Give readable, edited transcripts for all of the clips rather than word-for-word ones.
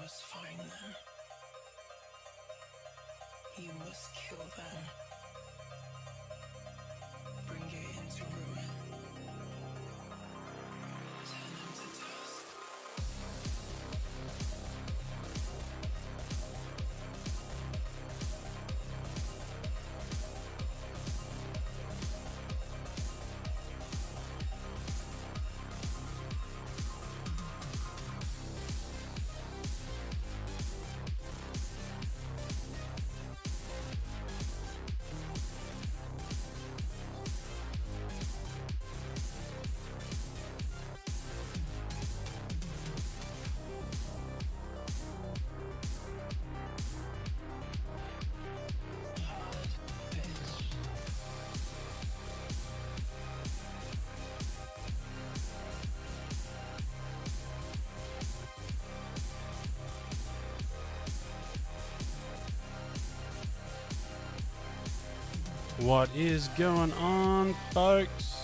must find them. You must kill them. Bring it into ruin. Turn them to dust. What is going on, folks?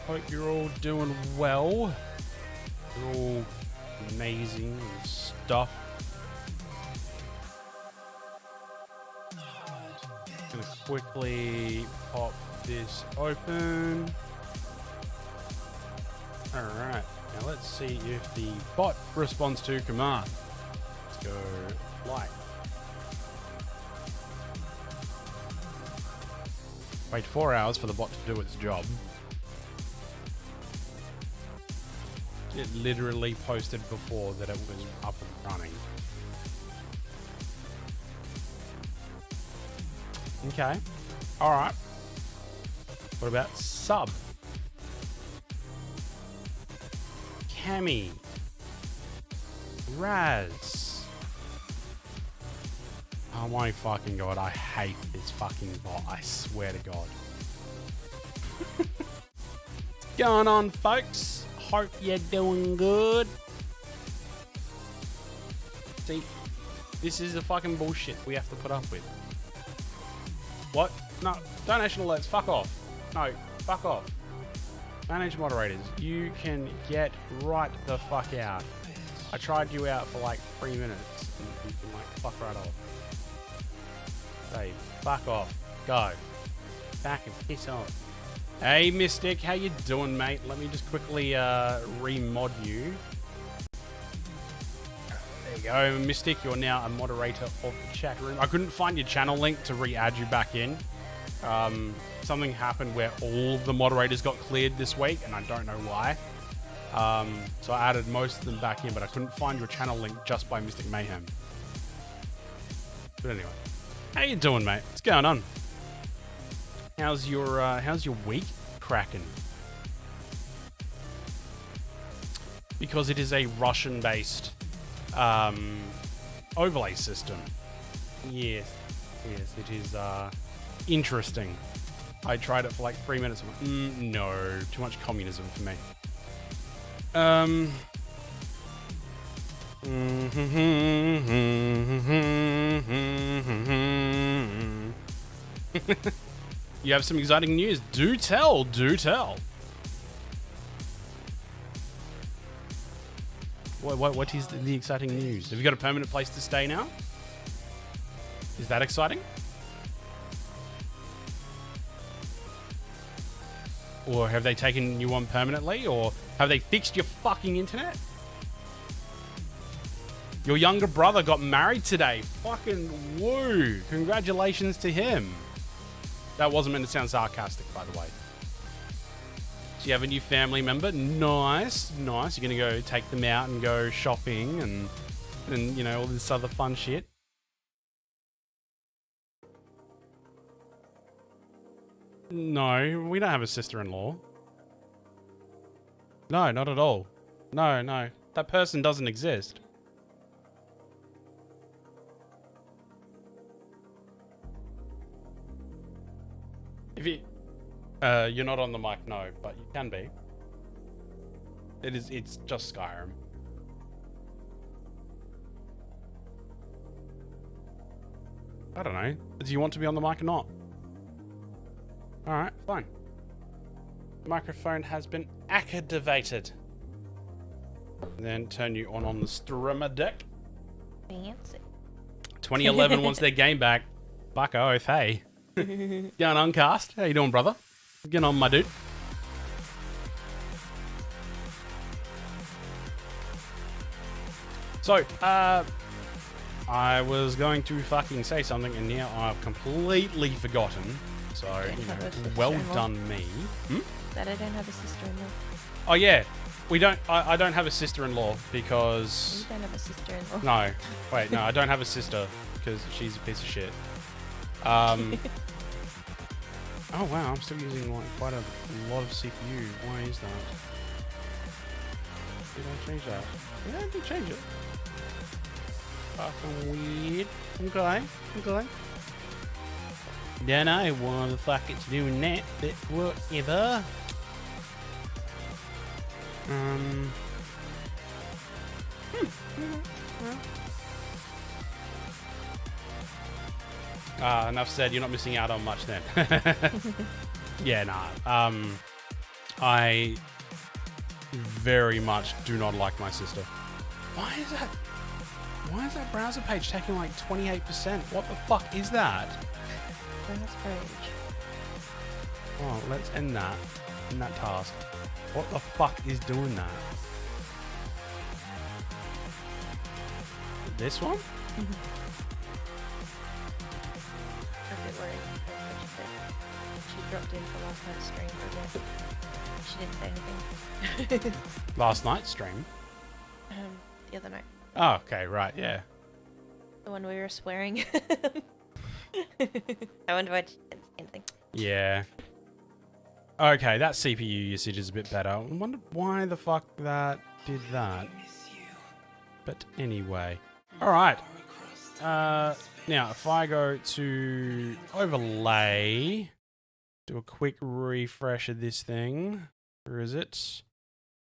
Hope you're all doing well. You're all amazing and stuff. Gonna quickly pop this open. Alright, now let's see if the bot responds to command. Go light. Wait 4 hours for the bot to do its job. It literally posted before that it was up and running. Okay. Alright. What about sub? Cammy. Raz. Oh my fucking god, I hate this fucking bot, I swear to god. What's going on, folks? Hope you're doing good. See, this is the fucking bullshit we have to put up with. What? No, donation alerts, fuck off. No, fuck off. Manage moderators, you can get right the fuck out. I tried you out for like 3 minutes and you can like fuck right off. Hey, fuck off. Go. Back and piss off. Hey, Mystic, how you doing, mate? Let me just quickly remod you. There you go, Mystic. You're now a moderator of the chat room. I couldn't find your channel link to re-add you back in. Something happened where all the moderators got cleared this week, and I don't know why. So I added most of them back in, but I couldn't find your channel link just by Mystic Mayhem. But anyway. How you doing, mate? What's going on? How's your week cracking? Because it is a Russian-based overlay system. Yes, it is interesting. I tried it for like 3 minutes. No, too much communism for me. You have some exciting news. Do tell, do tell. What is the exciting news? Have you got a permanent place to stay now? Is that exciting? Or have they taken you on permanently? Or have they fixed your fucking internet? Your younger brother got married today. Fucking woo. Congratulations to him. That wasn't meant to sound sarcastic, by the way. So you have a new family member. Nice, nice. You're going to go take them out and go shopping and you know, all this other fun shit. No, we don't have a sister-in-law. No, not at all. No, no. That person doesn't exist. If you, you're not on the mic, no, but you can be. It's just Skyrim. I don't know. Do you want to be on the mic or not? Alright, fine. microphone has been activated. Then turn you on the streamer deck. Fancy. 2011 wants their game back. Fuck oath, hey. Going on, Cast? How you doing, brother? Getting on, my dude. So, I was going to fucking say something and now I've completely forgotten. So, you know, well done me. That I don't have a sister-in-law. Oh yeah, I don't have a sister-in-law because... You don't have a sister-in-law. No, wait, no, I don't have a sister because she's a piece of shit. Oh wow, I'm still using like quite a lot of CPU. Why is that? Did I change that? Yeah, I did change it. Fucking weird. Okay. Don't know why the fuck it's doing that, but whatever. Enough said. You're not missing out on much then. Yeah, nah. I very much do not like my sister. Why is that browser page taking like 28%? What the fuck is that? That's page. Oh, let's end that task. What the fuck is doing that? This one? I'm a bit worried. She dropped in for last night's stream, but yeah, she didn't say anything. Last night's stream? The other night. Oh, okay, right, yeah. The one we were swearing. I wonder why she didn't say anything. Yeah. Okay, that CPU usage is a bit better. I wonder why the fuck that did that. But anyway. Alright. Now, if I go to overlay, do a quick refresh of this thing. Where is it?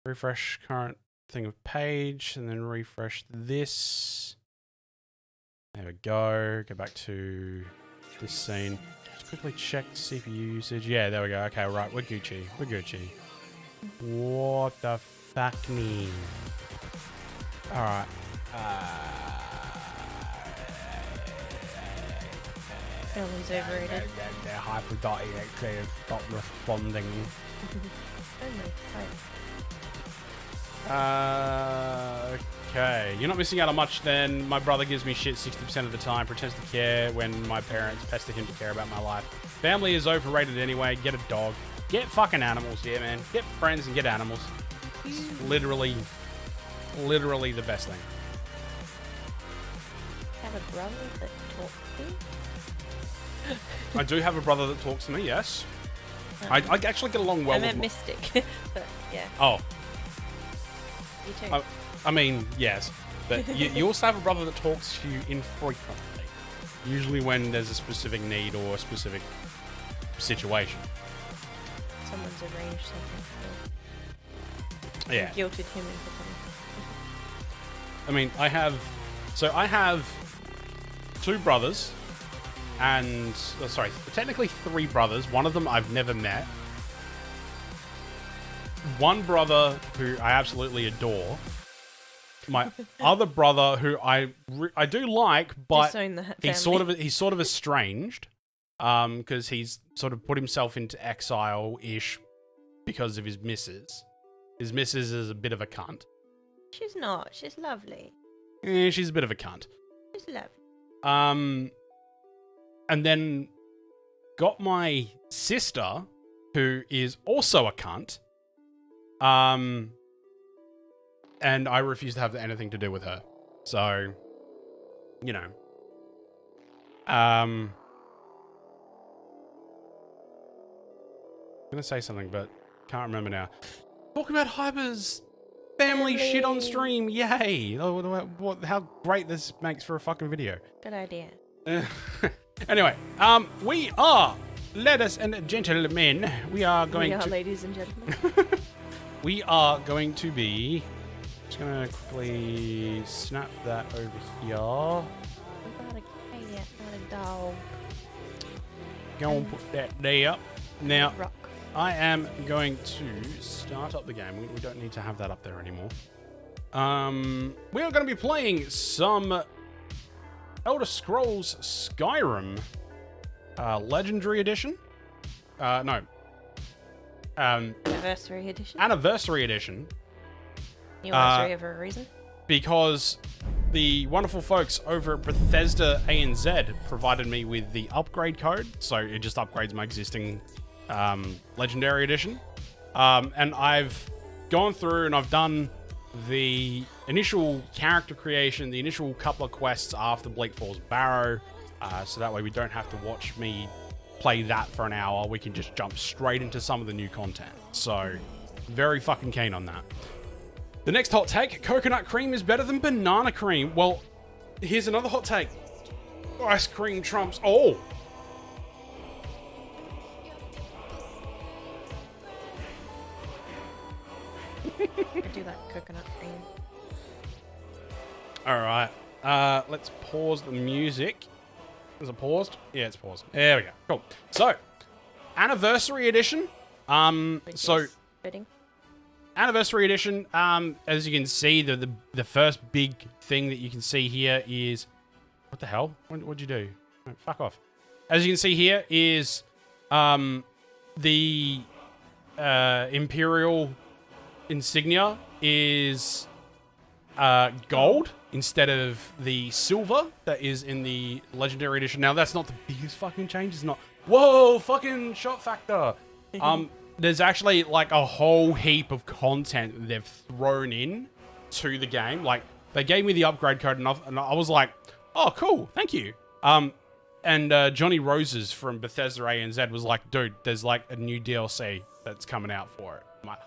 Refresh current thing of page, and then refresh this. There we go. Go back to this scene. Just quickly check CPU usage. Yeah, there we go. Okay, right. We're Gucci. What the fuck me? Alright. Film's overrated. They're hyper-dotty actually have stopped responding. Okay. You're not missing out on much then. My brother gives me shit 60% of the time, pretends to care when my parents pester him to care about my life. Family is overrated anyway. Get a dog. Get fucking animals, yeah, man. Get friends and get animals. It's literally the best thing. Have a brother that talks to you? I do have a brother that talks to me, yes. I actually get along well I meant with Mystic, but yeah. Oh. You too. I mean, yes. But you also have a brother that talks to you infrequently. Usually when there's a specific need or a specific situation. Someone's arranged something. So Yeah. guilted him into something. I mean, I have two brothers and, sorry, technically three brothers. One of them I've never met. One brother who I absolutely adore. My other brother who I do like, but he's sort of estranged, because he's sort of put himself into exile-ish because of his missus. His missus is a bit of a cunt. She's not. She's lovely. Yeah, she's a bit of a cunt. She's lovely. And then got my sister, who is also a cunt. And I refuse to have anything to do with her. So, you know. I'm gonna say something, but can't remember now. Talk about Hyper's family shit on stream. Yay! How great this makes for a fucking video. Good idea. Anyway, we are, ladies and gentlemen, we are going to... ladies and gentlemen. We are going to be... Just gonna quickly snap that over here. We got a cat, not a dog. Go and put that there. Now, Rock. I am going to start up the game. We don't need to have that up there anymore. We are going to be playing some Elder Scrolls Skyrim Legendary Edition. No. Anniversary edition. Anniversary Edition. New anniversary for a reason. Because the wonderful folks over at Bethesda ANZ provided me with the upgrade code, so it just upgrades my existing Legendary Edition. And I've gone through and I've done the initial character creation, the initial couple of quests after Bleak Falls Barrow, so that way we don't have to watch me play that for an hour. We can just jump straight into some of the new content. So, very fucking keen on that. The next hot take, coconut cream is better than banana cream. Well, here's another hot take. Ice cream trumps... Oh! I do like coconut cream. Alright, let's pause the music. Is it paused? Yeah, it's paused. There we go. Cool. So, Anniversary Edition. So... Fitting. Anniversary Edition, as you can see, the first big thing that you can see here is... What the hell? What'd you do? Oh, fuck off. As you can see here is the Imperial insignia is gold instead of the silver that is in the Legendary Edition. Now, that's not the biggest fucking change. It's not... Whoa, fucking shot factor. There's actually like a whole heap of content they've thrown in to the game. Like, they gave me the upgrade code and I was like, oh, cool, thank you. And Johnny Roses from Bethesda ANZ was like, dude, there's like a new DLC that's coming out for it. I'm like,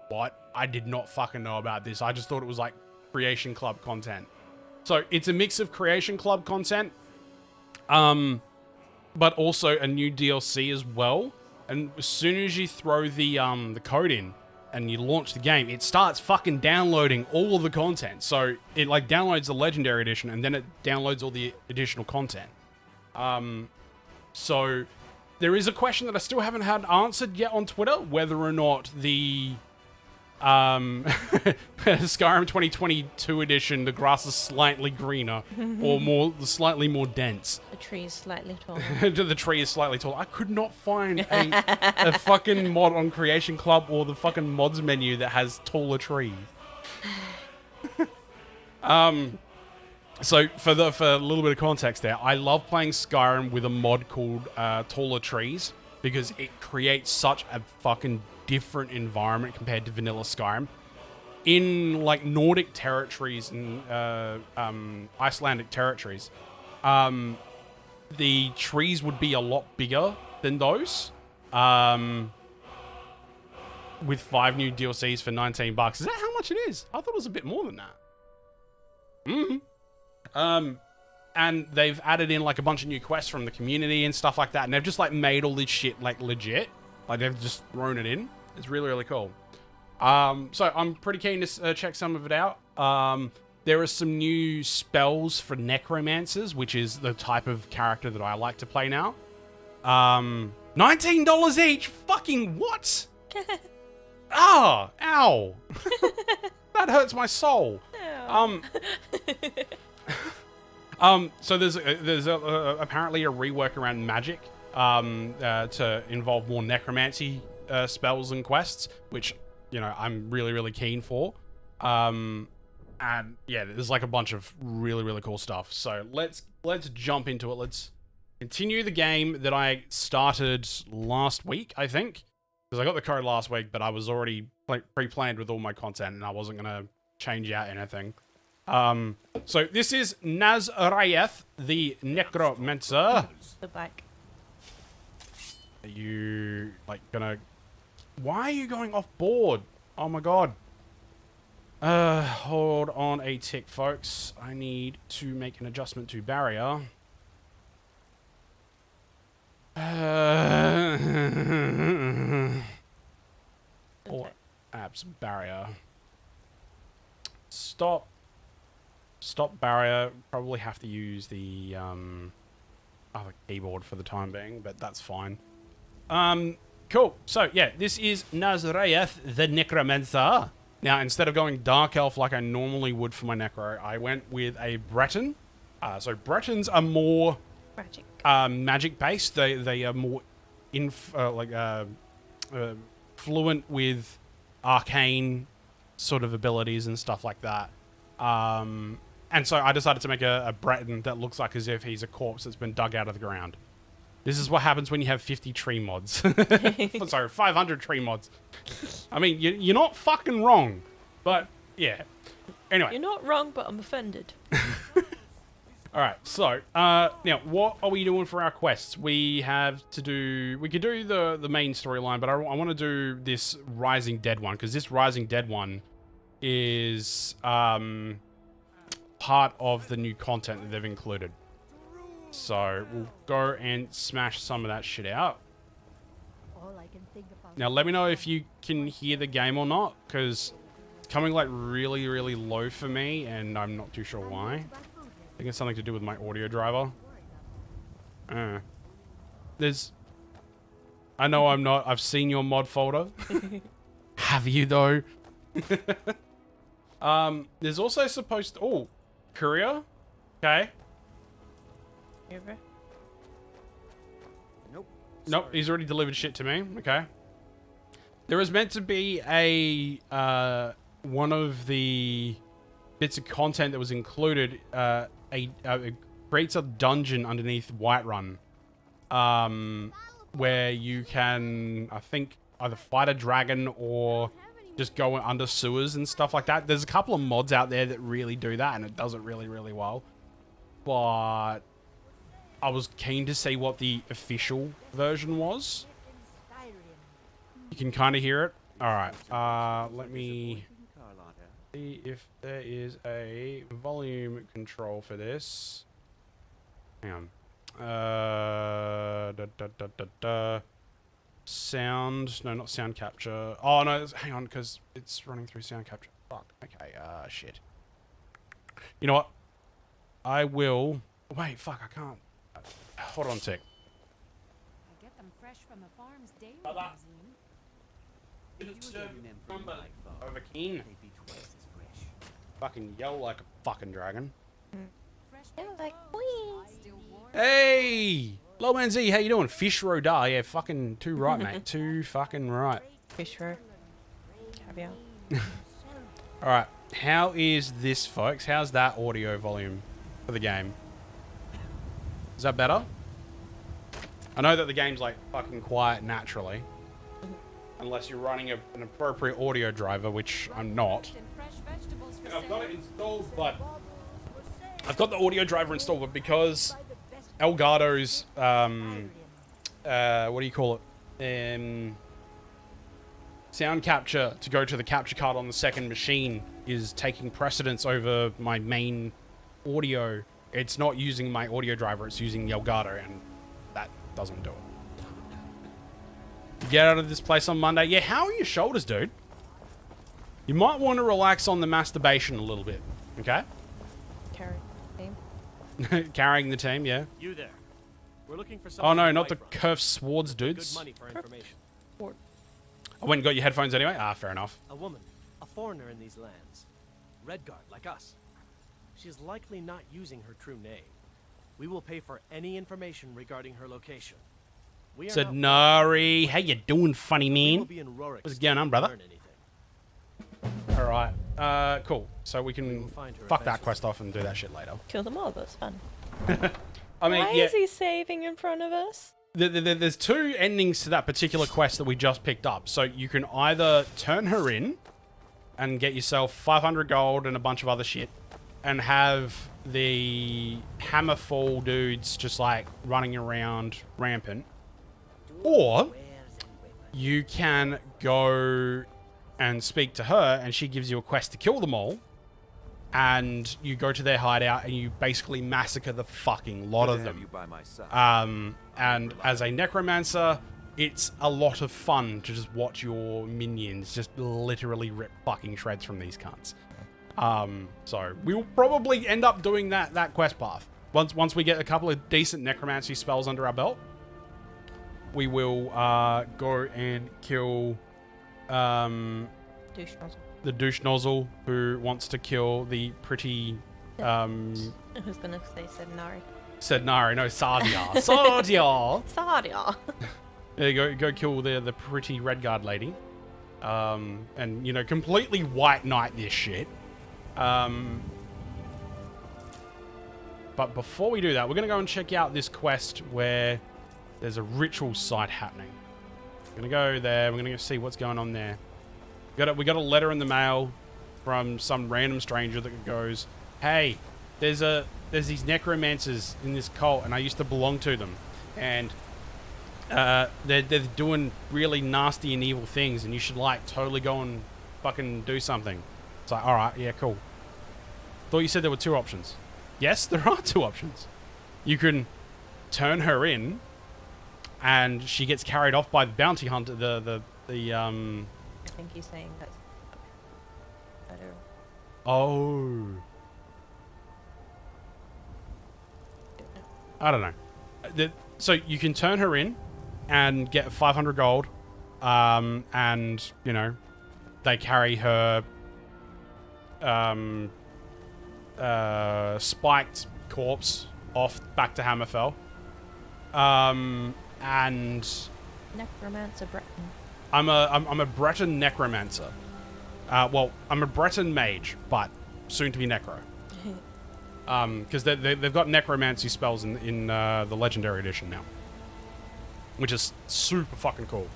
what? I did not fucking know about this. I just thought it was like Creation Club content. So it's a mix of Creation Club content, but also a new DLC as well. And as soon as you throw the code in and you launch the game, it starts fucking downloading all of the content. So it like downloads the Legendary Edition and then it downloads all the additional content. So there is a question that I still haven't had answered yet on Twitter, whether or not the Skyrim 2022 edition, the grass is slightly greener or slightly more dense. The tree is slightly taller. The tree is slightly taller. I could not find a fucking mod on Creation Club or the fucking mods menu that has taller trees. So for a little bit of context there, I love playing Skyrim with a mod called Taller Trees because it creates such a fucking different environment compared to vanilla Skyrim. In like Nordic territories and Icelandic territories, the trees would be a lot bigger than those. With 5 new DLCs for $19. Is that how much it is? I thought it was a bit more than that. And they've added in like a bunch of new quests from the community and stuff like that. And they've just like made all this shit like legit. Like they've just thrown it in. It's really, really cool. So I'm pretty keen to check some of it out. There are some new spells for necromancers, which is the type of character that I like to play now. $19 each? Fucking what? Ah, ow. That hurts my soul. So there's apparently a rework around magic to involve more necromancy spells and quests, which, you know, I'm really, really keen for. And yeah, there's like a bunch of really, really cool stuff. So let's jump into it. Let's continue the game that I started last week, I think. Because I got the code last week, but I was already pre-planned with all my content and I wasn't going to change out anything. So this is Nazraeth, the necromancer. The bike. Are you, like, gonna... Why are you going off board? Oh my god. Hold on a tick, folks. I need to make an adjustment to barrier. Or apps barrier. Stop barrier. Probably have to use the other keyboard for the time being, but that's fine. Cool. So, yeah, this is Nazraeth, the Necromancer. Now, instead of going Dark Elf like I normally would for my Necro, I went with a Breton. So, Bretons are more Magic. magic-based. They are more fluent with arcane sort of abilities and stuff like that. And so I decided to make a Breton that looks like as if he's a corpse that's been dug out of the ground. This is what happens when you have 50 tree mods. Sorry, 500 tree mods. I mean, you're not fucking wrong. But, yeah. Anyway. You're not wrong, but I'm offended. Alright, so, now, what are we doing for our quests? We could do the main storyline, but I want to do this Rising Dead one, because this Rising Dead one is, part of the new content that they've included. So, we'll go and smash some of that shit out. Now, let me know if you can hear the game or not, because it's coming, like, really, really low for me, and I'm not too sure why. I think it's something to do with my audio driver. I know I'm not. I've seen your mod folder. Have you, though? There's also supposed to... Oh, courier? Okay. Over. Nope, he's already delivered shit to me. Okay. There was meant to be a one of the bits of content that was included. It creates a dungeon underneath Whiterun, where you can, I think, either fight a dragon or just go under sewers and stuff like that. There's a couple of mods out there that really do that, and it does it really, really well. But I was keen to see what the official version was. You can kind of hear it. All right. Let me see if there is a volume control for this. Hang on. Sound. No, not sound capture. Oh, no. Hang on, because it's running through sound capture. Fuck. Okay. Shit. You know what? I will... Wait, fuck. I can't... Hold on a sec. I get them fresh from the farm's daily Over keen. Fucking yell like a fucking dragon. Yeah, like, whee! Hey! Lowman Z, how you doing? Fish Rodar. Yeah, fucking too right, mate. Too fucking right. Fish roe. Caviar. Alright, how is this, folks? How's that audio volume for the game? Is that better? I know that the game's like fucking quiet naturally. Unless you're running an appropriate audio driver, which I'm not. I've got it installed, but... I've got the audio driver installed, but because Elgato's, what do you call it? Sound capture to go to the capture card on the second machine is taking precedence over my main audio. It's not using my audio driver, it's using the Elgato, and that doesn't do it. Get out of this place on Monday. Yeah, how are your shoulders, dude? You might want to relax on the masturbation a little bit, okay? Carrot. Name. Carrying the team, yeah. You there. We're looking for Oh no, not the Curve Swords dudes. Good money for information. I went and got your headphones anyway? Ah, fair enough. A woman, a foreigner in these lands. Redguard, like us. She is likely not using her true name. We will pay for any information regarding her location. We are Sadnari, how you doing, funny we will man? be in Rorik's What's going on, brother? learn anything. Alright, cool. So we can will find her fuck that eventually. quest off and do that shit later. Kill them all, that's fun. I mean, Why yeah, is he saving in front of us? there's two endings to that particular quest that we just picked up. So you can either turn her in and get yourself 500 gold and a bunch of other shit, and have the Hammerfall dudes just like running around rampant. Or you can go and speak to her and she gives you a quest to kill them all. And you go to their hideout and you basically massacre the fucking lot of them. And as a necromancer, it's a lot of fun to just watch your minions just literally rip fucking shreds from these cunts. So we'll probably end up doing that quest path. Once we get a couple of decent necromancy spells under our belt, we will go and kill Douche nozzle. the douche nozzle who wants to kill the pretty I was gonna say Sednari. Sednari, no, Sadia. Sadia! Sadia! There you go kill the pretty Redguard lady. And, you know, completely white knight this shit. But before we do that, we're going to go and check out this quest where there's a ritual site happening. We're going to go there. We're going to go see what's going on there. We got a letter in the mail from some random stranger that goes, hey, there's these necromancers in this cult, and I used to belong to them. And they're doing really nasty and evil things, and you should, like, totally go and fucking do something. It's like, alright, yeah, cool. Thought you said there were 2 options. Yes, there are 2 options. You can turn her in, and she gets carried off by the bounty hunter, I think he's saying that's better. Oh. I don't know. So you can turn her in and get 500 gold, and, you know, they carry her spiked corpse off back to Hammerfell. And Necromancer Breton. I'm a Breton necromancer. Well, I'm a Breton mage, but soon to be necro. Because they've got necromancy spells in the legendary edition now, which is super fucking cool.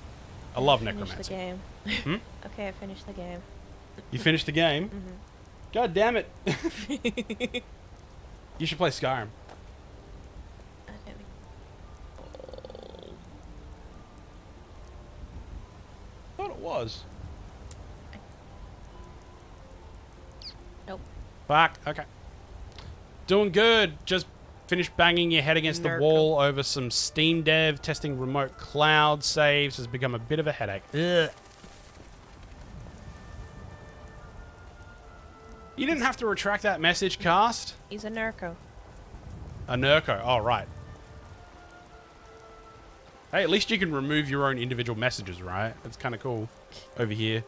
I love necromancy. Finish the game. Okay, I finished the game. You finished the game? Mm-hmm. God damn it! You should play Skyrim. I don't think- Thought it was. Nope. Fuck. Okay. Doing good. Just finished banging your head against the wall over some Steam dev. Testing remote cloud saves has become a bit of a headache. Ugh. You didn't have to retract that message, Cast. He's a Nurko. A Nurko. Oh, right. Hey, at least you can remove your own individual messages, right? That's kind of cool over here.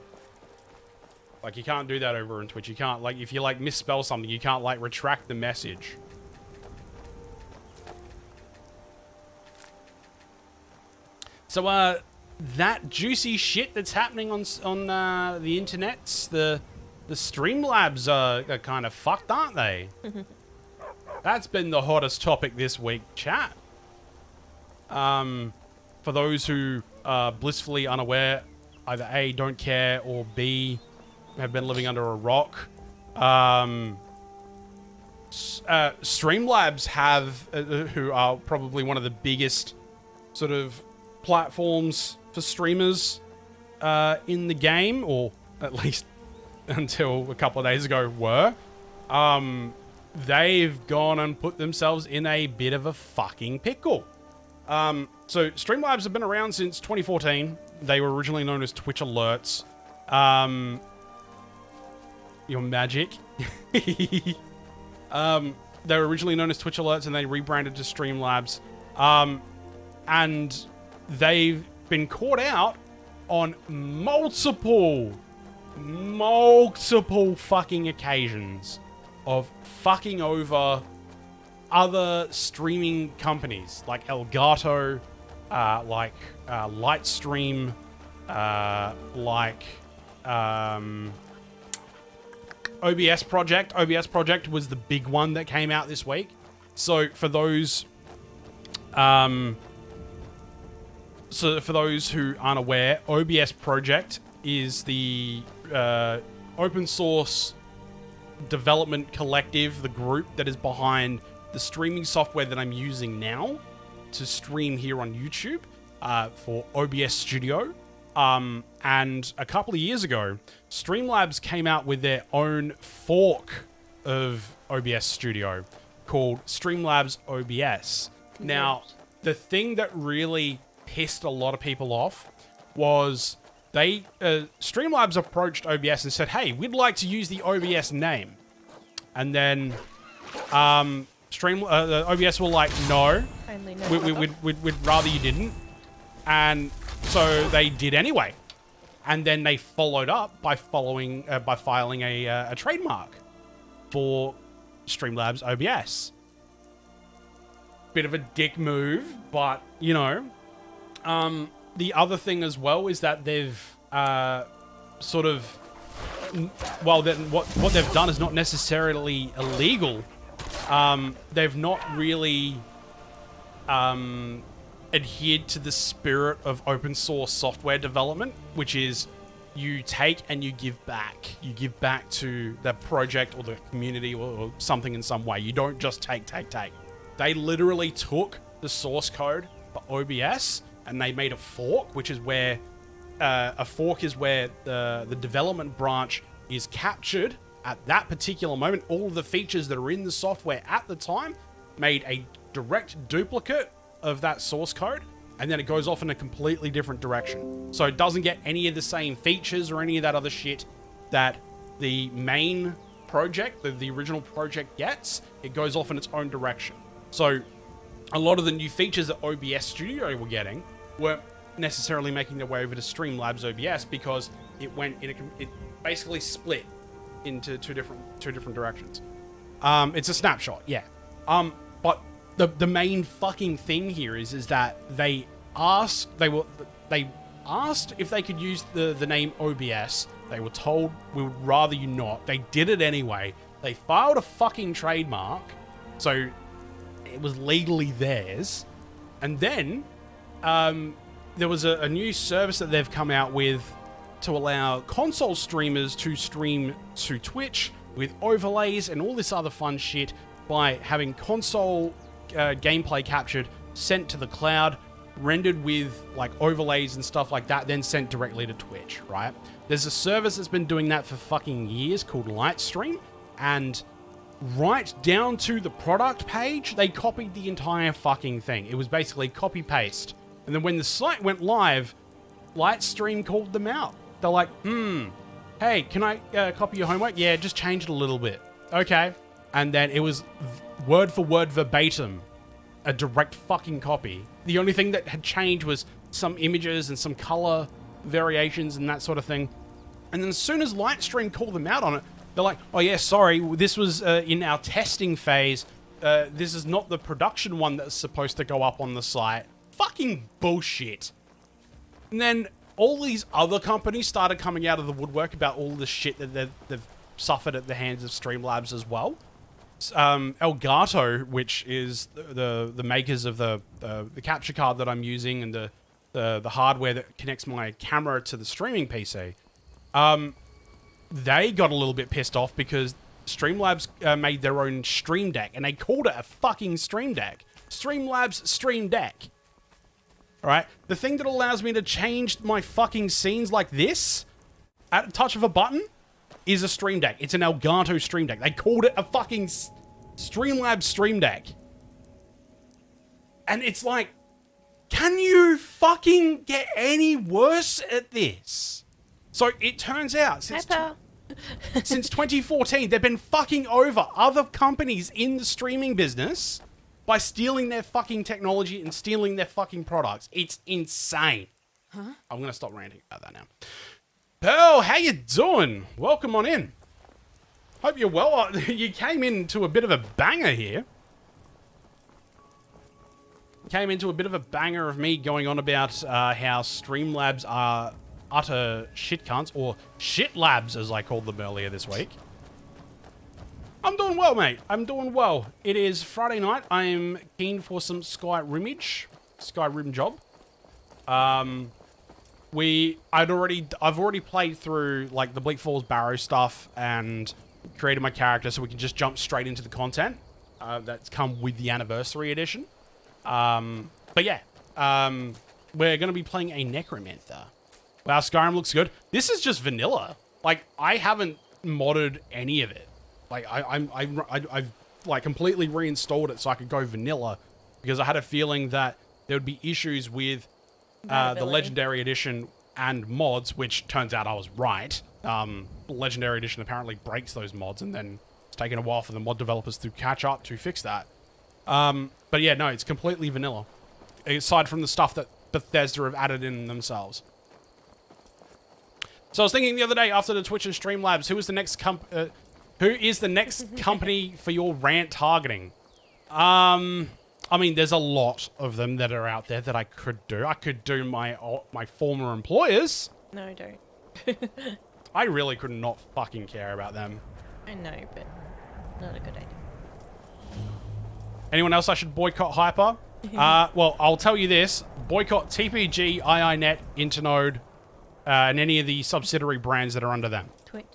Like, you can't do that over on Twitch. You can't, like, if you, like, misspell something, you can't, like, retract the message. So, that juicy shit that's happening on the internets, the Streamlabs are kind of fucked, aren't they? That's been the hottest topic this week, chat. For those who are blissfully unaware, either A, don't care, or B, have been living under a rock. Streamlabs have, who are probably one of the biggest sort of platforms for streamers in the game, or at least until a couple of days ago were. They've gone and put themselves in a bit of a fucking pickle. So Streamlabs have been around since 2014. They were originally known as Twitch Alerts. Your magic. They were originally known as Twitch Alerts, and they rebranded to Streamlabs. And they've been caught out on multiple fucking occasions of fucking over other streaming companies like Elgato, like Lightstream, like OBS Project. OBS Project was the big one that came out this week. So for those who aren't aware, OBS Project is the open source development collective, the group that is behind the streaming software that I'm using now to stream here on YouTube for OBS Studio. And a couple of years ago, Streamlabs came out with their own fork of OBS Studio called Streamlabs OBS. Now, the thing that really pissed a lot of people off was Streamlabs approached OBS and said, hey, we'd like to use the OBS name. And then OBS were like, no, we'd rather you didn't. And so they did anyway. And then they followed up by filing a trademark for Streamlabs OBS. Bit of a dick move, but you know. The other thing as well is that they've sort of, well, then what they've done is not necessarily illegal. They've not really adhered to the spirit of open source software development, which is you take and you give back. You give back to the project or the community or something in some way. You don't just take. They literally took the source code for OBS and they made a fork, which is where the development branch is captured at that particular moment. All of the features that are in the software at the time made a direct duplicate of that source code, and then it goes off in a completely different direction. So it doesn't get any of the same features or any of that other shit that the main project, the original project gets. It goes off in its own direction. So a lot of the new features that OBS Studio were getting weren't necessarily making their way over to Streamlabs OBS because it basically split into two different directions. It's a snapshot, yeah. But the main fucking thing here is that they asked if they could use the name OBS. They were told we would rather you not. They did it anyway. They filed a fucking trademark, so it was legally theirs. And then there was a new service that they've come out with to allow console streamers to stream to Twitch with overlays and all this other fun shit by having console gameplay captured, sent to the cloud, rendered with like overlays and stuff like that, then sent directly to Twitch, right? There's a service that's been doing that for fucking years called Livestream, and right down to the product page, they copied the entire fucking thing. It was basically copy-paste. And then when the site went live, Livestream called them out. They're like, hey, can I copy your homework? Yeah, just change it a little bit. Okay. And then it was word for word verbatim, a direct fucking copy. The only thing that had changed was some images and some color variations and that sort of thing. And then as soon as Livestream called them out on it, they're like, oh yeah, sorry, this was in our testing phase. This is not the production one that's supposed to go up on the site. Fucking bullshit. And then all these other companies started coming out of the woodwork about all the shit that they've suffered at the hands of Streamlabs as well. Elgato, which is the makers of the capture card that I'm using and the hardware that connects my camera to the streaming PC, they got a little bit pissed off because Streamlabs made their own Stream Deck, and they called it a fucking Stream Deck. Streamlabs Stream Deck. Alright? The thing that allows me to change my fucking scenes like this at a touch of a button is a Stream Deck. It's an Elgato Stream Deck. They called it a fucking Streamlabs Stream Deck. And it's like, can you fucking get any worse at this? So it turns out, since 2014, they've been fucking over other companies in the streaming business by stealing their fucking technology and stealing their fucking products. It's insane. Huh? I'm going to stop ranting about that now. Pearl, how you doing? Welcome on in. Hope you're well. You came into a bit of a banger here. Came into a bit of a banger of me going on about how Streamlabs are utter shit cunts, or shit labs as I called them earlier this week. I'm doing well, mate. I'm doing well. It is Friday night. I'm keen for some Skyrim job. I've already played through like the Bleak Falls Barrow stuff and created my character so we can just jump straight into the content that's come with the anniversary edition. But yeah, we're going to be playing a necromancer. Wow, Skyrim looks good. This is just vanilla. Like, I haven't modded any of it. Like, I've like completely reinstalled it so I could go vanilla because I had a feeling that there would be issues with the Legendary Edition and mods, which turns out I was right. Legendary Edition apparently breaks those mods, and then it's taken a while for the mod developers to catch up to fix that. But yeah, no, it's completely vanilla. Aside from the stuff that Bethesda have added in themselves. So I was thinking the other day after the Twitch and Streamlabs, who is the next company for your rant targeting? I mean, there's a lot of them that are out there that I could do. I could do my former employers. No, don't. I really could not fucking care about them. I know, but not a good idea. Anyone else I should boycott Hyper? Well, I'll tell you this. Boycott TPG, IINet, Internode, and any of the subsidiary brands that are under them. Twitch.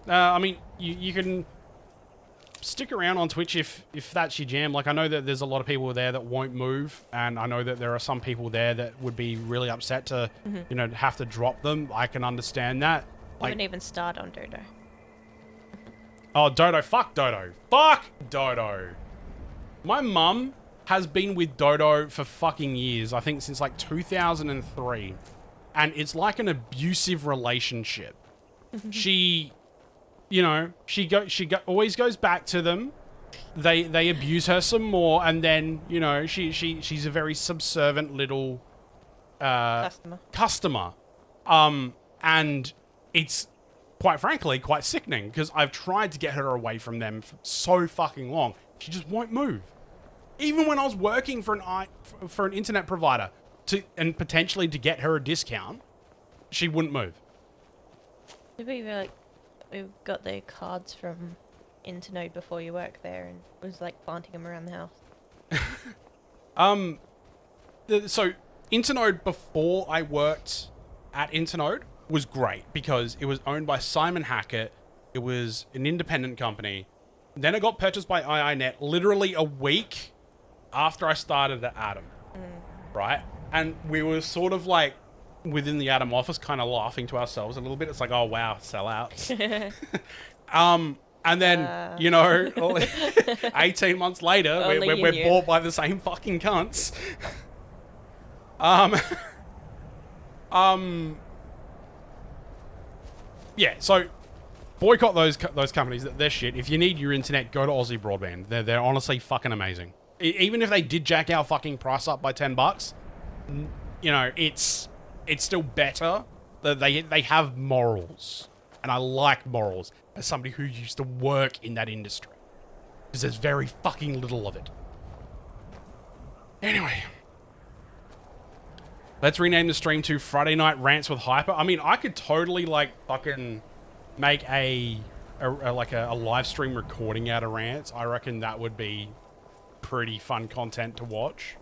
I mean, you can stick around on Twitch if that's your jam. Like, I know that there's a lot of people there that won't move, and I know that there are some people there that would be really upset to, you know, have to drop them. I can understand that. I wouldn't even start on Dodo. Oh, Dodo. Fuck Dodo. Fuck Dodo. My mum has been with Dodo for fucking years. I think since like 2003. And it's like an abusive relationship. She, you know, she always goes back to them. They abuse her some more, and then, you know, she's a very subservient little customer. And it's quite frankly quite sickening because I've tried to get her away from them for so fucking long. She just won't move. Even when I was working for an internet provider and potentially to get her a discount, she wouldn't move. Did we like we got the cards from Internode before you worked there and was like planting them around the house? So Internode before I worked at Internode was great because it was owned by Simon Hackett. It was an independent company. Then it got purchased by IINet literally a week after I started at Adam, right? And we were sort of like within the Adam office kind of laughing to ourselves a little bit. It's like, oh, wow, sellouts. And then, you know, 18 months later, we're bought by the same fucking cunts. Yeah, so boycott those companies. They're shit. If you need your internet, go to Aussie Broadband. They're honestly fucking amazing. Even if they did jack our fucking price up by $10, you know, it's still better. They have morals, and I like morals as somebody who used to work in that industry, because there's very fucking little of it. Anyway, let's rename the stream to Friday Night Rants with Hyper. I mean, I could totally like fucking make a live stream recording out of rants. I reckon that would be pretty fun content to watch.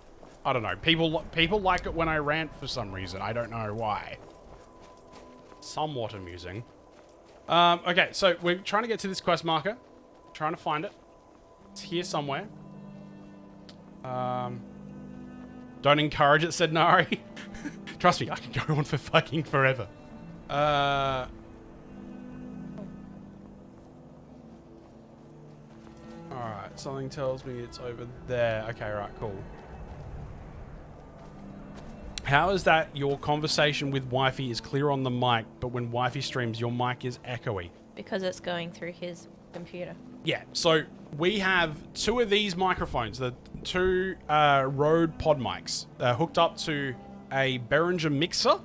I don't know. People like it when I rant for some reason. I don't know why. Somewhat amusing. Okay, so we're trying to get to this quest marker. Trying to find it. It's here somewhere. Don't encourage it, said Nari. Trust me, I can go on for fucking forever. Alright, something tells me it's over there. Okay, right, cool. How is that your conversation with Wifey is clear on the mic, but when Wifey streams, your mic is echoey? Because it's going through his computer. Yeah, so we have two of these microphones, the two Rode pod mics, hooked up to a Behringer mixer,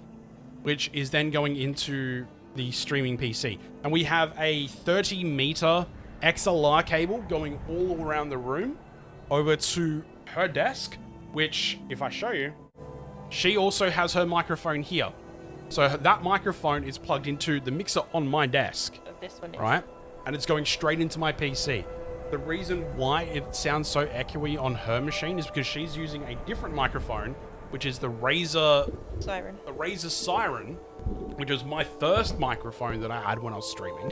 which is then going into the streaming PC. And we have a 30-meter XLR cable going all around the room over to her desk, which, if I show you, she also has her microphone here. So that microphone is plugged into the mixer on my desk. So this one is. Right? And it's going straight into my PC. The reason why it sounds so echoey on her machine is because she's using a different microphone, which is the Razer Siren. The Razer Siren, which was my first microphone that I had when I was streaming.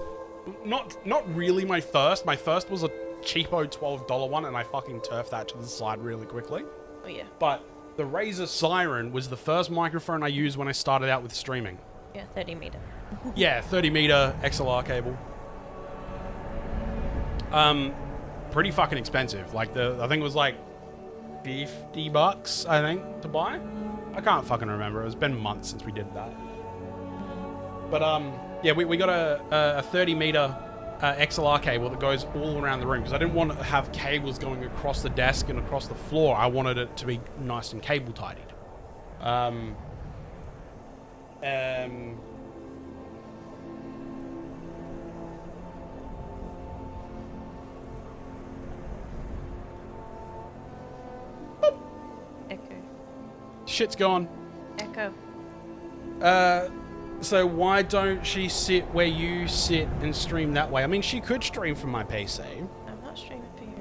Not really my first. My first was a cheapo $12 one, and I fucking turfed that to the side really quickly. Oh yeah. But the Razer Siren was the first microphone I used when I started out with streaming. Yeah, 30-meter. Yeah, 30-meter XLR cable. Pretty fucking expensive. Like I think it was like $50, I think, to buy. I can't fucking remember. It's been months since we did that. But yeah, we got a 30-meter XLR cable that goes all around the room because I didn't want to have cables going across the desk and across the floor. I wanted it to be nice and cable tidied. Echo. Shit's gone. Echo. So why don't she sit where you sit and stream that way? I mean, she could stream from my PC, I'm not streaming for you.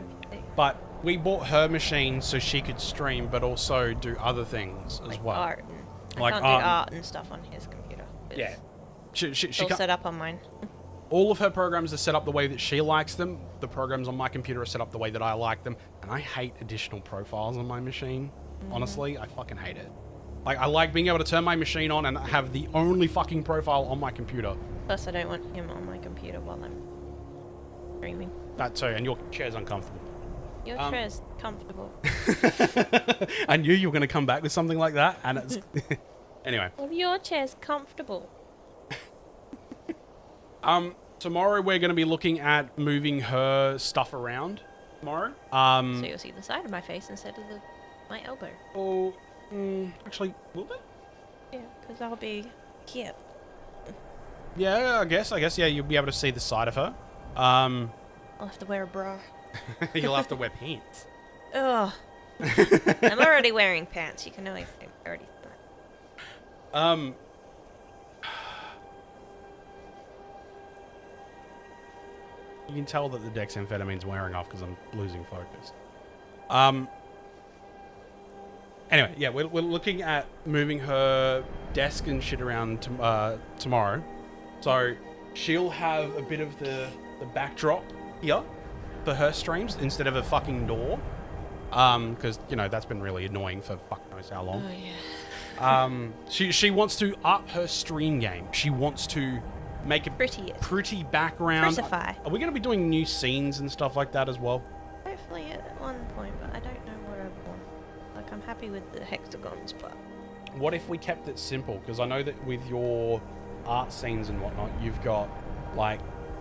but we bought her machine so she could stream, but also do other things as Like well. art. And, Like I can't do art and stuff on his computer. It's Yeah. She It's all can't, set up on mine. all of her programs are set up the way that she likes them. The programs on my computer are set up the way that I like them. And I hate additional profiles on my machine. Honestly, I fucking hate it. Like, I like being able to turn my machine on and have the only fucking profile on my computer. Plus, I don't want him on my computer while I'm streaming. That too, and your chair's uncomfortable. Your chair's comfortable. I knew you were going to come back with something like that, and it's... Anyway. Well, your chair's comfortable. Tomorrow we're going to be looking at moving her stuff around. Tomorrow. So you'll see the side of my face instead of my elbow. Oh, actually, will it? Yeah, because I'll be here. Yeah, I guess, yeah, you'll be able to see the side of her. I'll have to wear a bra. You'll have to wear pants. Ugh. I'm already wearing pants. You can already see that. You can tell that the dexamphetamine's wearing off because I'm losing focus. Anyway, yeah, we're looking at moving her desk and shit around tomorrow. So she'll have a bit of the backdrop here for her streams instead of a fucking door. Because, you know, that's been really annoying for fuck knows how long. Oh, yeah. She wants to up her stream game. She wants to make a pretty background. Crucify. Are we going to be doing new scenes and stuff like that as well? Hopefully at one point, but I don't know what I want. Like, I'm happy with the hexagons, but... What if we kept it simple? Because I know that with your art scenes and whatnot, you've got, like,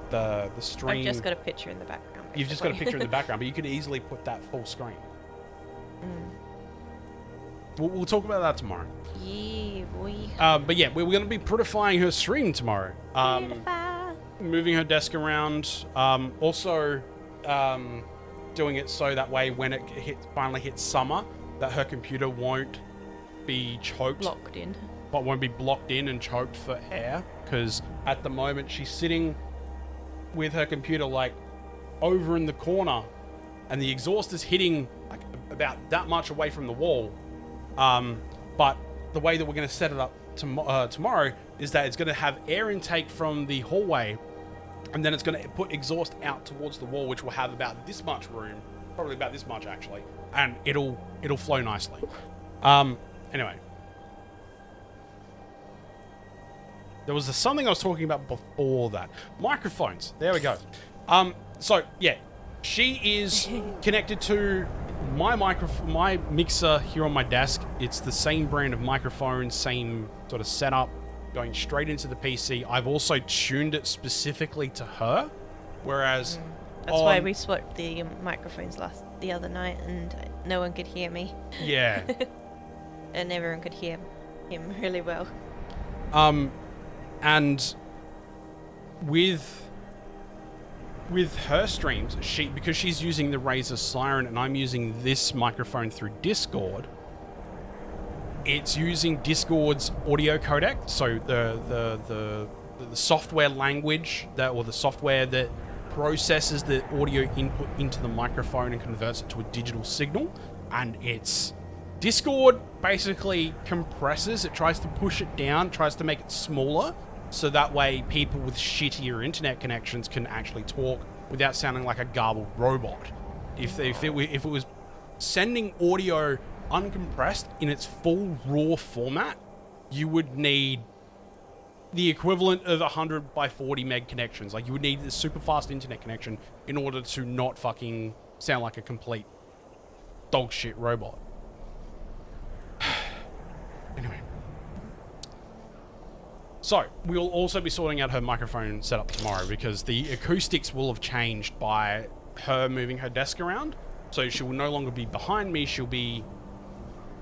the stream... I've just got a picture in the background. You've just got a picture in the background, but you could easily put that full screen. We'll talk about that tomorrow. Yeah, boy. But yeah, we're going to be prettifying her stream tomorrow. Moving her desk around. Also, doing it so that way when it finally hits summer, that her computer won't be choked. Blocked in. But won't be blocked in and choked for air. Because at the moment, she's sitting with her computer, like, over in the corner. And the exhaust is hitting, like, about that much away from the wall. But the way that we're going to set it up tomorrow is that it's going to have air intake from the hallway, and then it's going to put exhaust out towards the wall, which will have about this much room, probably about this much actually, and it'll flow nicely. Anyway, there was something I was talking about before that. Microphones. There we go. So yeah, she is connected to my mixer here on my desk. It's the same brand of microphone, same sort of setup, going straight into the PC. I've also tuned it specifically to her, whereas that's why we swapped the microphones the other night, and no one could hear me. Yeah. And everyone could hear him really well. And with her streams, because she's using the Razer Siren and I'm using this microphone through Discord, it's using Discord's audio codec, so the software language or the software that processes the audio input into the microphone and converts it to a digital signal, and Discord basically compresses it, tries to push it down, tries to make it smaller, so that way people with shittier internet connections can actually talk without sounding like a garbled robot. If it was sending audio uncompressed in its full raw format, you would need the equivalent of 100 by 40 meg connections. Like, you would need a super fast internet connection in order to not fucking sound like a complete dog shit robot. Anyway. So, we'll also be sorting out her microphone setup tomorrow because the acoustics will have changed by her moving her desk around. So she will no longer be behind me, she'll be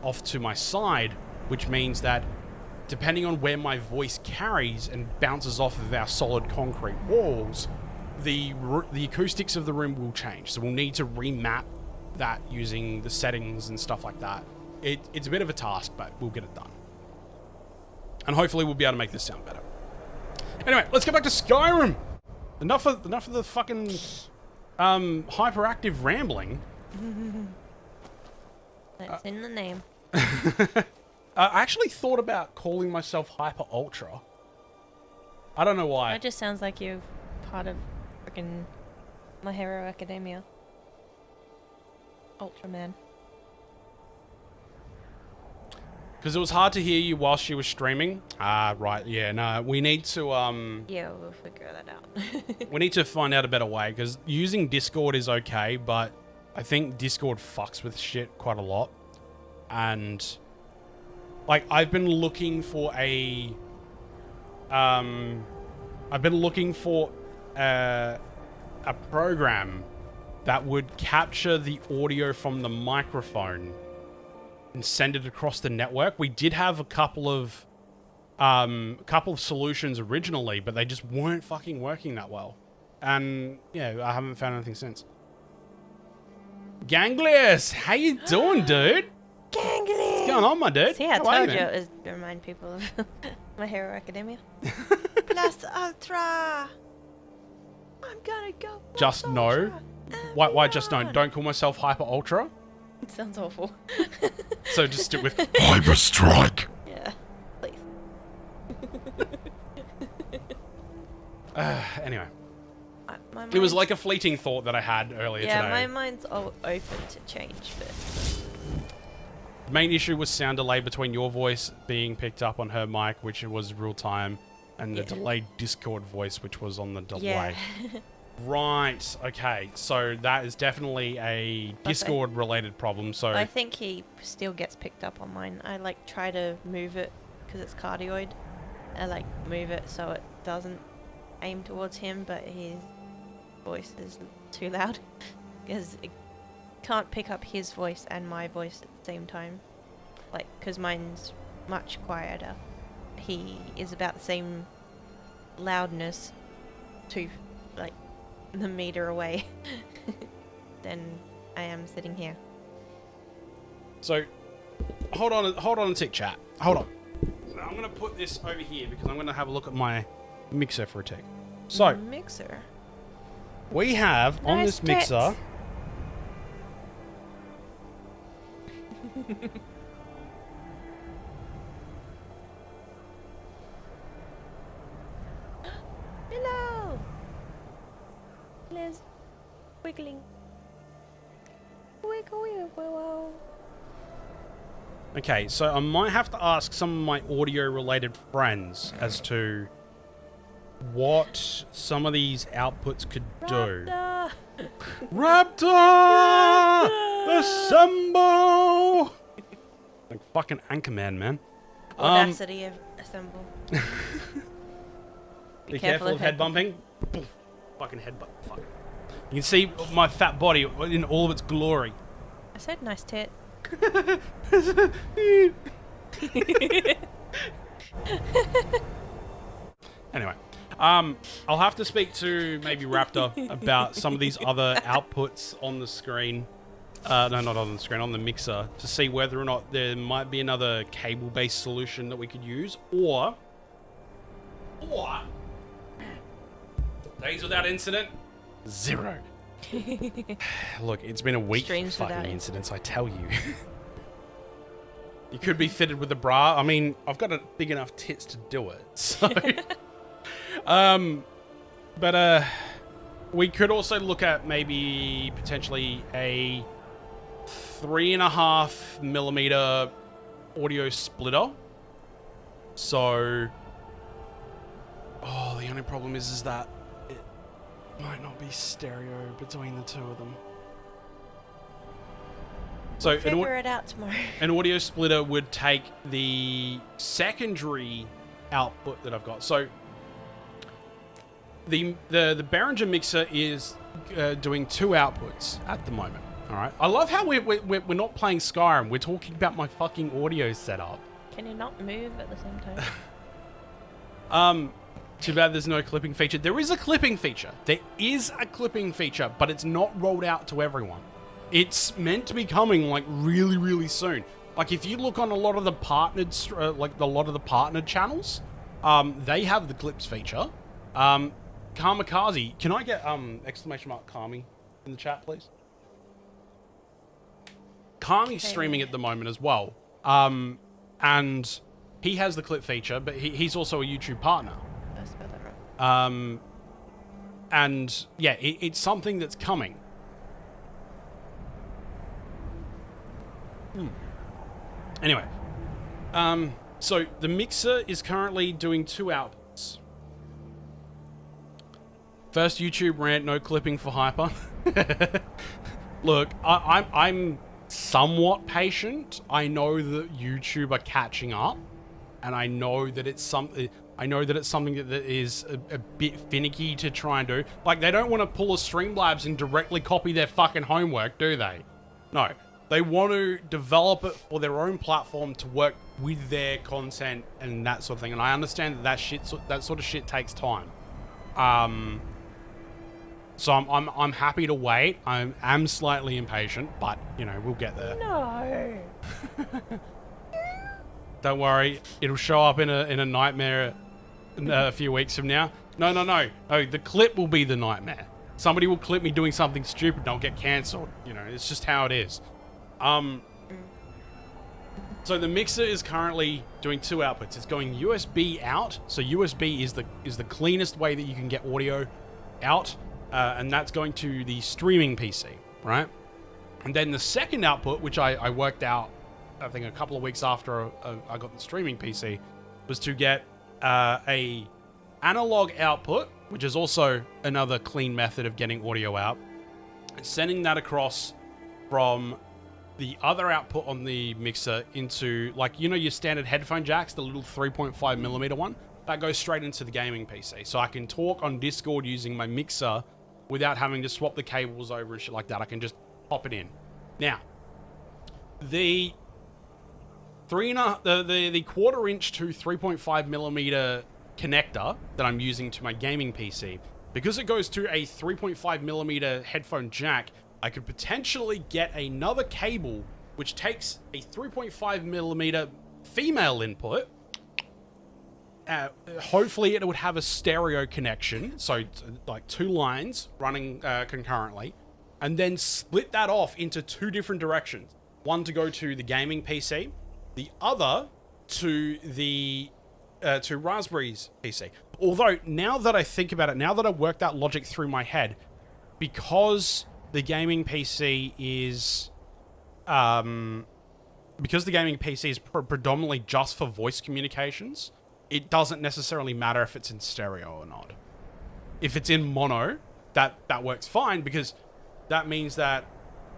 off to my side, which means that depending on where my voice carries and bounces off of our solid concrete walls, the acoustics of the room will change. So we'll need to remap that using the settings and stuff like that. It's a bit of a task, but we'll get it done. And hopefully we'll be able to make this sound better. Anyway, let's get back to Skyrim. Enough of the fucking hyperactive rambling. That's in the name. I actually thought about calling myself Hyper Ultra. I don't know why. That just sounds like you're part of freaking My Hero Academia. Ultraman. Because it was hard to hear you while she was streaming. Ah, right. Yeah, no. We need to, Yeah, we'll figure that out. we need to find out a better way. Because using Discord is okay, but I think Discord fucks with shit quite a lot. And, like, I've been looking for a... a program that would capture the audio from the microphone and send it across the network. We did have a couple of solutions originally, but they just weren't fucking working that well. And yeah, I haven't found anything since. Ganglius, how you doing, dude? Ganglius! What's going on, my dude? See, I How are told you, you man? it was to remind people of My Hero Academia. Plus Ultra. I'm gonna go. Just plus no. Ultra. Why just no? Everyone. Don't call myself Hyper Ultra. It sounds awful. So just stick with Hyper Strike. Yeah, please. anyway. My It was mind's- like a fleeting thought that I had earlier yeah, today. my mind's all open to change, but The main issue was sound delay between your voice being picked up on her mic, which was real time, and the Yeah. delayed Discord voice, which was on the delay. yeah. Right. Okay. So that is definitely a Discord related problem. So I think he still gets picked up on mine. I like try to move it because it's cardioid. I like move it so it doesn't aim towards him, but his voice is too loud because it can't pick up his voice and my voice at the same time. Like, because mine's much quieter. He is about the same loudness to like the meter away than I am sitting here. So hold on a tick, chat. Hold on. So I'm gonna put this over here because I'm gonna have a look at my mixer for a tick. So Mixer. we have on Nice this mixer. Hello! Liz. Wiggling. Wiggle, wiggle, wiggle. Okay, so I might have to ask some of my audio-related friends as to what some of these outputs could do. Raptor! Raptor! Assemble! Like fucking Anchorman, man. Audacity of assemble. Be careful of head bumping. Poof. Fucking head bump. Fuck. You can see my fat body in all of its glory. I said nice tit. Anyway, I'll have to speak to maybe Raptor about some of these other outputs on the screen. No, not on the screen, on the mixer, to see whether or not there might be another cable-based solution that we could use, or days without incident, 0. Look, it's been a week Streams for without fucking incidents, I tell you. You could be fitted with a bra. I mean, I've got a big enough tits to do it, so... but we could also look at maybe potentially a 3.5mm audio splitter. So, the only problem is that it might not be stereo between the two of them. So Figure it out tomorrow. an audio splitter would take the secondary output that I've got. So the Behringer mixer is doing 2 outputs at the moment. All right. I love how we're not playing Skyrim. We're talking about my fucking audio setup. Can you not move at the same time? Too bad there's no clipping feature. There is a clipping feature. There is a clipping feature, but it's not rolled out to everyone. It's meant to be coming like really, really soon. Like if you look on a lot of the partnered, partnered channels, they have the clips feature. Kamikaze, can I get exclamation mark Kami in the chat, please? Kami's streaming at the moment as well, and he has the clip feature, but he's also a YouTube partner. I spelled that wrong. And yeah, it's something that's coming. Anyway, so the mixer is currently doing 2 outputs. First YouTube rant, no clipping for Hyper. Look, I'm somewhat patient. I know that YouTube are catching up, and I know that it's something. I know that it's something that is a bit finicky to try and do. Like, they don't want to pull a Streamlabs and directly copy their fucking homework, do they? No. They want to develop it for their own platform to work with their content and that sort of thing. And I understand that that sort of shit takes time. So I'm happy to wait. I am slightly impatient, but you know, we'll get there. No. Don't worry, it'll show up in a nightmare a few weeks from now. No, the clip will be the nightmare. Somebody will clip me doing something stupid and I'll get cancelled. You know, it's just how it is. So the mixer is currently doing 2 outputs. It's going USB out. So USB is the cleanest way that you can get audio out, and that's going to the streaming PC, right? And then the second output, which I worked out, I think a couple of weeks after I got the streaming PC, was to get a analog output, which is also another clean method of getting audio out, and sending that across from the other output on the mixer into, like, you know, your standard headphone jacks, the little 3.5mm one, that goes straight into the gaming PC. So I can talk on Discord using my mixer without having to swap the cables over and shit like that. I can just pop it in. Now, the 1/4" to 3.5mm connector that I'm using to my gaming PC, because it goes to a 3.5mm headphone jack, I could potentially get another cable which takes a 3.5mm female input. Hopefully it would have a stereo connection, so like 2 lines running concurrently, and then split that off into 2 different directions. One to go to the gaming PC, the other to the to Raspberry's PC. Although, now that I think about it, now that I've worked that logic through my head, because the gaming PC is predominantly just for voice communications, it doesn't necessarily matter if it's in stereo or not. If it's in mono, that works fine, because that means that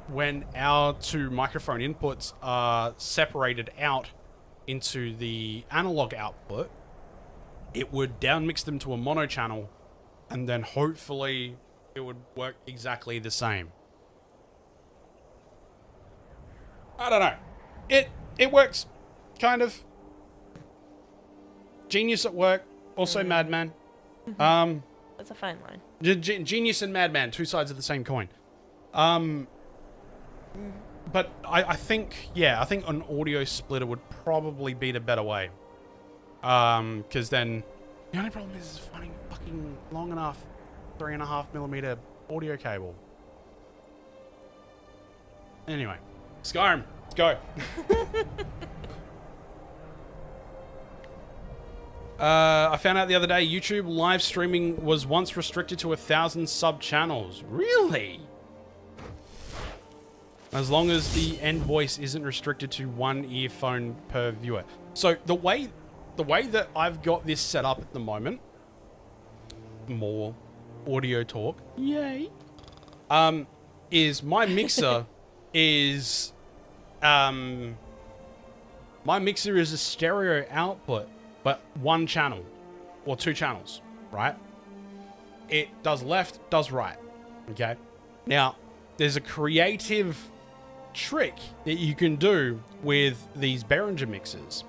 when our 2 microphone inputs are separated out into the analog output, it would downmix them to a mono channel, and then hopefully it would work exactly the same. I don't know. It works, kind of. Genius at work, also madman. That's a fine line. Genius and madman, 2 sides of the same coin. But I think an audio splitter would probably be the better way. Because then the only problem is finding fucking long enough 3.5mm audio cable. Anyway, Skyrim, let's go. I found out the other day YouTube live streaming was once restricted to 1,000 sub channels. Really? As long as the end voice isn't restricted to 1 earphone per viewer. So the way that I've got this set up at the moment, more audio talk, yay, is my mixer is a stereo output, but 1 channel or 2 channels, right? It does left, does right. Okay. Now, there's a creative trick that you can do with these Behringer mixers,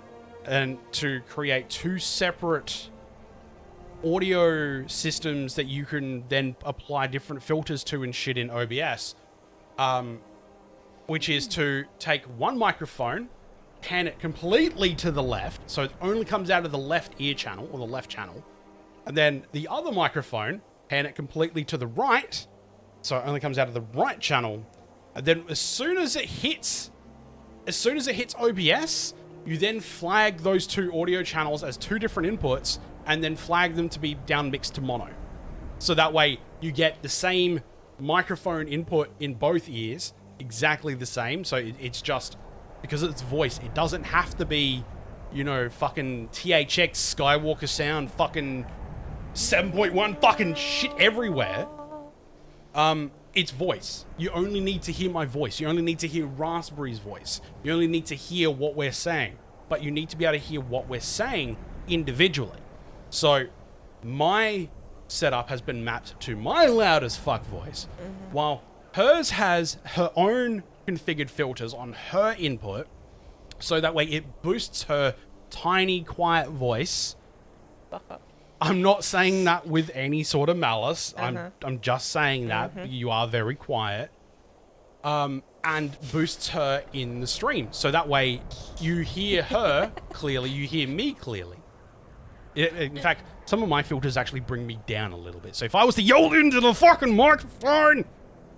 and to create two separate audio systems that you can then apply different filters to and shit in OBS. Which is to take one microphone, pan it completely to the left, so it only comes out of the left ear channel, or the left channel. And then the other microphone, pan it completely to the right, so it only comes out of the right channel. And then as soon as it hits OBS, you then flag those two audio channels as two different inputs, and then flag them to be down mixed to mono. So that way you get the same microphone input in both ears, exactly the same. So it's just, because it's voice, it doesn't have to be, you know, fucking THX Skywalker sound, fucking 7.1 fucking shit everywhere. It's voice. You only need to hear my voice. You only need to hear Raspberry's voice. You only need to hear what we're saying. But you need to be able to hear what we're saying individually. So my setup has been mapped to my loud as fuck voice, while hers has her own configured filters on her input, so that way it boosts her tiny, quiet voice. I'm not saying that with any sort of malice. I'm just saying that you are very quiet. And boosts her in the stream, so that way you hear her clearly, you hear me clearly. In fact, some of my filters actually bring me down a little bit. So if I was to yell into the fucking microphone,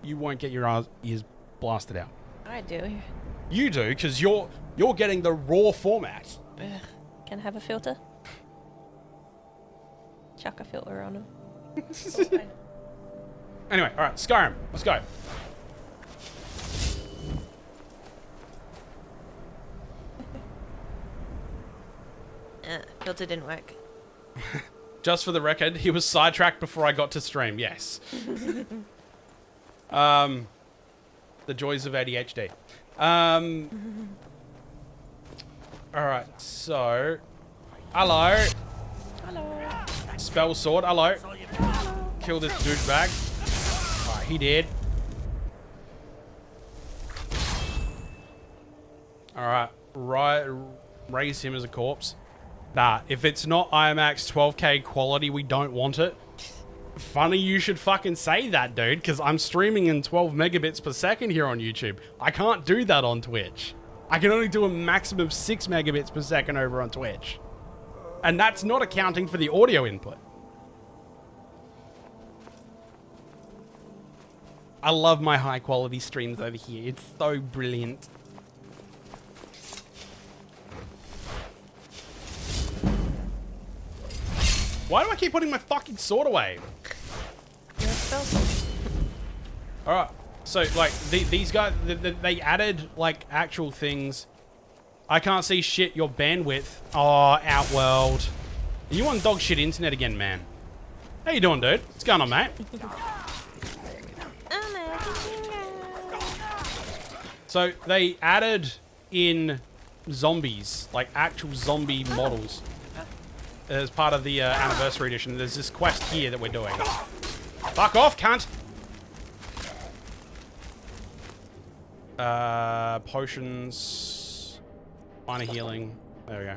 you won't get your ears blasted out. I do. You do, because you're getting the raw format. Ugh. Can I have a filter? Chuck a filter on them. Anyway, alright, Skyrim. Let's go. Filter didn't work. Just for the record, he was sidetracked before I got to stream. Yes. The joys of ADHD. Alright, so... Hello. Hello. Spell sword. Hello. Kill this douchebag. Alright, he did. Alright, raise him as a corpse. Nah, if it's not IMAX 12K quality, we don't want it. Funny you should fucking say that, dude, because I'm streaming in 12 megabits per second here on YouTube. I can't do that on Twitch. I can only do a maximum of 6 megabits per second over on Twitch. And that's not accounting for the audio input. I love my high quality streams over here. It's so brilliant. Why do I keep putting my fucking sword away? Alright, so, like, these guys, they added, like, actual things. I can't see shit, your bandwidth. Oh, Outworld. You on dog shit internet again, man. How you doing, dude? What's going on, mate? So, they added in zombies, like, actual zombie models. As part of the anniversary edition, there's this quest here that we're doing. Fuck off, cunt! Potions. Minor healing. There we go.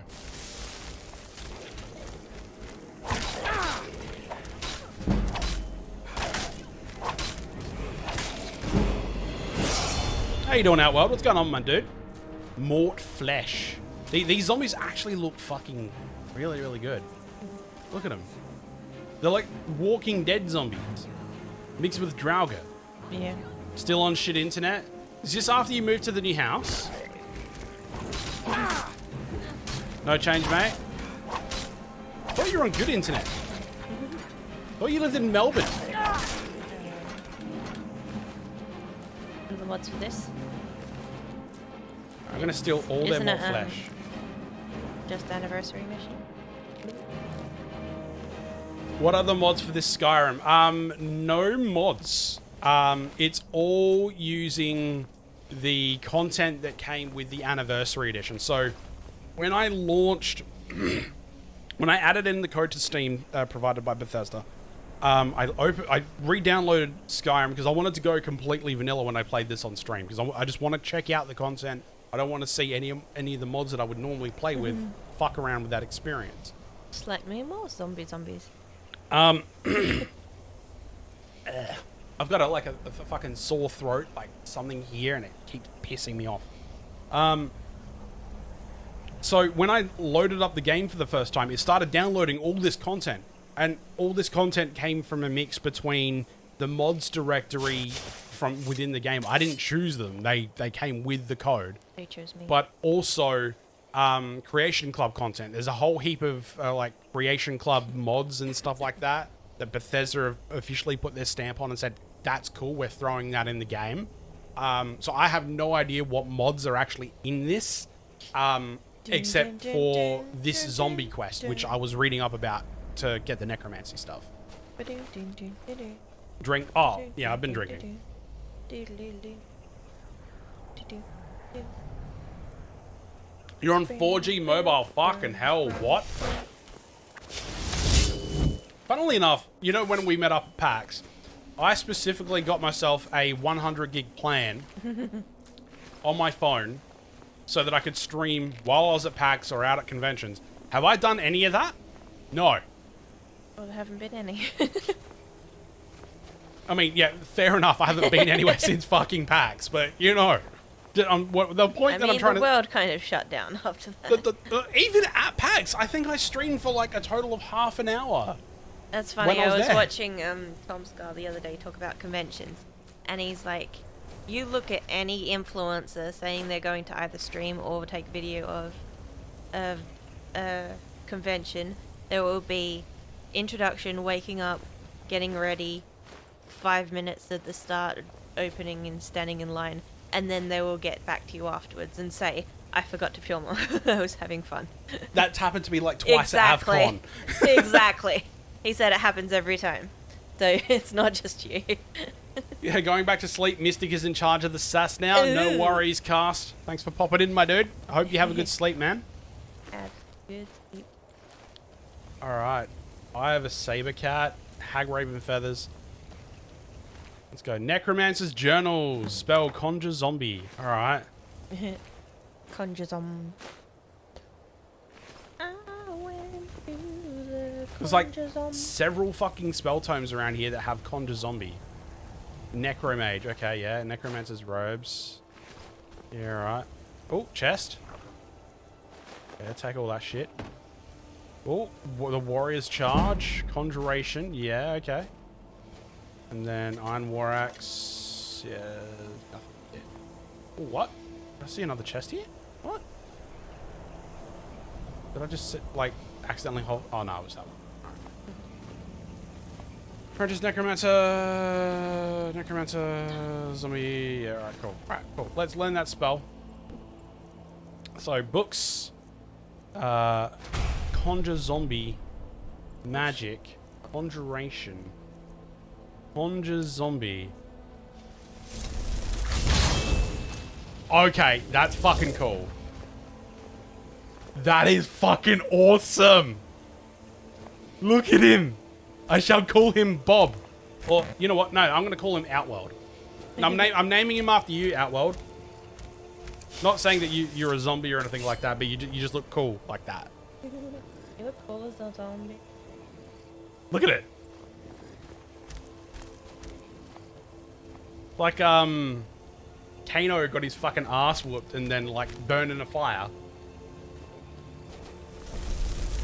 How you doing, Outworld? What's going on, my dude? Mort flesh. These zombies actually look fucking really, really good. Look at them. They're like Walking Dead zombies. Mixed with Draugr. Yeah. Still on shit internet? Is this after you moved to the new house? No change, mate? I thought you were on good internet. I thought you lived in Melbourne. And the mods for this? I'm gonna steal all their Isn't more it, flesh. Just anniversary mission. What other mods for this Skyrim? No mods. It's all using the content that came with the anniversary edition. So when I launched, when I added in the code to Steam provided by Bethesda, I re-downloaded Skyrim because I wanted to go completely vanilla when I played this on stream because I just want to check out the content I don't want to see any of the mods that I would normally play with fuck around with that experience. Select me more zombies. I've got a fucking sore throat, like something here, and it keeps pissing me off. So when I loaded up the game for the first time, it started downloading all this content, and all this content came from a mix between the mods directory from within the game. I didn't choose them; they came with the code. They chose me. But also Creation Club content. There's a whole heap of like Creation Club mods and stuff like that Bethesda have officially put their stamp on and said, that's cool, we're throwing that in the game. So I have no idea what mods are actually in this, except for this zombie quest, which I was reading up about to get the necromancy stuff. Drink. Oh, yeah, I've been drinking. You're on 4G mobile. Fucking hell, what? Funnily enough, you know when we met up at PAX, I specifically got myself a 100 gig plan on my phone so that I could stream while I was at PAX or out at conventions. Have I done any of that? No. Well, there haven't been any. I mean, yeah, fair enough. I haven't been anywhere since fucking PAX, but you know. The point that I'm trying the to... world kind of shut down after that. Even at PAX, I think I streamed for like a total of half an hour. That's funny. When I was there. Watching Tom Scar the other day talk about conventions, and he's like, you look at any influencer saying they're going to either stream or take video of a convention, there will be introduction, waking up, getting ready, 5 minutes at the start, opening and standing in line, and then they will get back to you afterwards and say, I forgot to film. I was having fun. That's happened to me like twice at AvCon. Exactly. He said it happens every time. So it's not just you. Yeah, going back to sleep, Mystic is in charge of the SAS now. Ooh. No worries, cast. Thanks for popping in, my dude. I hope you have a good sleep, man. Have good sleep. Alright. I have a saber cat, hag raven feathers. Let's go. Necromancer's Journal. Spell conjure zombie. Alright. Conjure zombie. There's like several fucking spell tomes around here that have conjure zombie. Necromage. Okay, yeah. Necromancer's robes. Yeah, alright. Oh, chest. Yeah, take all that shit. Oh, the warrior's charge. Conjuration. Yeah, okay. And then Iron War Axe. Yeah, nothing. Yeah. Oh, what? Did I see another chest here? What? Did I just accidentally hold? Oh no, it was that one. Purchase Necromancer. Necromancer. Zombie. Yeah, alright, cool. Alright, cool. Let's learn that spell. So, books. Conjure zombie. Magic. Conjuration. Conjure zombie. Okay, that's fucking cool. That is fucking awesome. Look at him. I shall call him Bob. Or, you know what? No, I'm going to call him Outworld. I'm naming him after you, Outworld. Not saying that you're a zombie or anything like that, but you just look cool like that. You look cool as a zombie. Look at it. Like, Kano got his fucking ass whooped and then, like, burned in a fire.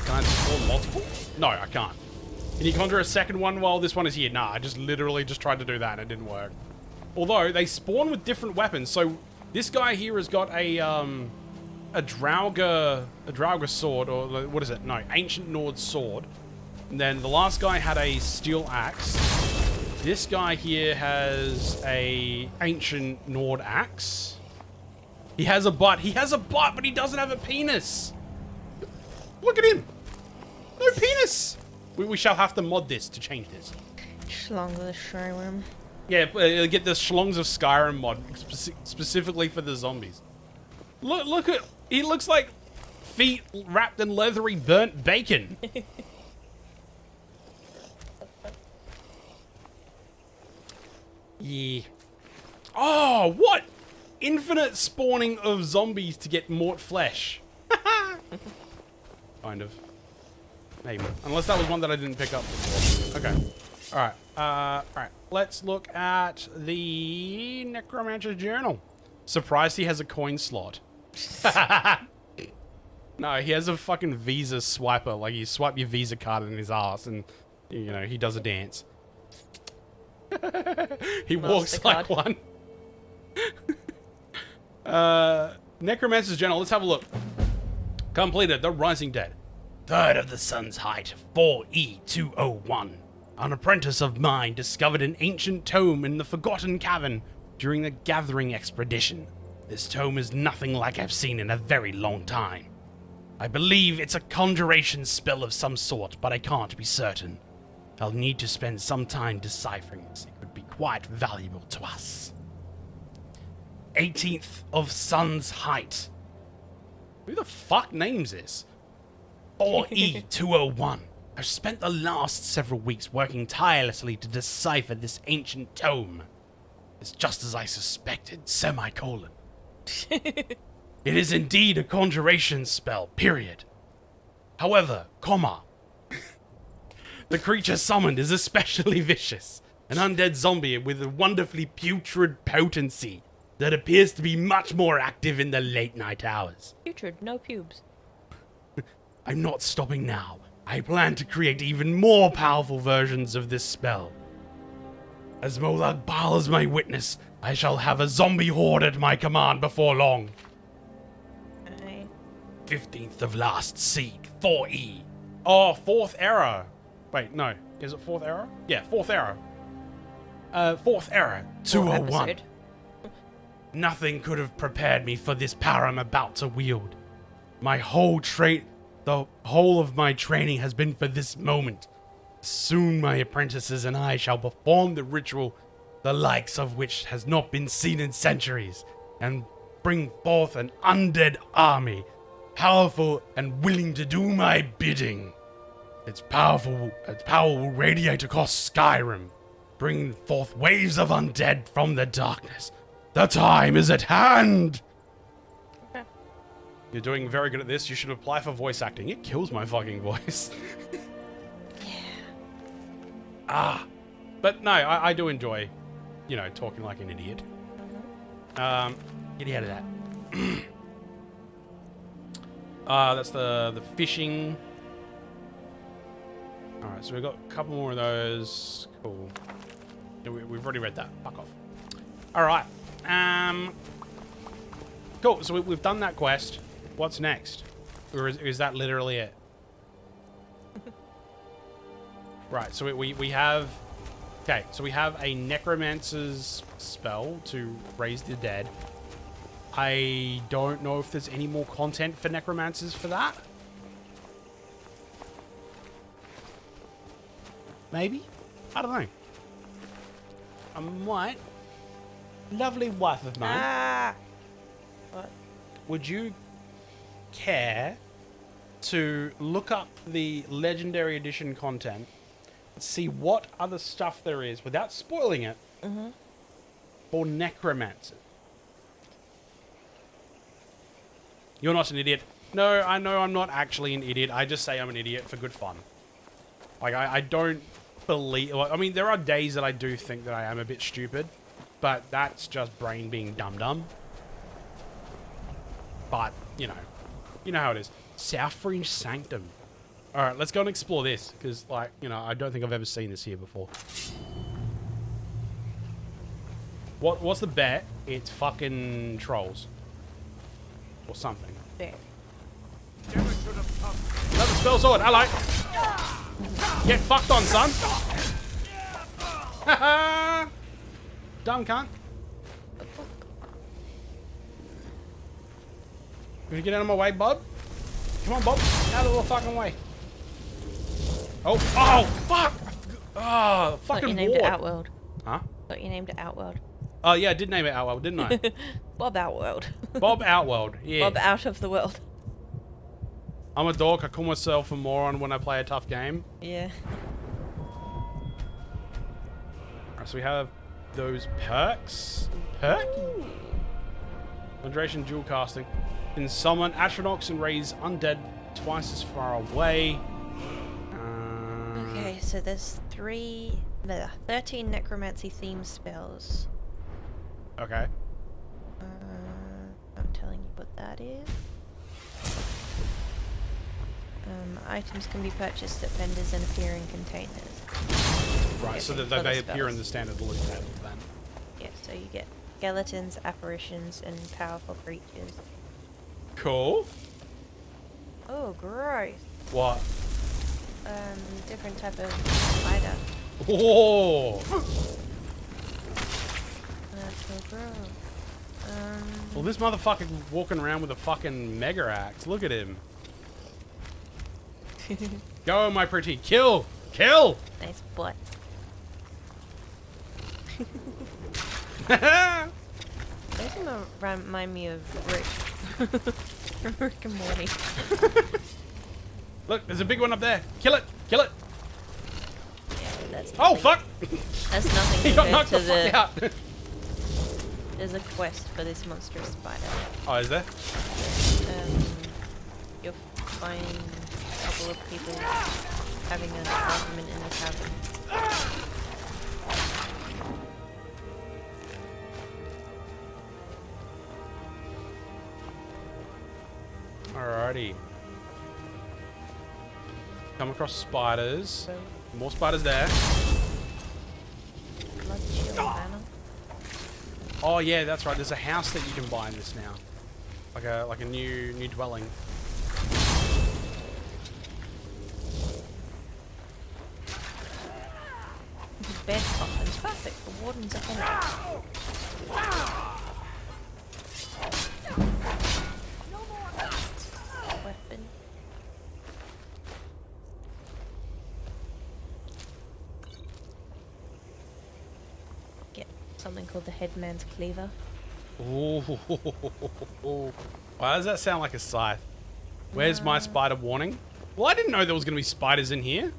Can I spawn multiple? No, I can't. Can you conjure a second one while this one is here? Nah, I just literally just tried to do that and it didn't work. Although, they spawn with different weapons. So, this guy here has got a Draugr sword, or what is it? No, Ancient Nord sword. And then the last guy had a steel axe. This guy here has a Ancient Nord axe. He has a butt. He has a butt, but he doesn't have a penis. Look at him. No penis. We shall have to mod this to change this. Schlong of the Skyrim. Yeah, get the Schlongs of Skyrim mod specifically for the zombies. Look at... He looks like feet wrapped in leathery burnt bacon. Yeah. Oh, what? infinite spawning of zombies to get more flesh. Kind of. Maybe. Unless that was one that I didn't pick up before. Okay. Alright. Alright. Let's look at the Necromancer's Journal. Surprised he has a coin slot. No, he has a fucking Visa swiper. Like, you swipe your Visa card in his ass and, you know, he does a dance. He walks like one. Necromancer's Journal. Let's have a look. Completed. The Rising Dead. 3rd of the sun's height. 4E201. An apprentice of mine discovered an ancient tome in the Forgotten Cavern during the Gathering Expedition. This tome is nothing like I've seen in a very long time. I believe it's a conjuration spell of some sort, but I can't be certain. I'll need to spend some time deciphering this. It would be quite valuable to us. 18th of sun's height. Who the fuck names this? 4E201. I've spent the last several weeks working tirelessly to decipher this ancient tome. It's just as I suspected, semicolon. It is indeed a conjuration spell, period. However, comma. The creature summoned is especially vicious. An undead zombie with a wonderfully putrid potency that appears to be much more active in the late night hours. Putrid, no pubes. I'm not stopping now. I plan to create even more powerful versions of this spell. As Molag Bal is my witness, I shall have a zombie horde at my command before long. 15th of last seed, 4E. Oh, 4th error. Wait, no. Is it 4th error? Yeah, 4th error. 4th error, 201. Nothing could have prepared me for this power I'm about to wield. The whole of my training has been for this moment. Soon my apprentices and I shall perform the ritual, the likes of which has not been seen in centuries, and bring forth an undead army, powerful and willing to do my bidding. Its power will radiate across Skyrim, bringing forth waves of undead from the darkness. The time is at hand! Okay. You're doing very good at this. You should apply for voice acting. It kills my fucking voice. But no, I do enjoy, you know, talking like an idiot. Get out of that. That's the fishing. Alright, so we've got a couple more of those. Cool. Yeah, we've already read that. Fuck off. Alright. Cool, so we've done that quest. What's next? Or is that literally it? Right, so we have... Okay, so we have a necromancer's spell to raise the dead. I don't know if there's any more content for necromancers for that. Maybe? I don't know. I might. Lovely wife of mine. What? Would you care to look up the Legendary Edition content, see what other stuff there is without spoiling it for necromancer? You're not an idiot. No, I know I'm not actually an idiot. I just say I'm an idiot for good fun. Like, I don't believe... I mean, there are days that I do think that I am a bit stupid, but that's just brain being dumb. But, you know how it is. South Fringe Sanctum. Alright, let's go and explore this, because, like, you know, I don't think I've ever seen this here before. What's the bet? It's fucking trolls. Or something. There. Another spell sword, hello! Get fucked on, son! Haha! Dumb cunt. Gonna get out of my way, Bob? Come on, Bob. Out of the fucking way. Oh, fuck! Oh, fucking Thought you named it Outworld. Huh? Thought you named it Outworld. Oh, yeah, I did name it Outworld, didn't I? Bob Outworld. Bob Outworld, yeah. Bob out of the world. I'm a dork. I call myself a moron when I play a tough game. Yeah. Alright, so we have those perks. Perk? Hydration dual casting. Can summon astronauts and raise undead twice as far away. Okay, so there's 13 necromancy themed spells. Okay. I'm telling you what that is. Items can be purchased at vendors and appear in containers. Right, so that they appear in the standard loot table then. Yeah, so you get skeletons, apparitions, and powerful creatures. Cool. Oh, gross. What? Different type of spider. Oh! That's so gross. Well, this motherfucker walking around with a fucking mega axe. Look at him. Go, my pretty. Kill! Kill! Nice butt. Those remind me of Rick. Rick and Morty. Look, there's a big one up there. Kill it! Kill it! Yeah, that's Oh, nothing- fuck! That's nothing He got compared knocked to the fuck out. There's a quest for this monstrous spider. Oh, is there? You'll find a couple of people having an argument in a tavern. Alrighty. Come across spiders. More spiders there. Blood shill banner. Oh yeah, that's right. There's a house that you can buy in this now. Like a new dwelling. Bed coffins. Perfect for wardens of enemies. Weapon. Get something called the Headman's Cleaver. Ooh. Why does that sound like a scythe? Where's my spider warning? Well, I didn't know there was going to be spiders in here.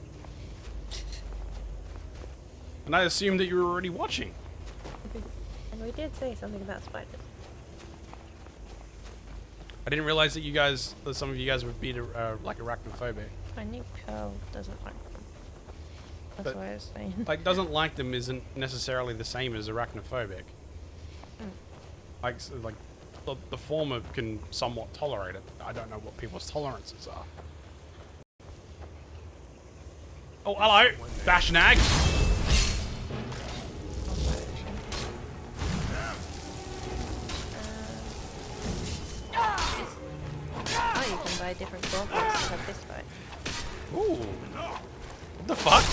And I assumed that you were already watching. And we did say something about spiders. I didn't realize that you guys, that some of you guys would be like arachnophobic. I knew Pearl doesn't like them. That's But- why I was saying. Like, doesn't like them isn't necessarily the same as arachnophobic. Like the former can somewhat tolerate it. I don't know what people's tolerances are. Oh, hello, Bashnag. Oh, you can buy different gauntlets to have this fight. Ooh. What the fuck?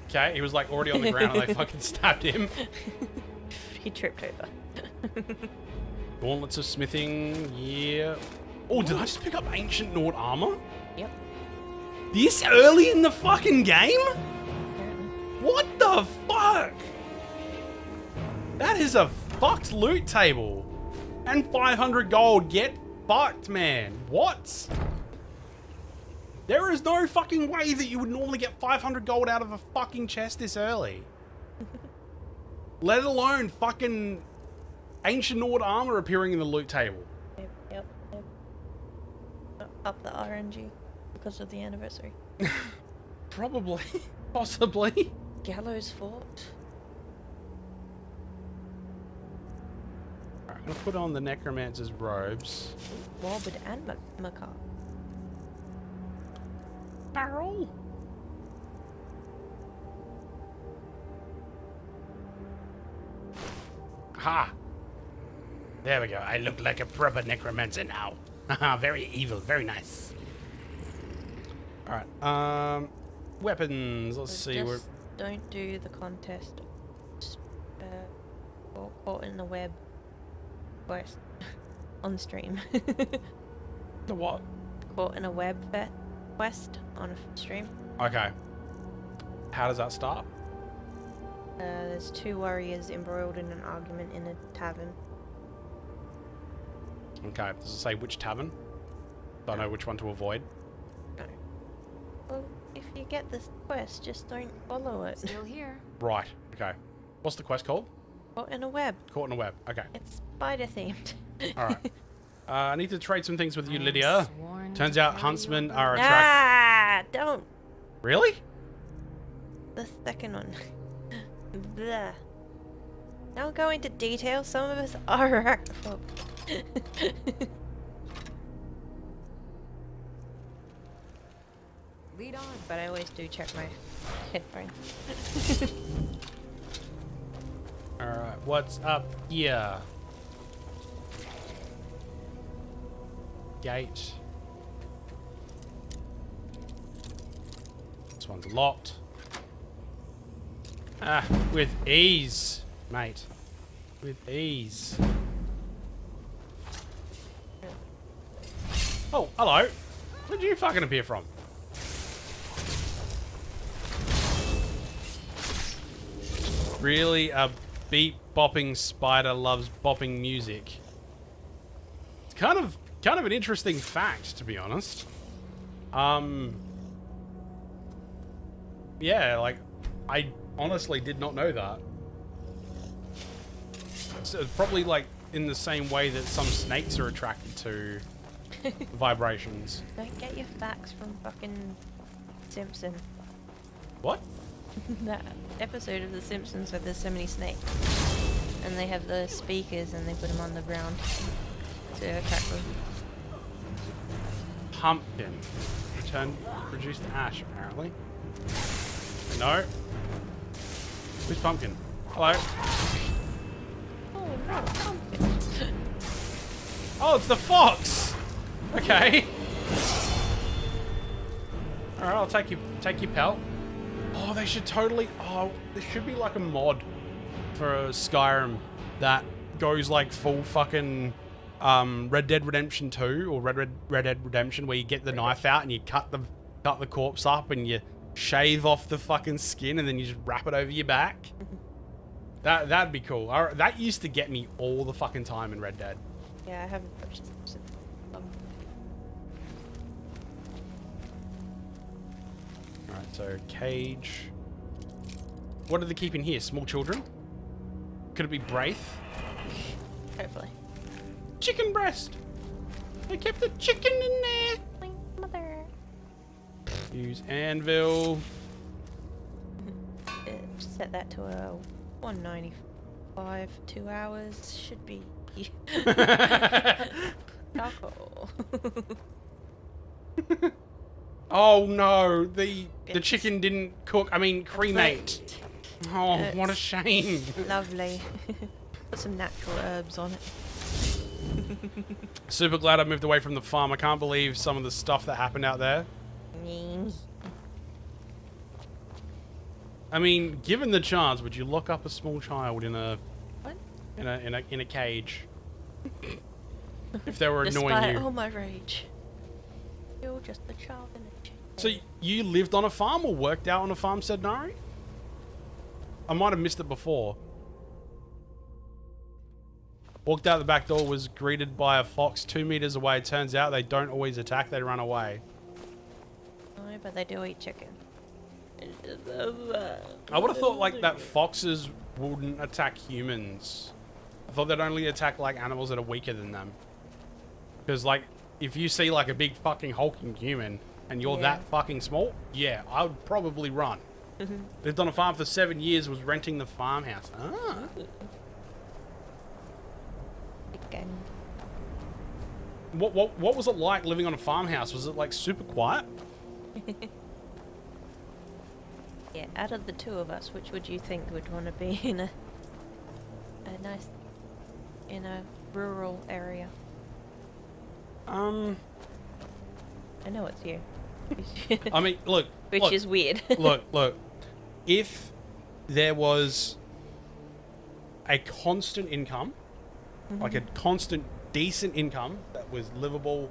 Okay, he was like already on the ground and I fucking stabbed him. He tripped over. Gauntlets of smithing, yeah. Oh, did I just pick up ancient Nord armor? Yep. This early in the fucking game? Apparently. What the fuck? That is a fucked loot table. And 500 gold. Get fucked, man. What? There is no fucking way that you would normally get 500 gold out of a fucking chest this early. Let alone fucking ancient Nord armor appearing in the loot table. Yep. Up the RNG because of the anniversary. Probably. Possibly. Gallows Fort. Alright, I'm gonna put on the necromancer's robes. Morbid and macabre. Barrel. Ha! There we go. I look like a proper necromancer now. Haha, very evil, very nice. Alright, weapons. Let's see. We're Just don't do the contest. Just, or caught in the web quest on stream. the what? Caught in a web quest on a stream. Okay. How does that start? There's two warriors embroiled in an argument in a tavern. Okay. Does it say which tavern? Don't know which one to avoid. No. Well, if you get this quest, just don't follow it. Still here. Right. Okay. What's the quest called? Caught in a web. Caught in a web. Okay. It's spider themed. All right. I need to trade some things with you, I am Lydia. sworn Turns to out carry huntsmen your are burden. attracted. Don't. Really? The second one. Blah. Don't go into detail. Some of us are arachnophobes. Lead on. But I always do check my headphone. All right. What's up here? Gate. This one's locked. Ah, with ease, mate. With ease. Oh, hello. Where did you fucking appear from? Really, a beat-bopping spider loves bopping music. It's kind of an interesting fact, to be honest. Yeah, like, I honestly did not know that. So it's probably like in the same way that some snakes are attracted to vibrations. Don't get your facts from fucking Simpson. What? That episode of The Simpsons where there's so many snakes. And they have the speakers and they put them on the ground to attract them. Pumpkin. Produced ash, apparently. No. Who's Pumpkin? Hello. Oh no, pumpkin. Oh, it's the fox. Okay. All right, I'll take your pelt. Oh, they should totally. Oh, there should be like a mod for Skyrim that goes like full fucking Red Dead Redemption 2 or Red Dead Redemption, where you get the knife out and you cut the corpse up and you shave off the fucking skin and then you just wrap it over your back. That'd be cool. That used to get me all the fucking time in Red Dead. Yeah, I haven't touched it since. Alright, so cage. What do they keep in here? Small children? Could it be Braith? Hopefully. Chicken breast! They kept the chicken in there! My mother. Use anvil. Set that to a 195. 2 hours should be. Taco. Oh no, the Yes. chicken didn't cook. I mean, cremate. Oh, what a shame. Lovely. Put some natural herbs on it. Super glad I moved away from the farm. I can't believe some of the stuff that happened out there. I mean, given the chance, would you lock up a small child in a What? in a cage if they were Despite annoying you? all my rage. You're just a child in a cage. So you lived on a farm or worked out on a farm, said Nari? I might have missed it before. Walked out the back door, was greeted by a fox 2 meters away. Turns out they don't always attack, they run away. No, but they do eat chicken. I would have thought like that foxes wouldn't attack humans. I thought they'd only attack like animals that are weaker than them. Because like, if you see like a big fucking hulking human and you're Yeah. that fucking small, yeah, I would probably run. Lived on a farm for 7 years, was renting the farmhouse. Ah. Chicken. What was it like living on a farmhouse? Was it like super quiet? Yeah, out of the two of us, which would you think would want to be in a nice, in a rural area? I I know it's you. mean, look. Which look, is weird. look. If there was a constant income, like a constant, decent income that was livable,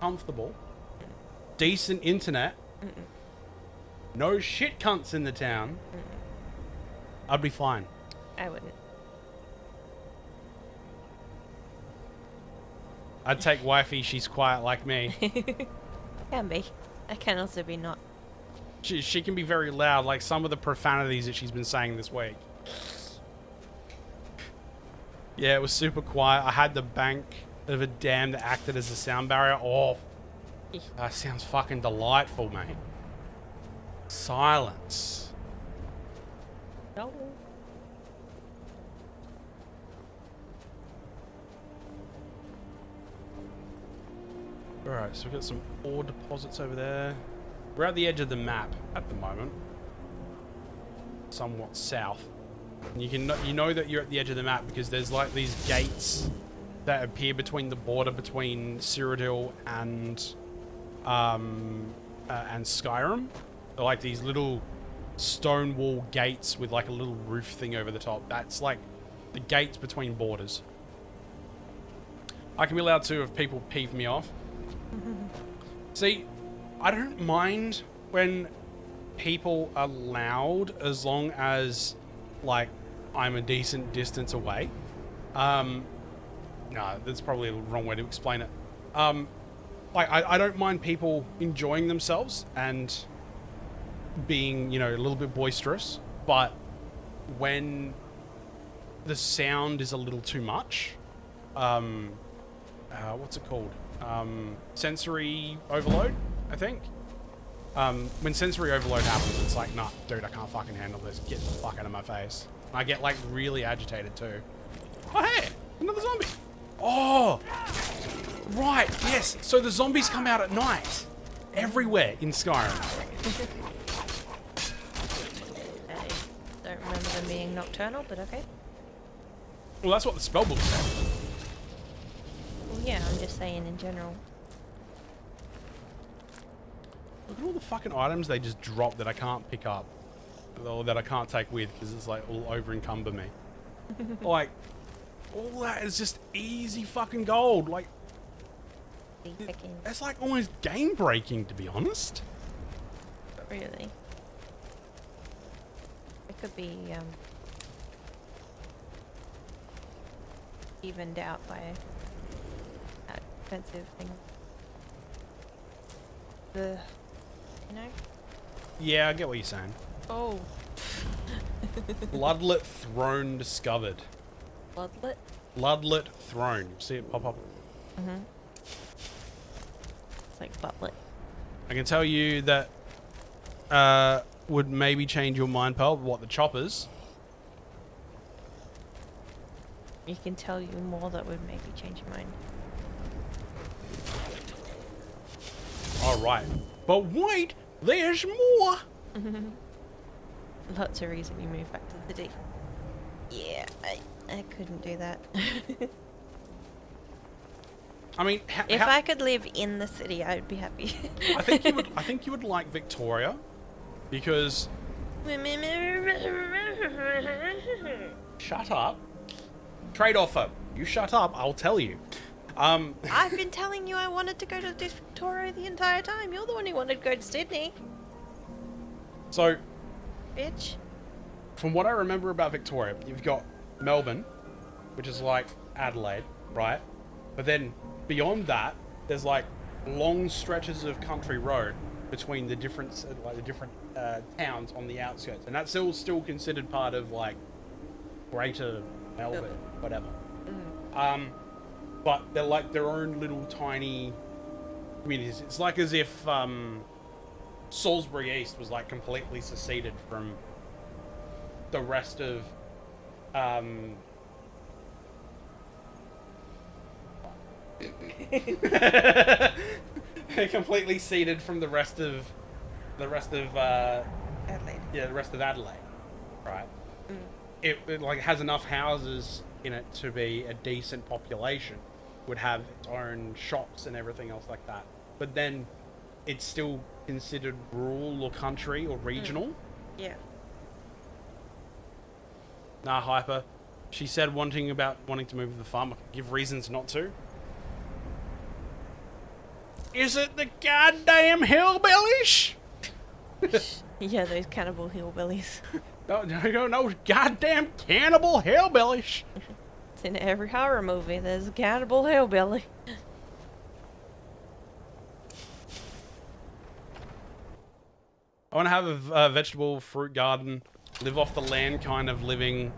comfortable, decent internet, no shit cunts in the town, I'd be fine. I wouldn't. I'd take wifey, she's quiet like me. Can be. I can also be not. She can be very loud, like some of the profanities that she's been saying this week. Yeah, it was super quiet. I had the bank of a dam that acted as a sound barrier. Oh, that sounds fucking delightful, mate. Silence. No. Alright, so we've got some ore deposits over there. We're at the edge of the map at the moment. Somewhat south. And you know that you're at the edge of the map because there's like these gates that appear between the border between Cyrodiil and Skyrim. They're like these little stone wall gates with like a little roof thing over the top. That's like the gates between borders. I can be allowed to if people peeve me off. See, I don't mind when people are loud as long as, like, I'm a decent distance away. No, that's probably the wrong way to explain it. Like, I don't mind people enjoying themselves and being, you know, a little bit boisterous, but when the sound is a little too much, what's it called? Sensory overload, I think. When sensory overload happens, it's like, nah, dude, I can't fucking handle this. Get the fuck out of my face. I get, like, really agitated, too. Oh, hey! Another zombie! Oh! Right, yes. So the zombies come out at night. Everywhere in Skyrim. I don't remember them being nocturnal, but okay. Well, that's what the spellbook said. Well, yeah, I'm just saying in general. Look at all the fucking items they just drop that I can't pick up. Or that I can't take with because it's like all over encumber me. Like, all that is just easy fucking gold. Like, it's like almost game breaking, to be honest. Really? It could be evened out by that expensive thing. The, you know? Yeah, I get what you're saying. Oh. Bloodlet throne discovered. Bloodlet? Bloodlet throne. See it pop up. Mm-hmm. It's like buttlet. I can tell you that would maybe change your mind, pal. What, the choppers? You can tell you more that would maybe change your mind. Alright. But wait! There's more! Lots of reason you move back to the city. Yeah, I couldn't do that. I mean, if I could live in the city, I would be happy. I think you would. I think you would like Victoria, because. Shut up. Trade offer. You shut up. I'll tell you. I've been telling you I wanted to go to Victoria the entire time. You're the one who wanted to go to Sydney. So, Bitch. from what I remember about Victoria, you've got Melbourne, which is like Adelaide, right? But then beyond that, there's like long stretches of country road between the different towns on the outskirts, and that's still considered part of like Greater Melbourne, whatever. But they're like their own little tiny communities. It's like as if Salisbury East was like completely seceded from the rest of completely seeded from the rest of Adelaide. yeah, the rest of Adelaide, right? It like has enough houses in it to be a decent population, would have its own shops and everything else like that, but then it's still considered rural or country or regional. Yeah. Nah, Hyper. She said wanting to move to the farm. I can give reasons not to. Is it the goddamn hillbillies? Yeah, those cannibal hillbillies. No, goddamn cannibal hillbillies. It's in every horror movie. There's a cannibal hillbilly. I want to have a vegetable fruit garden live off the land kind of living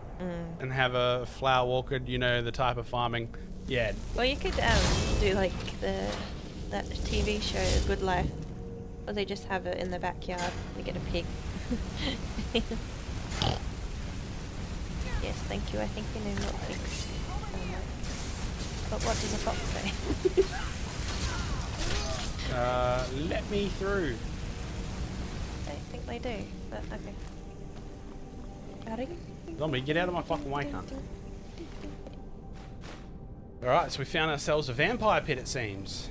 and have a flower orchard, you know, the type of farming. Yeah. Well, you could do like that TV show, Good Life, or they just have it in the backyard. They get a pig. Yes, thank you. I think you know what pigs. But what does a fox say? Let me through. I don't think they do, but okay. Howdy. Zombie, get out of my fucking way, cunt. Alright, so we found ourselves a vampire pit, it seems.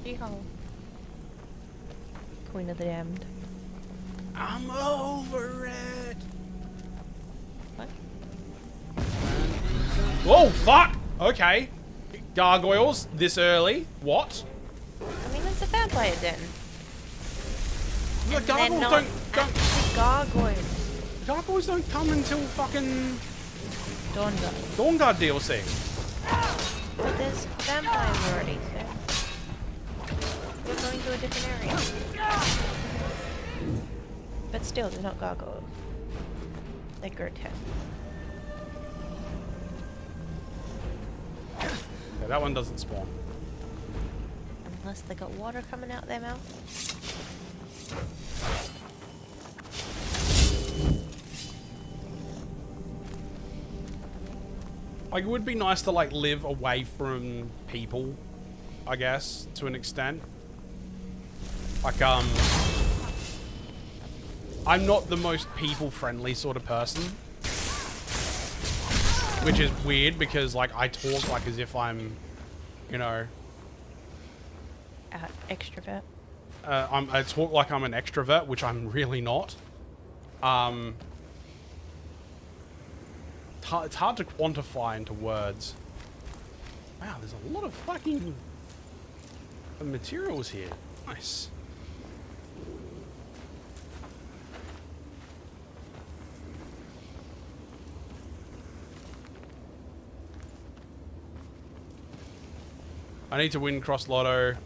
She-hole. Queen of the Damned. I'm over it. What? Whoa, fuck! Okay. Gargoyles, this early. What? I mean, it's a vampire den. The And they're gargoyles not don't actually gargoyles. gargoyles don't come until fucking Dawnguard. Dawnguard DLC. But there's vampires already, so we're going to a different area. But still, they're not gargoyles. They're grotesque. Yeah, that one doesn't spawn. Unless they got water coming out their mouth. Like, it would be nice to, like, live away from people, I guess, to an extent. Like, I'm not the most people-friendly sort of person. Which is weird, because, like, I talk, like, as if I'm, you know... Extrovert. I talk like I'm an extrovert, which I'm really not. It's hard to quantify into words. Wow, there's a lot of fucking materials here. Nice. I need to win Cross Lotto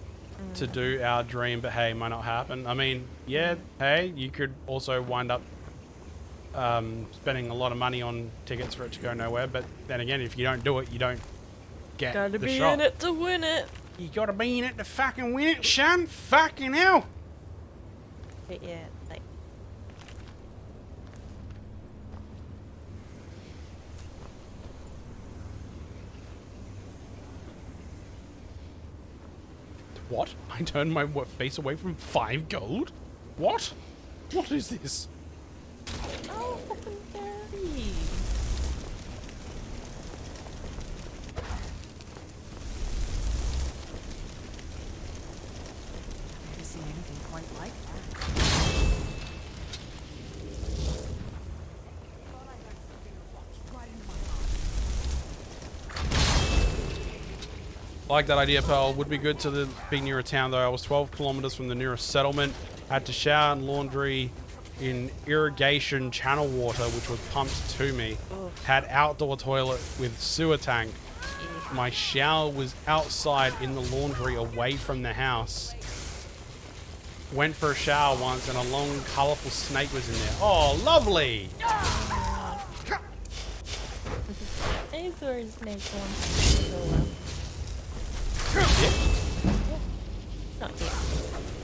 to do our dream, but hey, might not happen. I mean, yeah, hey, you could also wind up spending a lot of money on tickets for it to go nowhere, but then again, if you don't do it, you don't get Gotta the be shot. in it to win it. You gotta be in it to fucking win it, son. Fucking hell. But yeah, like... What? I turned my face away from 5 gold? What? What is this? Oh, fucking dirty. Never seen anything quite like that. Like that idea, Pearl. Would be good to be near a town, though. I was 12 kilometers from the nearest settlement. Had to shower and laundry in irrigation channel water, which was pumped to me. Oof. Had outdoor toilet with sewer tank. My shower was outside in the laundry away from the house. Went for a shower once and a long, colourful snake was in there. Oh, lovely! I saw a snake once. Oh well. Yeah. Not yet.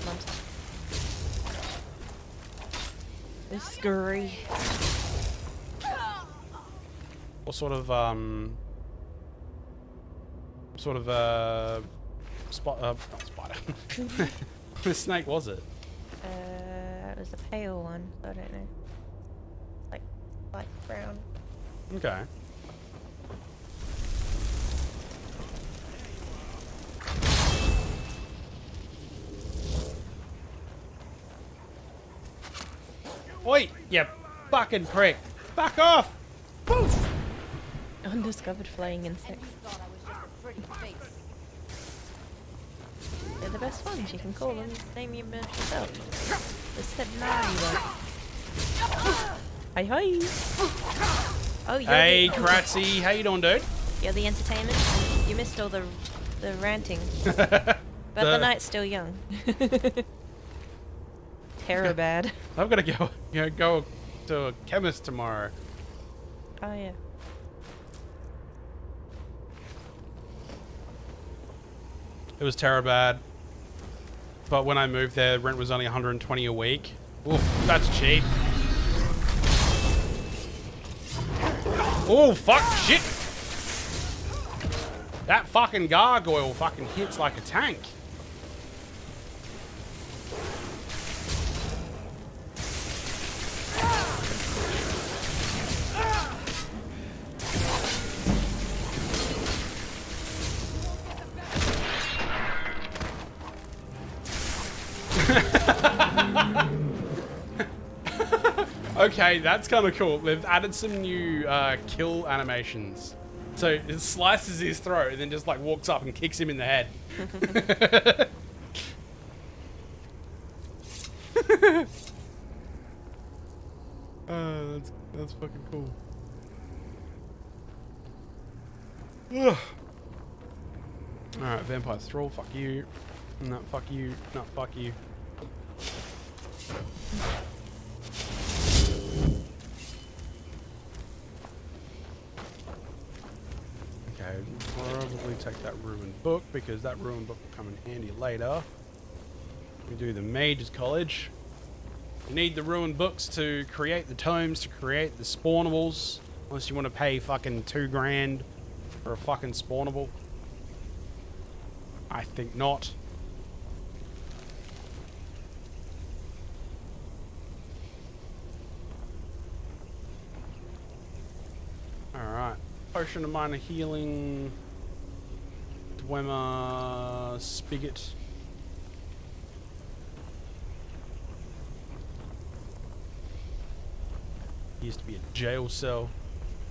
Monster. It's scurry. What sort of not spider. What snake was it? It was a pale one, so I don't know. Like light brown. Okay. Oi, you fucking prick. Fuck off! Poof! Undiscovered flying insects. Thought I was just a pretty face. They're the best ones, you can call them. Name your bird yourself. The Stepnari one. Hi hi! Oh, Hey, Kratzy, how you doing, dude? You're the entertainment. You missed all the ranting. But the night's still young. Terror bad. I've got to go to a chemist tomorrow. Oh yeah. It was terrible bad. But when I moved there, rent was only 120 a week. Oof, that's cheap. Oh, fuck, shit. That fucking gargoyle fucking hits like a tank. Okay, that's kind of cool. They've added some new kill animations. So it slices his throat and then just like walks up and kicks him in the head. That's fucking cool. Ugh. Alright, Vampire Thrall, fuck you. No, fuck you. No, fuck you. Okay, probably take that ruined book because that ruined book will come in handy later. We do the Mage's College. You need the ruined books to create the tomes, to create the spawnables. Unless you want to pay fucking $2 grand for a fucking spawnable. I think not. Alright. Potion of minor healing. Dwemer spigot. Used to be a jail cell.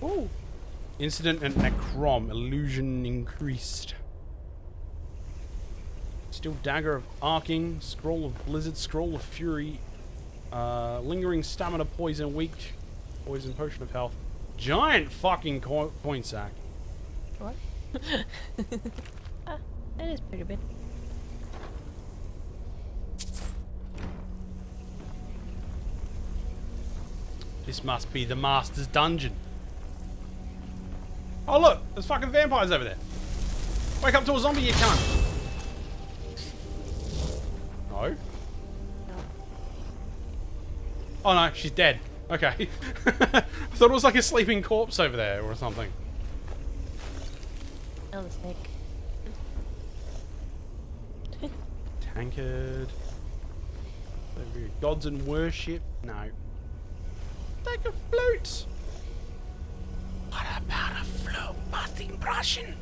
Ooh. Incident and necrom. Illusion increased. Still dagger of arcing. Scroll of blizzard. Scroll of fury. Lingering stamina. Poison weak. Poison potion of health. Giant fucking coin sack. What? Ah, that is pretty big. This must be the master's dungeon. Oh look, there's fucking vampires over there. Wake up to a zombie, you cunt. No? No. Oh no, she's dead. Okay. I thought it was like a sleeping corpse over there or something. Oh, the snake. Tankard. Gods and worship? No. Take a flute. What about a flute busting Prussian?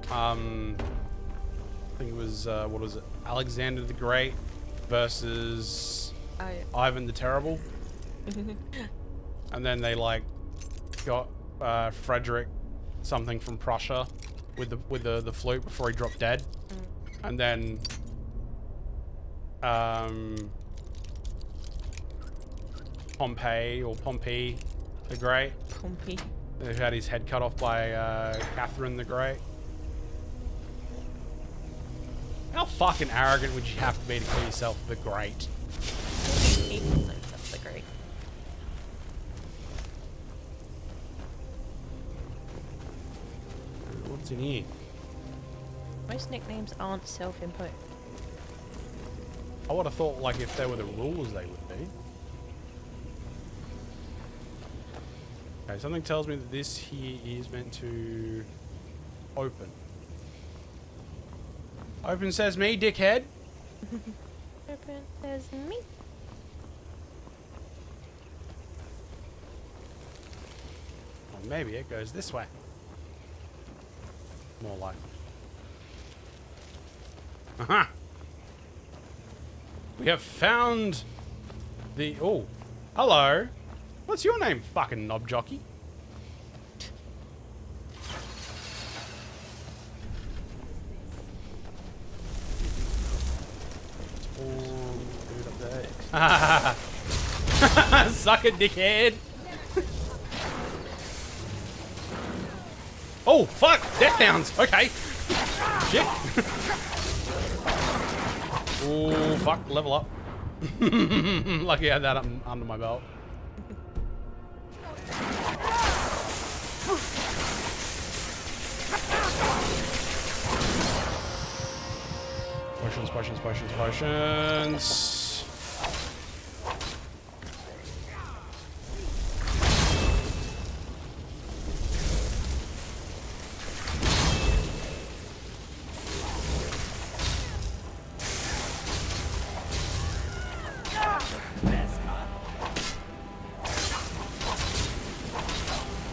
I think it was, what was it? Alexander the Great versus Ivan the Terrible. And then they like got Frederick something from Prussia with the flute before he dropped dead. And then Pompey the Great. Pompey. Who had his head cut off by Catherine the Great. How fucking arrogant would you have to be to call yourself the Great? People know that's the great. What's in here? Most nicknames aren't self-imposed. I would have thought, like, if they were the rules, they would be. Okay, something tells me that this here is meant to open. Open says me, dickhead. Open says me. Or maybe it goes this way. More like. Aha! We have found the... Oh, hello. What's your name, fucking knob jockey? Dude up there. Suck it, dickhead. Oh, fuck! Death downs! Okay. Shit. Oh, fuck. Level up. Lucky I had that up under my belt. Potions, potions, potions, potions.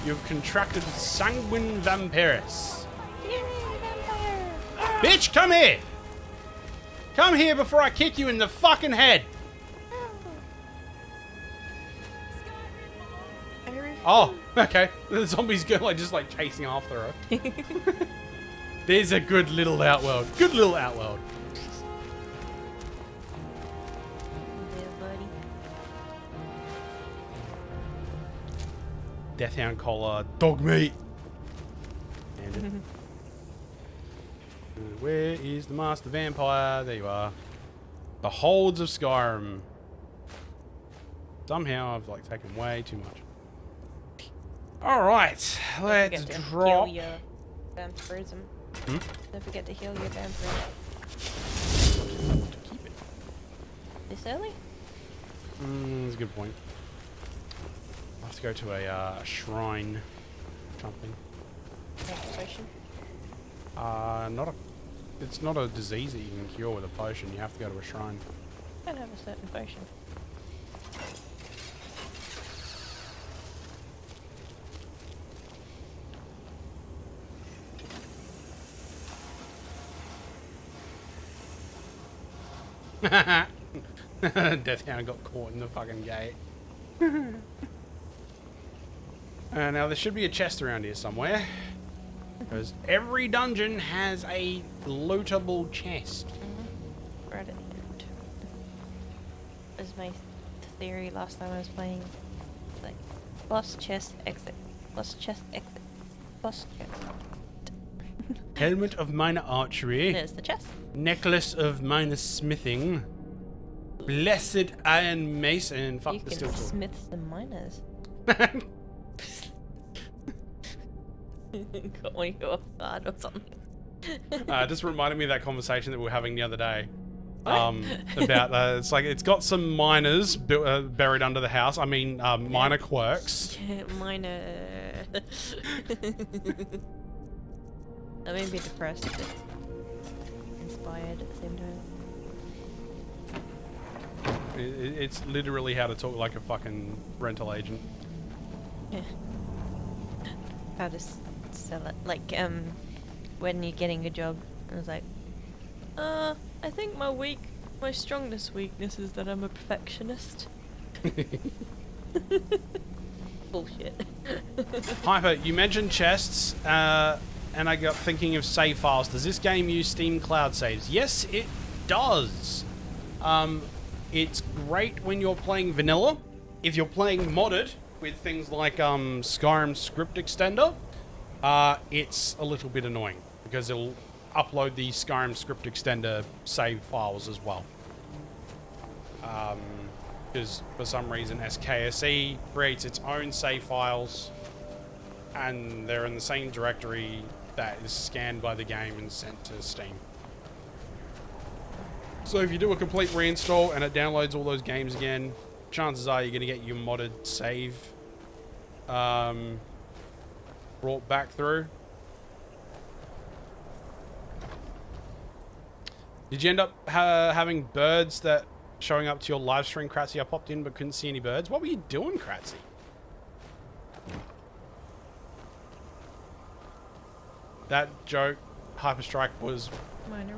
You've contracted sanguine vampirus. Yay, vampire! Bitch, come here! Come here before I kick you in the fucking head! Oh, okay. The zombie's go like just like chasing after her. There's a good little outworld. Good little outworld. Yeah, buddy. Deathhound collar, dog meat. And where is the master vampire? There you are. The holds of Skyrim. Somehow I've like taken way too much. All right, let's Don't forget to drop. heal your vampirism. Hmm? Don't forget to heal your vampirism. Keep it. This early? That's a good point. I'll have to go to a shrine. Something. Potion. Not a. It's not a disease that you can cure with a potion. You have to go to a shrine. I don't have a certain potion. Deathhound got caught in the fucking gate. Now there should be a chest around here somewhere. Because every dungeon has a lootable chest. Right at the end. Was my theory last time I was playing. It's like boss chest exit. Boss chest exit. Boss chest. Helmet of minor archery. There's the chest. Necklace of minor smithing. Blessed iron mace and fuck You the can steel sword. smith the miners. Got one you off guard or something. It just reminded me of that conversation that we were having the other day. About it's like it's got some miners buried under the house. I mean, minor quirks. Minor. I may be depressed, but inspired at the same time. It's literally how to talk like a fucking rental agent. Yeah. How to sell it. Like, when you're getting a job, I was like, I think my strongest weakness is that I'm a perfectionist. Bullshit. Hyper, you mentioned chests, and I got thinking of save files. Does this game use Steam Cloud saves? Yes, it does. It's great when you're playing vanilla. If you're playing modded with things like Skyrim script extender, it's a little bit annoying because it'll upload the Skyrim script extender save files as well. Because for some reason SKSE creates its own save files and they're in the same directory that is scanned by the game and sent to Steam. So if you do a complete reinstall and it downloads all those games again, chances are you're going to get your modded save brought back through. Did you end up having birds that showing up to your live stream, Kratzy? I popped in but couldn't see any birds. What were you doing, Kratzy? That joke, Hyperstrike, was Minor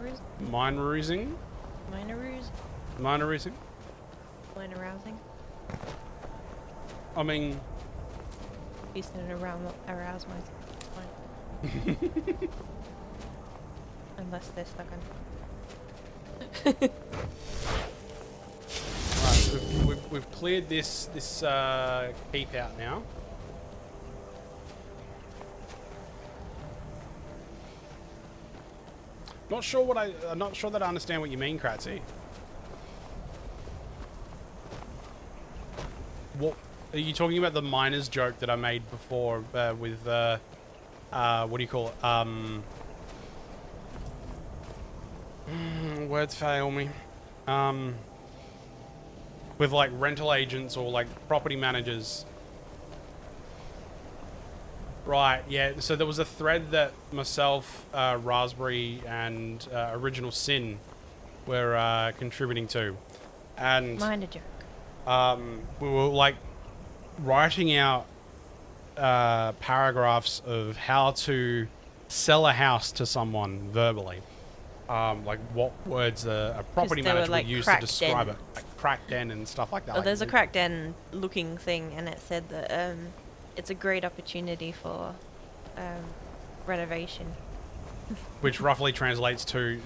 minorizing. Minorizing? Minor rousing. I mean... Used to arouse myself. Unless they're stuck on. Right, we've cleared this keep out now. I'm not sure that I understand what you mean, Kratzy. what are you talking about? The miners joke that I made before with what do you call it? Words fail me. With like rental agents or like property managers. Right, yeah. So there was a thread that myself, Raspberry, and Original Sin were contributing to, and Mind a joke. we were like writing out paragraphs of how to sell a house to someone verbally. Like what words a property they were, manager like, would use to crack describe den. it, like crack den and stuff like that. Oh, like, there's a crack den looking thing, and it said that it's a great opportunity for renovation. which roughly translates to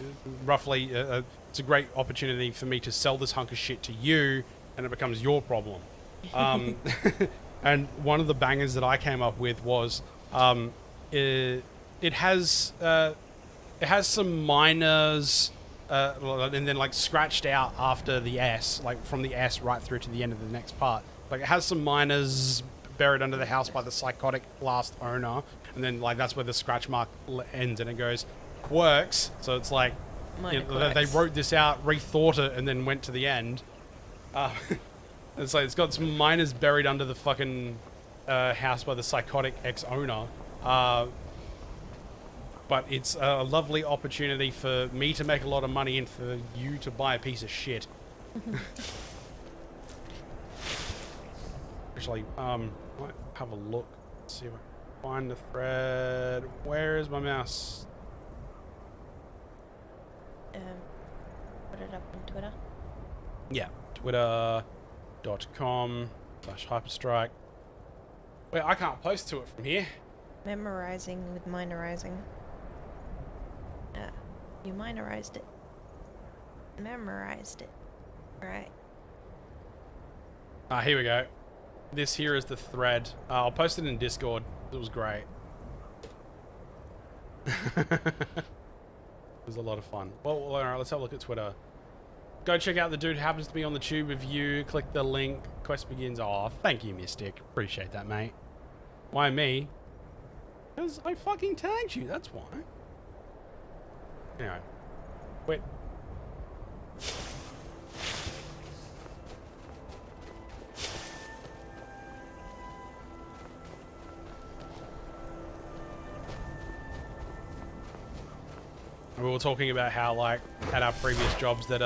it's a great opportunity for me to sell this hunk of shit to you, and it becomes your problem. And one of the bangers that I came up with was it has some minors and then like scratched out after the S, like from the S right through to the end of the next part. Like it has some minors buried under the house by the psychotic last owner, and then like that's where the scratch mark ends, and it goes quirks. So it's like Minor they quirks. wrote this out, rethought it, and then went to the end. It's like it's got some minors buried under the fucking house by the psychotic ex-owner. But it's a lovely opportunity for me to make a lot of money and for you to buy a piece of shit. Actually, might have a look. See if I can find the thread. Where is my mouse? Put it up on Twitter. Yeah, twitter.com/hyperstrike. Wait, I can't post to it from here. Memorizing with minorizing. You minorized it. Memorized it. Right. Here we go. This here is the thread. I'll post it in Discord. It was great. It was a lot of fun. Well, alright, let's have a look at Twitter. Go check out the dude who happens to be on the tube with you. Click the link. Quest begins. Oh, thank you, Mystic. Appreciate that, mate. Why me? Because I fucking tagged you, that's why. Anyway. Wait. We were talking about how, like, at our previous jobs that,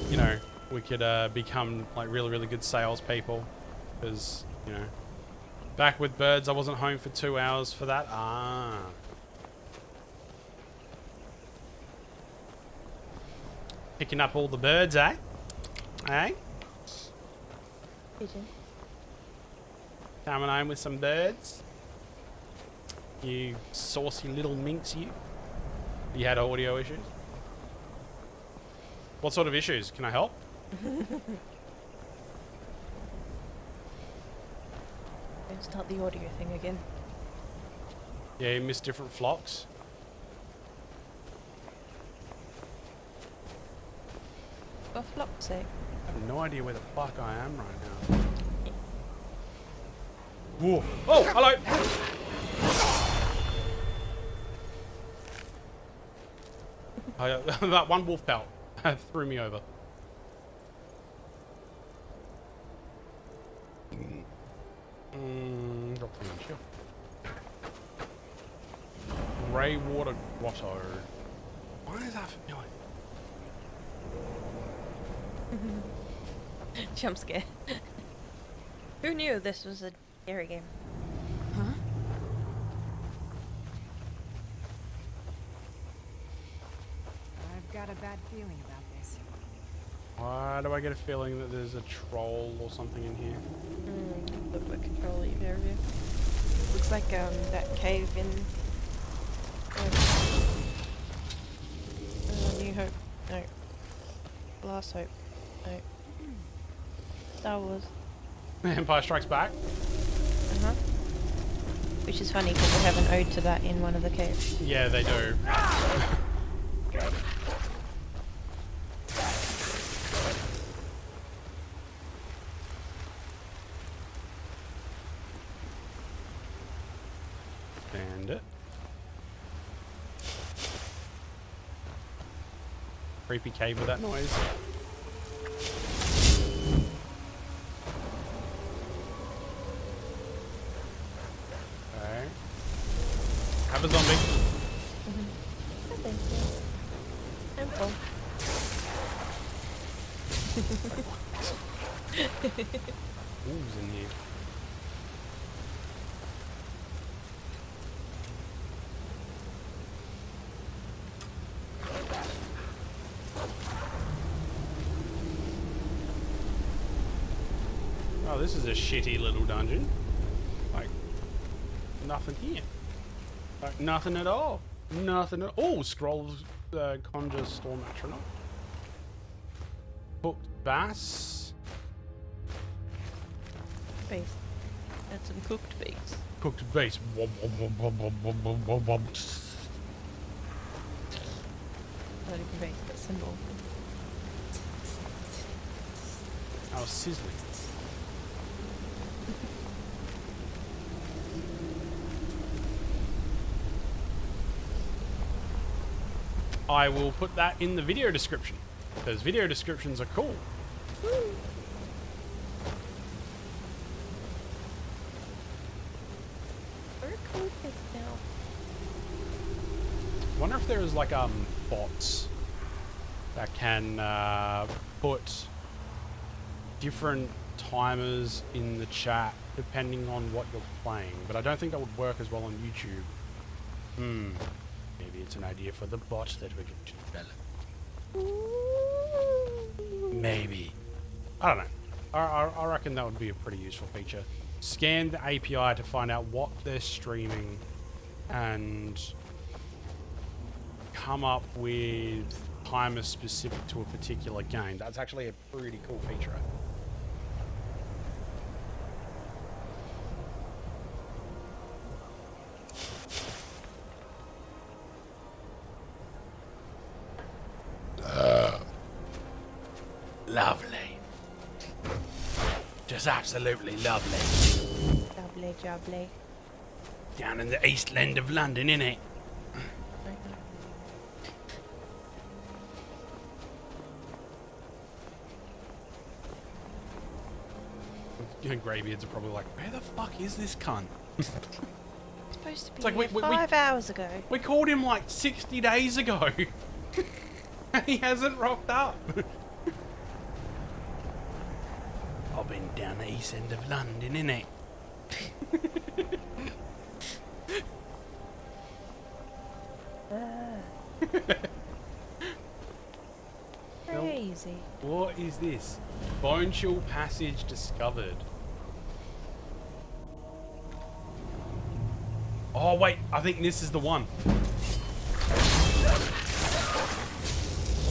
you know, we could become, like, really, really good salespeople. Because, you know, back with birds, I wasn't home for 2 hours for that. Picking up all the birds, eh? Eh? Pigeon. Coming home with some birds? You saucy little minx, you. You had audio issues? What sort of issues? Can I help? Don't start the audio thing again. Yeah, you missed different flocks. For flock's sake. I have no idea where the fuck I am right now. Whoa. Oh, hello! That one wolf pelt threw me over. Drop them in, sure. Grey water grotto. Why is that familiar? Jump scare. Who knew this was a scary game? Huh? I've got a bad feeling about this. Why do I get a feeling that there's a troll or something in here? Look like control area. Looks like that cave in New Hope. No. Last Hope. No. Star Wars. Empire Strikes Back? Uh-huh. Which is funny because they have an ode to that in one of the caves. Yeah, they do. Bandit. Creepy cave with that noise. Okay. Have a zombie. I think so. I'm full. Who's in here? Oh, this is a shitty little dungeon. Like, nothing here. Like, nothing at all. Nothing at all. Oh, scrolls, conjure, storm metronome. Cooked bass. Base. That's some cooked base. Cooked bass. Wom, wom, wom, wom, wom, wom, wom, wom, wom. Not even base, but symbol. Oh, sizzling. I will put that in the video description, because video descriptions are cool. Where are cool kids now? I wonder if there's like bots that can put different timers in the chat depending on what you're playing, but I don't think that would work as well on YouTube. Maybe it's an idea for the bot that we're going to develop. Maybe. I don't know. I reckon that would be a pretty useful feature. Scan the API to find out what they're streaming and come up with timers specific to a particular game. That's actually a pretty cool feature. Lovely. Just absolutely lovely. Jubbly, jubbly. Down in the East End of London, innit? Greybeards are probably like, where the fuck is this cunt? Supposed to be It's like here 5 hours ago. We called him like 60 days ago. And he hasn't rocked up. I've been down the East End of London, innit? Crazy. What is this? Bone Chill Passage discovered. Oh wait, I think this is the one.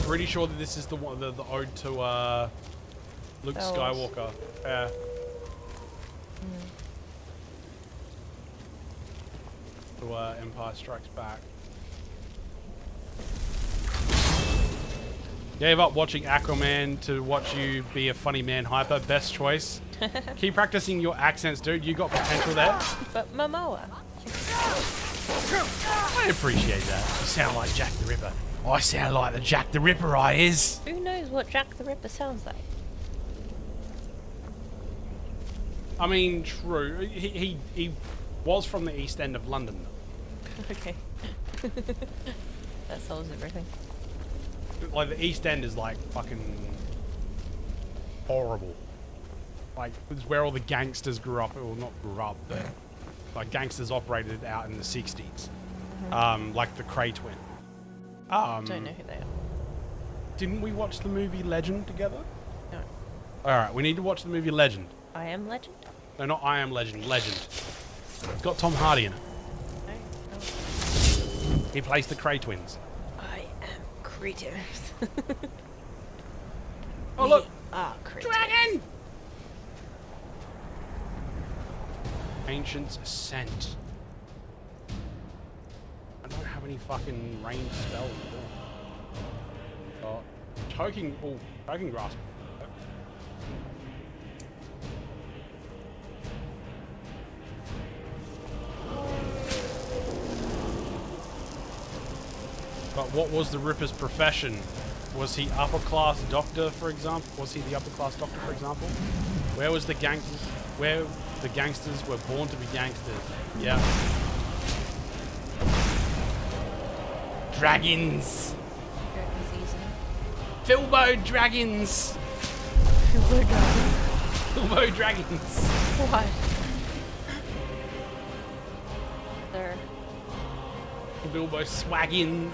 Pretty sure that this is the one, the ode to Luke Skywalker. Yeah. To Empire Strikes Back. Gave up watching Aquaman to watch you be a funny man hyper. Best choice. Keep practicing your accents, dude. You got potential there. But Momoa. I appreciate that. You sound like Jack the Ripper. I sound like the Jack the Ripper I is. Who knows what Jack the Ripper sounds like? I mean, true. He was from the East End of London. Okay. That solves everything. Like, the East End is, like, fucking horrible. Like, it's where all the gangsters grew up. Well, not grew up, but, like, gangsters operated out in the 60s. Like the Cray twin. Don't know who they are. Didn't we watch the movie Legend together? No. Alright, we need to watch the movie Legend. I Am Legend? No, not I Am Legend. Legend. It's got Tom Hardy in it. No. Oh. He plays the Cray twins. I am Kratos. Oh, look! Kratos. Dragon! Ancient's Ascent. I don't have any fucking ranged spells. Oh, choking grasp. But what was the Ripper's profession? Was he upper class doctor, for example? Was he the upper class doctor, for example? Where was the gangsters? Where the gangsters were born to be gangsters? Yeah. Dragons. Dragon season. Filbo dragons. Filbo dragons. What? There. Bilbo swaggins.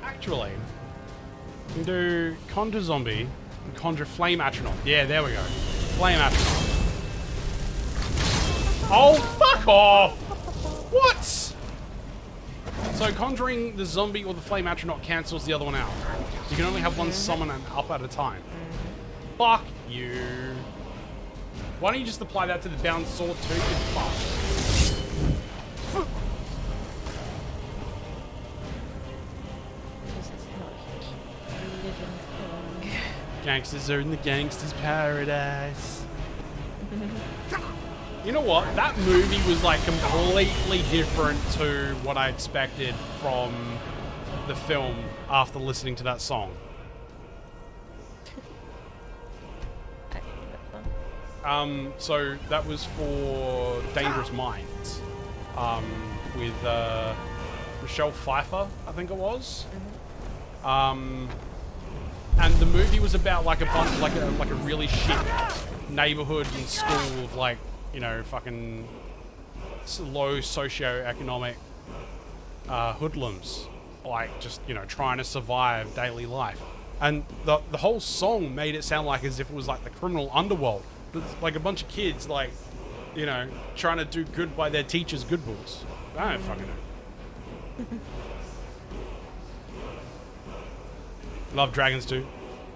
Actually, you can do conjure zombie and conjure flame atronach. Yeah, there we go. Flame atronach. Oh, fuck off! What? So conjuring the zombie or the flame atronach cancels the other one out. You can only have one summon and up at a time. Fuck you. Why don't you just apply that to the bound sword too? You fuck. This is not a living thing. Gangsters are in the gangsters' paradise. You know what? That movie was like completely different to what I expected from the film after listening to that song. So that was for Dangerous Minds, with Michelle Pfeiffer, I think it was. And the movie was about like a bunch, like a really shit neighborhood and school of like, you know, fucking low socioeconomic hoodlums, like just, you know, trying to survive daily life. And the whole song made it sound like as if it was like the criminal underworld. It's like a bunch of kids, like, you know, trying to do good by their teachers' good books. I don't fucking know. Love dragons too.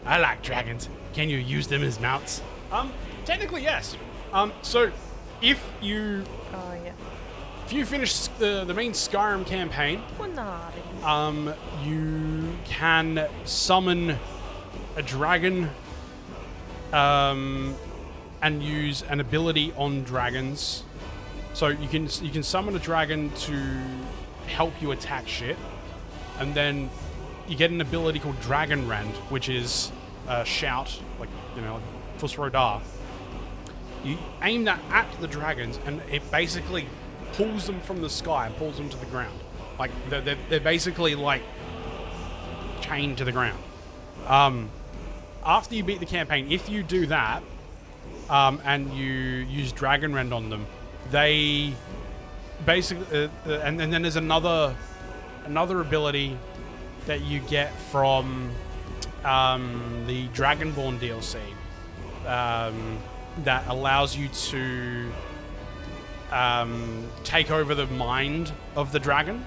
I like dragons. Can you use them as mounts? Technically yes. So if you Oh yeah. if you finish the main Skyrim campaign, you can summon a dragon, and use an ability on dragons. So you can summon a dragon to help you attack shit, and then you get an ability called Dragon Rend, which is a shout, like, you know, like Fus Rodar. You aim that at the dragons, and it basically pulls them from the sky and pulls them to the ground. Like they're basically like chained to the ground. After you beat the campaign, if you do that, and you use Dragon Rend on them, they basically, and then there's another ability that you get from the Dragonborn DLC that allows you to take over the mind of the dragon,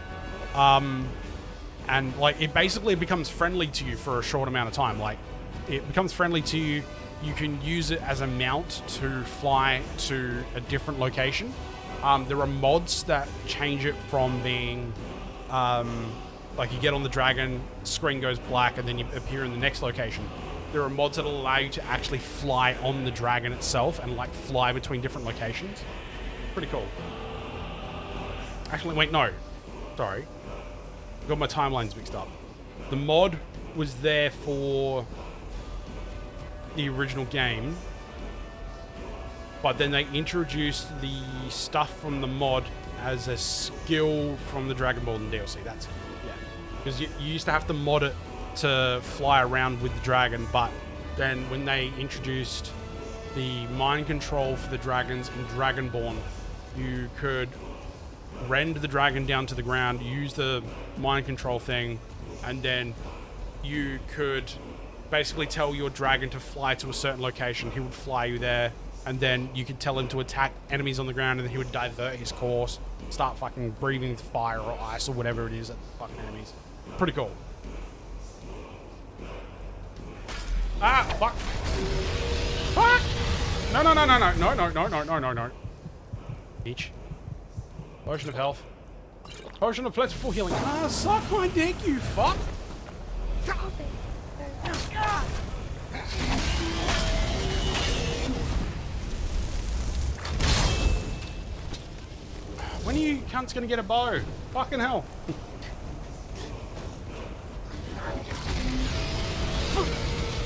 and like it basically becomes friendly to you for a short amount of time. Like it becomes friendly to you. You can use it as a mount to fly to a different location. There are mods that change it from being like you get on the dragon, screen goes black, and then you appear in the next location. There are mods that will allow you to actually fly on the dragon itself and like fly between different locations. Pretty cool. Actually, wait, no. Sorry. Got my timelines mixed up. The mod was there for the original game, but then they introduced the stuff from the mod as a skill from the Dragonborn DLC. That's it. Yeah. Because you used to have to mod it to fly around with the dragon, but then when they introduced the mind control for the dragons in Dragonborn, you could rend the dragon down to the ground, use the mind control thing, and then you could basically tell your dragon to fly to a certain location. He would fly you there, and then you could tell him to attack enemies on the ground, and then he would divert his course, start fucking breathing fire or ice or whatever it is at fucking enemies. Pretty cool. Ah, fuck. Fuck! No. Each. Potion of health. Potion of plentiful healing. Ah, suck my dick, you fuck! When are you cunts gonna get a bow? Fucking hell.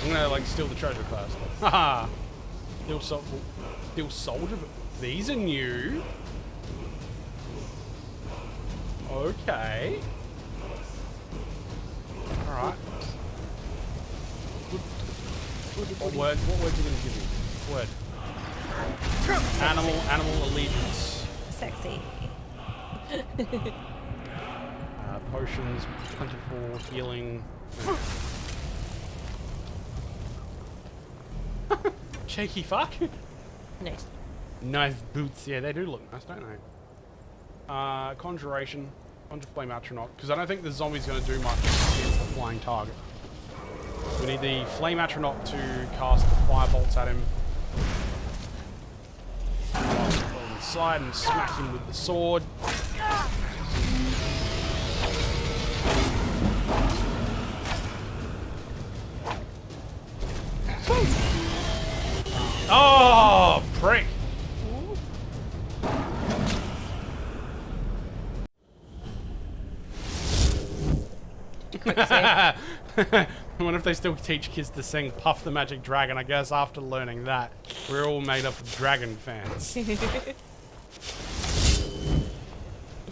I'm gonna like steal the treasure first. Haha. Steal soldier. These are new. Okay. Alright. What words are you gonna give me? Word. Animal allegiance. Sexy. Potions, plentiful, healing. Cheeky fuck. Nice. Nice boots. Yeah, they do look nice, don't they? Conjuration. Conjure Flame Atronach. Because I don't think the zombie's going to do much against the flying target. We need the Flame Atronach to cast the fire bolts at him. Go inside and smack him with the sword. Oh, prick! Quick save. I wonder if they still teach kids to sing Puff the Magic Dragon. I guess after learning that, we're all made up of dragon fans. Used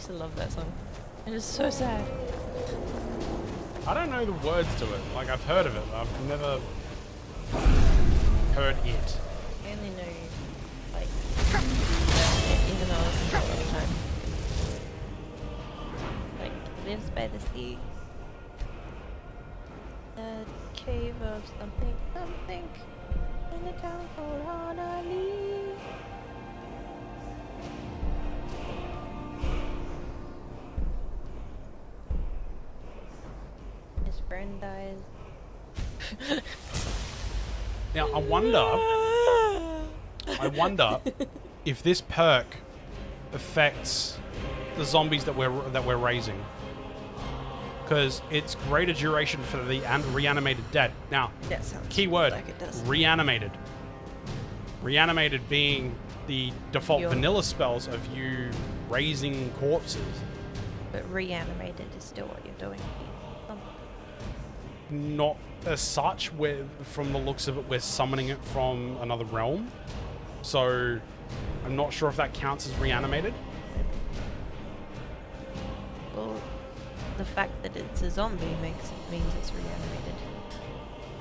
to love that song. It is so sad. I don't know the words to it. Like, I've heard of it. I've never heard it. I only know, like, even though I listen to it all the time. Like, lives by the sea. The cave of something, something. In a town called Honolulu. His friend dies. Now, I wonder if this perk affects the zombies that we're raising. Because it's greater duration for the reanimated dead. Now, That sounds keyword, like it does. reanimated. Reanimated being the default vanilla spells of you raising corpses. But reanimated is still what you're doing. Not as such, from the looks of it, we're summoning it from another realm. So, I'm not sure if that counts as reanimated. Well, the fact that it's a zombie means it's reanimated.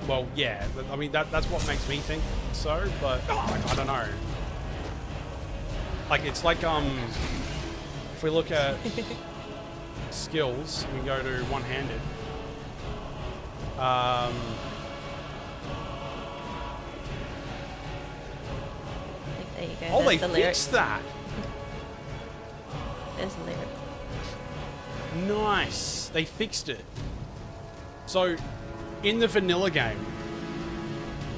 Well, yeah, I mean, that's what makes me think so, but like, I don't know. Like, it's like, if we look at skills, we go to one-handed. I think there you go. Oh, they There's the fixed lyrics. that! There's the lyrics. Nice. They fixed it. So, in the vanilla game,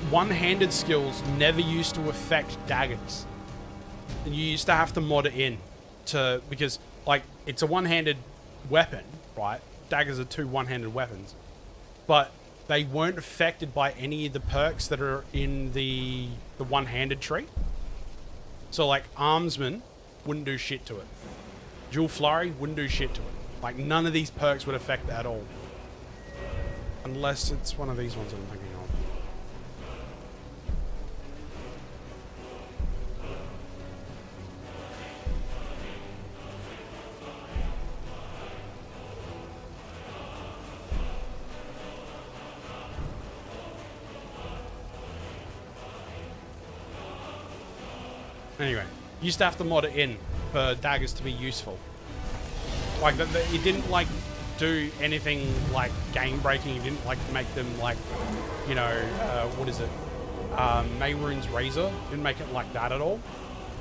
one-handed skills never used to affect daggers. And you used to have to mod it in because, like, it's a one-handed weapon, right? Daggers are two one-handed weapons. But they weren't affected by any of the perks that are in the one-handed tree. So, like, Armsman wouldn't do shit to it. Dual Flurry wouldn't do shit to it. Like, none of these perks would affect it at all. Unless it's one of these ones I'm thinking of. Anyway, you used to have to mod it in for daggers to be useful. Like, it didn't, like, do anything, like, game-breaking. It didn't, like, make them, like, you know, what is it? Mayrune's Razor didn't make it like that at all,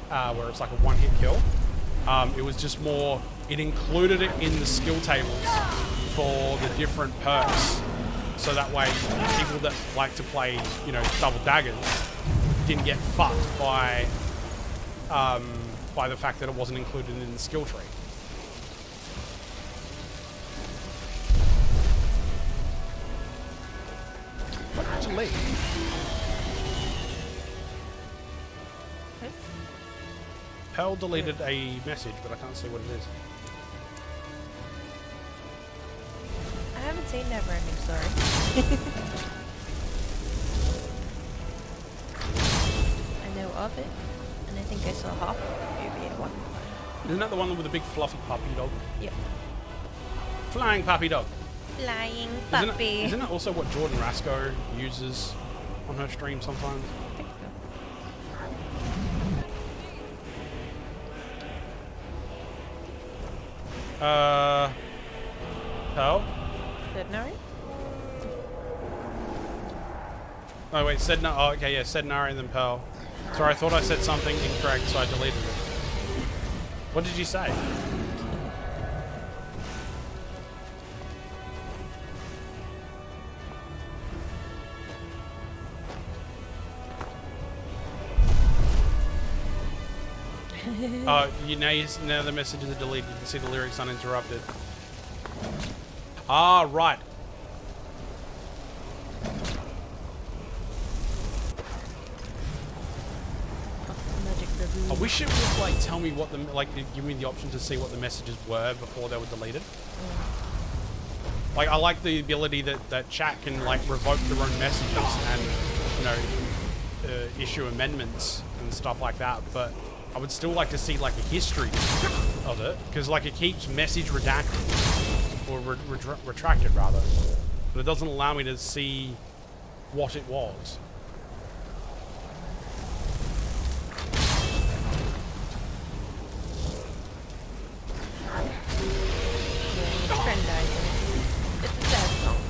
where it's like a one-hit kill. It was just more, it included it in the skill tables for the different perks. So that way, people that like to play, you know, double daggers didn't get fucked by the fact that it wasn't included in the skill tree. What did you leave? Pearl deleted a message, but I can't see what it is. It's a never-ending story. I know of it, and I think I saw half of the movie at one point. Isn't that the one with the big fluffy puppy dog? Yep. Flying puppy dog. Flying Isn't puppy. isn't it also what Jordan Rasco uses on her stream sometimes? I think so. Pearl? Did Nari? Oh wait, said no. Oh, okay, yeah, said Nari and then Pearl. Sorry, I thought I said something incorrect, so I deleted it. What did you say? Oh, now the messages are deleted. You can see the lyrics uninterrupted. Ah, right. Magic review. I wish it would like tell me what the give me the option to see what the messages were before they were deleted. Like I like the ability that chat can like revoke their own messages and issue amendments and stuff like that, but I would still like to see like a history of it because like it keeps message redacted or retracted rather, but it doesn't allow me to see what it was. Yeah, his friend died in it. It's a sad song.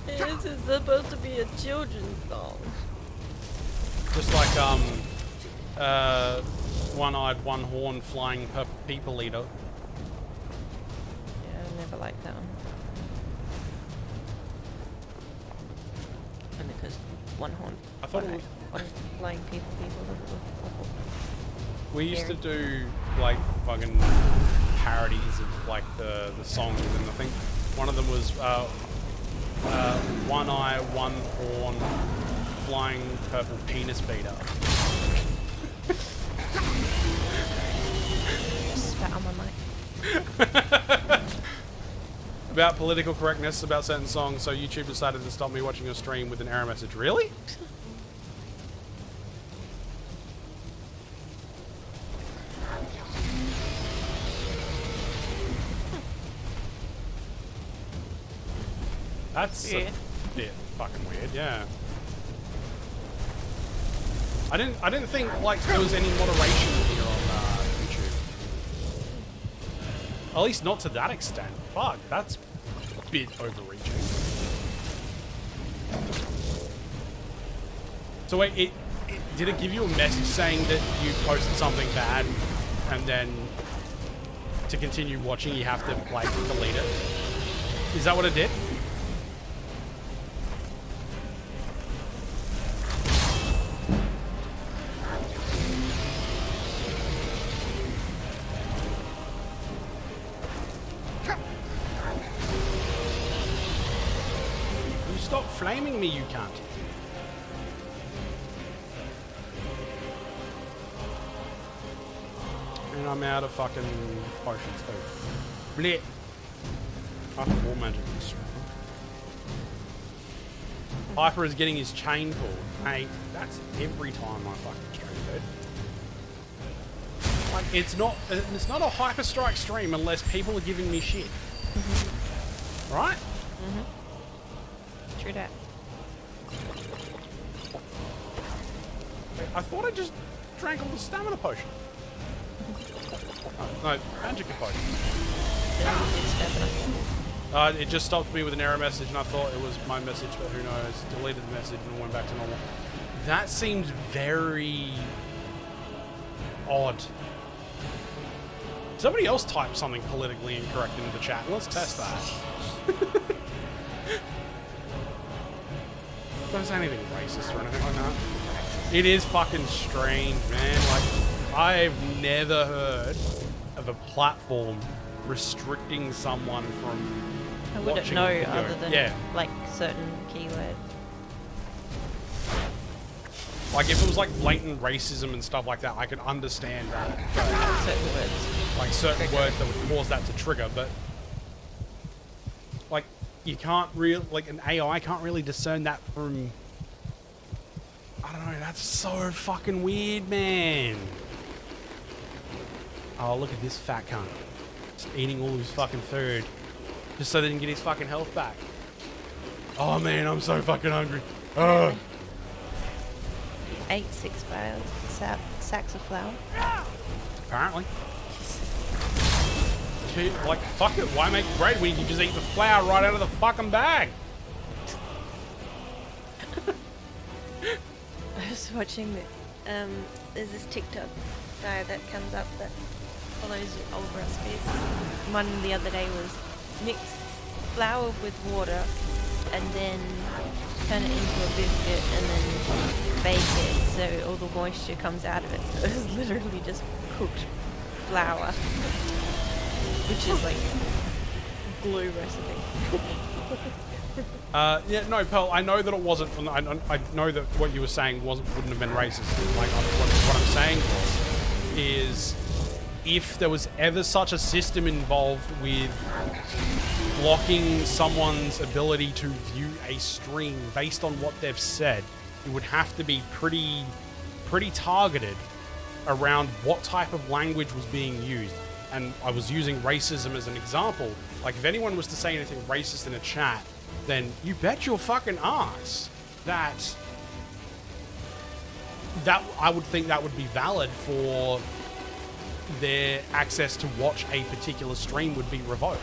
This is supposed to be a children's song. Just like one-eyed, one-horn flying purple people eater. Yeah, I never liked that one. And because one horn. I thought it was, One flying people. Awful. we used to do like fucking parodies of like the songs, and I think one of them was one eye, one horn, flying purple penis beater. Spat on my mic. About political correctness about certain songs, so YouTube decided to stop me watching your stream with an error message. Really? That's a bit fucking weird, yeah. I didn't think like there was any moderation here on YouTube. At least not to that extent. Fuck, that's a bit overreaching. So wait, did it give you a message saying that you posted something bad, and then to continue watching you have to like delete it? Is that what it did? Stop flaming me, you cunt. And I'm out of fucking potions. Oh. Blech. Fucking war magic. Hyper is getting his chain pulled. Mate, that's every time I fucking stream, dude. Like, it's not a hyper strike stream unless people are giving me shit. Right? True that. I thought I just drank all the stamina potion. Oh, no, magic potion. It just stopped me with an error message, and I thought it was my message, but who knows? Deleted the message and went back to normal. That seems very odd. Somebody else typed something politically incorrect into the chat. Let's test that. Don't say anything racist or anything like that. It is fucking strange, man. Like, I've never heard of a platform restricting someone from I wouldn't watching know a video. other than Yeah. like certain keywords. Like, if it was like blatant racism and stuff like that, I could understand that. Certain words. Like certain Trigger. words that would cause that to trigger, but you can't really, like, an AI can't really discern that from, I don't know, that's so fucking weird, man. Oh, look at this fat cunt. Just eating all his fucking food. Just so they can get his fucking health back. Oh man, I'm so fucking hungry. Oh. Ate 6 sacks of flour. Apparently. Like, fuck it, why make bread when you can just eat the flour right out of the fucking bag? I was watching there's this TikTok guy that comes up that follows old recipes. One the other day was mix flour with water and then turn it into a biscuit and then bake it so all the moisture comes out of it. So it was literally just cooked flour, which is like glue recipe. Yeah, no, Pearl, I know that it wasn't, I know that what you were saying wouldn't have been racist. Like, what I'm saying is, if there was ever such a system involved with blocking someone's ability to view a stream based on what they've said, it would have to be pretty targeted around what type of language was being used. And I was using racism as an example. Like, if anyone was to say anything racist in a chat, then you bet your fucking ass that I would think that would be valid for their access to watch a particular stream would be revoked.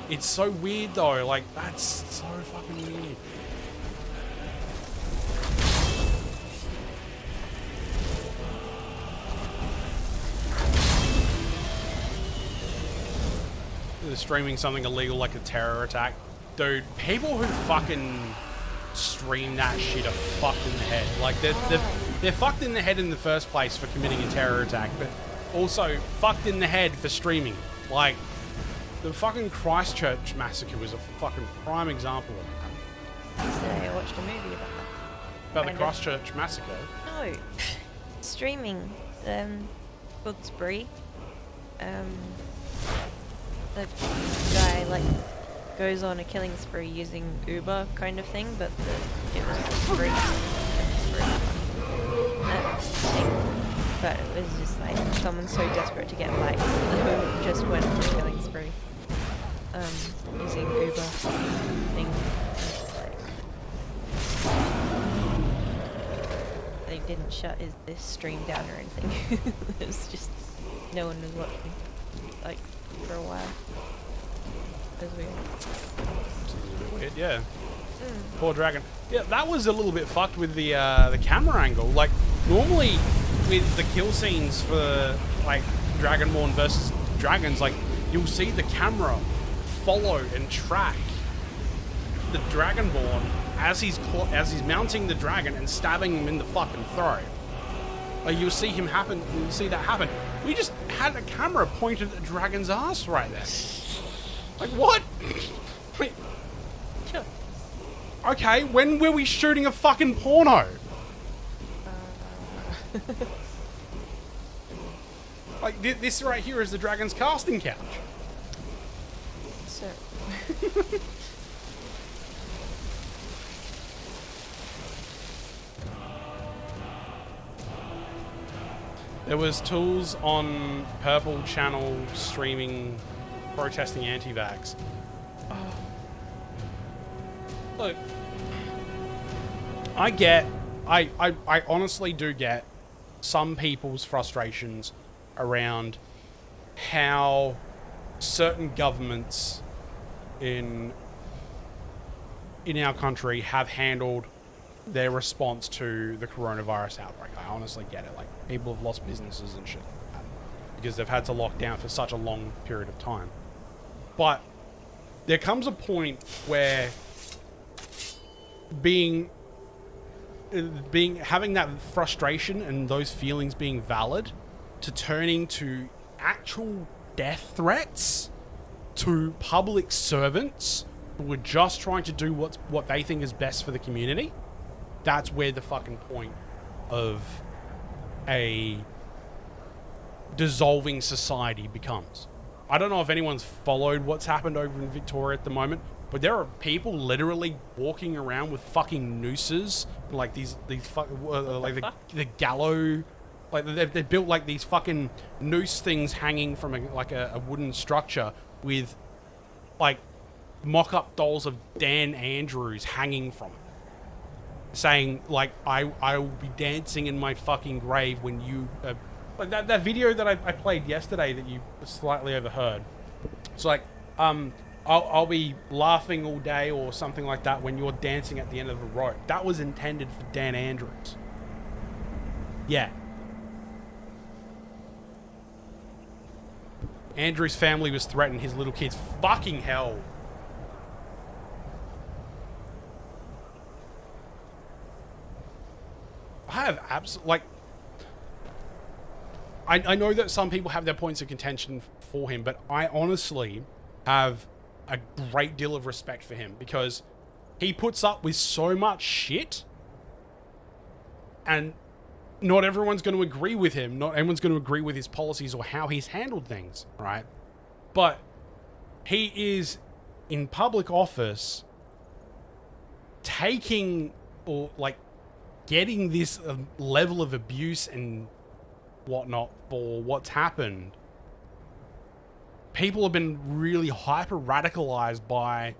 It's so weird though, like, that's so fucking weird. Streaming something illegal like a terror attack. Dude, people who fucking stream that shit are fucked in the head. Like, they're fucked in the head in the first place for committing a terror attack, but also fucked in the head for streaming. Like, the fucking Christchurch massacre was a fucking prime example of that. Yesterday I watched a movie about that. About the Christchurch massacre? No. Streaming. Called Spree. The guy like goes on a killing spree using Uber kind of thing, but it was free. But it was just like someone so desperate to get likes who just went on a killing spree using Uber thing. It's like they didn't shut this stream down or anything. It was just no one was watching. Like, for a while. It was weird. It's a little bit weird, yeah. Poor dragon. Yeah, that was a little bit fucked with the camera angle. Like, normally with the kill scenes for like Dragonborn versus dragons, like, you'll see the camera follow and track the Dragonborn as he's mounting the dragon and stabbing him in the fucking throat. Like, you'll see that happen. We just had a camera pointed at a dragon's ass right there. Like, what? Wait. Sure. Okay, when were we shooting a fucking porno? Like, this right here is the dragon's casting couch. So. There was tools on Purple Channel streaming, protesting anti-vax. Oh. Look, I honestly do get some people's frustrations around how certain governments in our country have handled their response to the coronavirus outbreak. I honestly get it. Like, people have lost businesses and shit like that because they've had to lock down for such a long period of time. But there comes a point where having that frustration and those feelings being valid to turning to actual death threats to public servants who are just trying to do what they think is best for the community. That's where the fucking point of a dissolving society becomes. I don't know if anyone's followed what's happened over in Victoria at the moment, but there are people literally walking around with fucking nooses, like these like the gallows, like they've built like these fucking noose things hanging from a wooden structure with like mock-up dolls of Dan Andrews hanging from it, saying like I will be dancing in my fucking grave when you like that video that I played yesterday that you slightly overheard. It's like I'll be laughing all day or something like that when you're dancing at the end of a rope. That was intended for Dan Andrews. Yeah. Andrew's family was threatened, his little kids. Fucking hell. I have like, I know that some people have their points of contention for him, but I honestly have a great deal of respect for him because he puts up with so much shit and not everyone's going to agree with him. Not everyone's going to agree with his policies or how he's handled things, right? But he is in public office taking or like getting this level of abuse and whatnot for what's happened. People have been really hyper radicalized by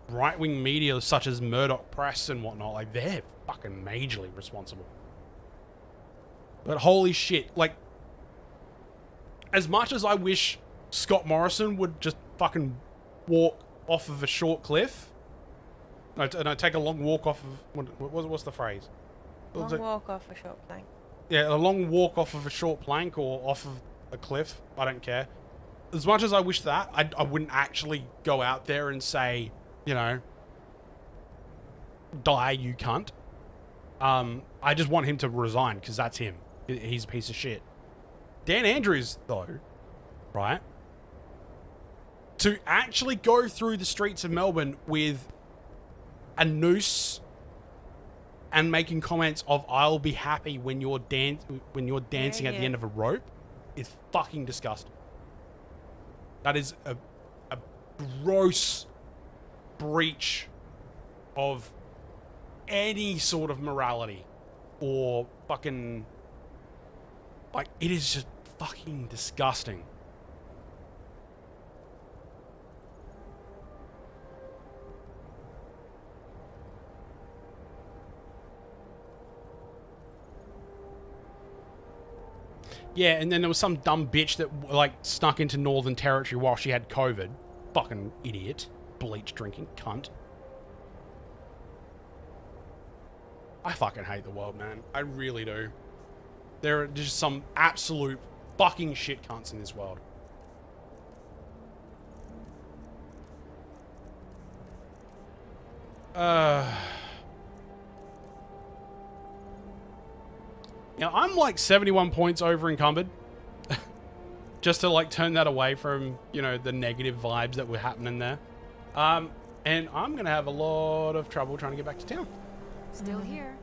right-wing media such as Murdoch Press and whatnot. Like, they're fucking majorly responsible. But holy shit, like, as much as I wish Scott Morrison would just fucking walk off of a short cliff, no, take a long walk off of, what's the phrase? Long walk off a short plank. Yeah, a long walk off of a short plank or off of a cliff. I don't care. As much as I wish that, I wouldn't actually go out there and say, you know, die, you cunt. I just want him to resign because that's him. He's a piece of shit. Dan Andrews, though, right? To actually go through the streets of Melbourne with a noose and making comments of "I'll be happy when you're dancing at the end of a rope" is fucking disgusting. That is a gross breach of any sort of morality or fucking, like, it is just fucking disgusting. Yeah, and then there was some dumb bitch that, like, snuck into Northern Territory while she had COVID. Fucking idiot. Bleach drinking cunt. I fucking hate the world, man. I really do. There are just some absolute fucking shit cunts in this world. Now, I'm like 71 points over encumbered. Just to like turn that away from, you know, the negative vibes that were happening there. And I'm going to have a lot of trouble trying to get back to town. Still here.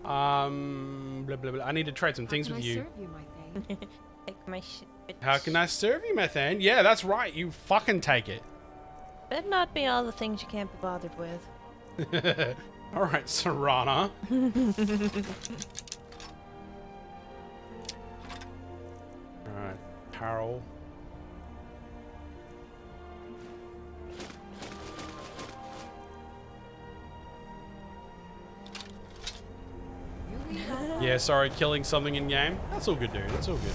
Blah, blah, blah. I need to trade some things with you. Serve you, my thing? Take my shit. How can I serve you, methane? Yeah, that's right. You fucking take it. Better not be all the things you can't be bothered with. All right, Serana. All right, Carol. Yeah, sorry, killing something in game. That's all good, dude. That's all good.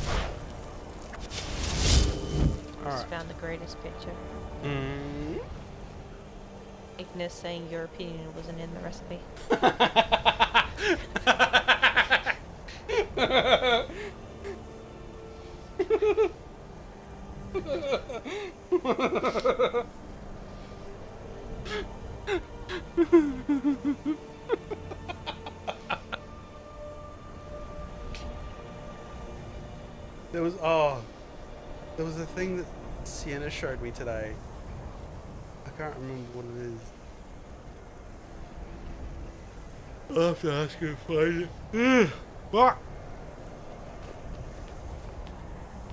Just found the greatest picture. Ignis saying your opinion wasn't in the recipe. There was a thing that Sienna showed me today. I can't remember what it is. I'll have to ask her to find it. What?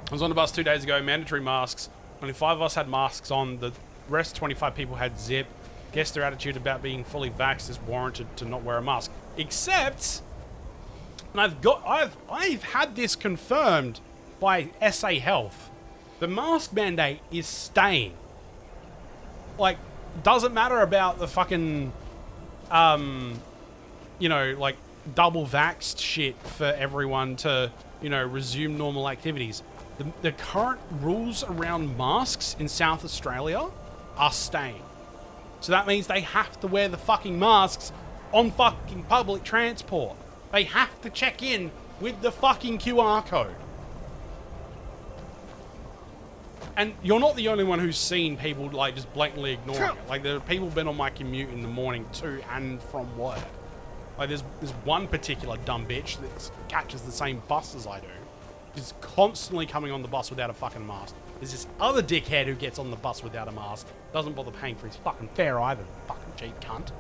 I was on the bus 2 days ago, mandatory masks. Only 5 of us had masks on. The rest 25 people had zip. Guess their attitude about being fully vaxxed is warranted to not wear a mask. Except, and I've had this confirmed by SA Health. The mask mandate is staying. Like, doesn't matter about the fucking, you know, like, double vaxxed shit for everyone to, you know, resume normal activities. The current rules around masks in South Australia are staying. So that means they have to wear the fucking masks on fucking public transport. They have to check in with the fucking QR code. And you're not the only one who's seen people, like, just blatantly ignoring it. Like, there are people been on my commute in the morning to and from work. Like, there's one particular dumb bitch that catches the same bus as I do. She's constantly coming on the bus without a fucking mask. There's this other dickhead who gets on the bus without a mask. Doesn't bother paying for his fucking fare either, fucking cheap cunt.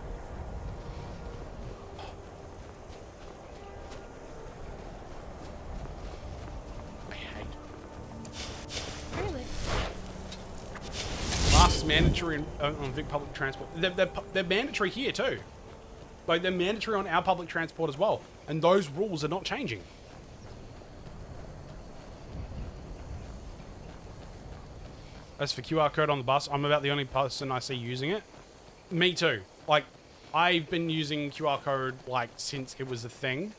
I hate. Really? Masks mandatory on Vic public transport. They're mandatory here too. Like, they're mandatory on our public transport as well. And those rules are not changing. As for QR code on the bus, I'm about the only person I see using it. Me too. Like, I've been using QR code, like, since it was a thing.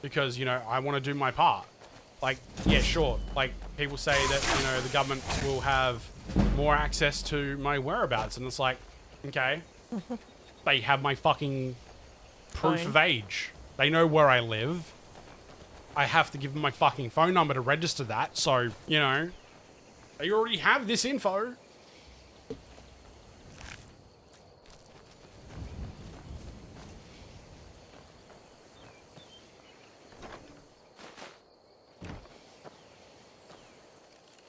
Because, you know, I want to do my part. Like, yeah, sure. Like, people say that, you know, the government will have more access to my whereabouts. And it's like, okay. They have my fucking proof of age. They know where I live. I have to give them my fucking phone number to register that. So, you know, they already have this info.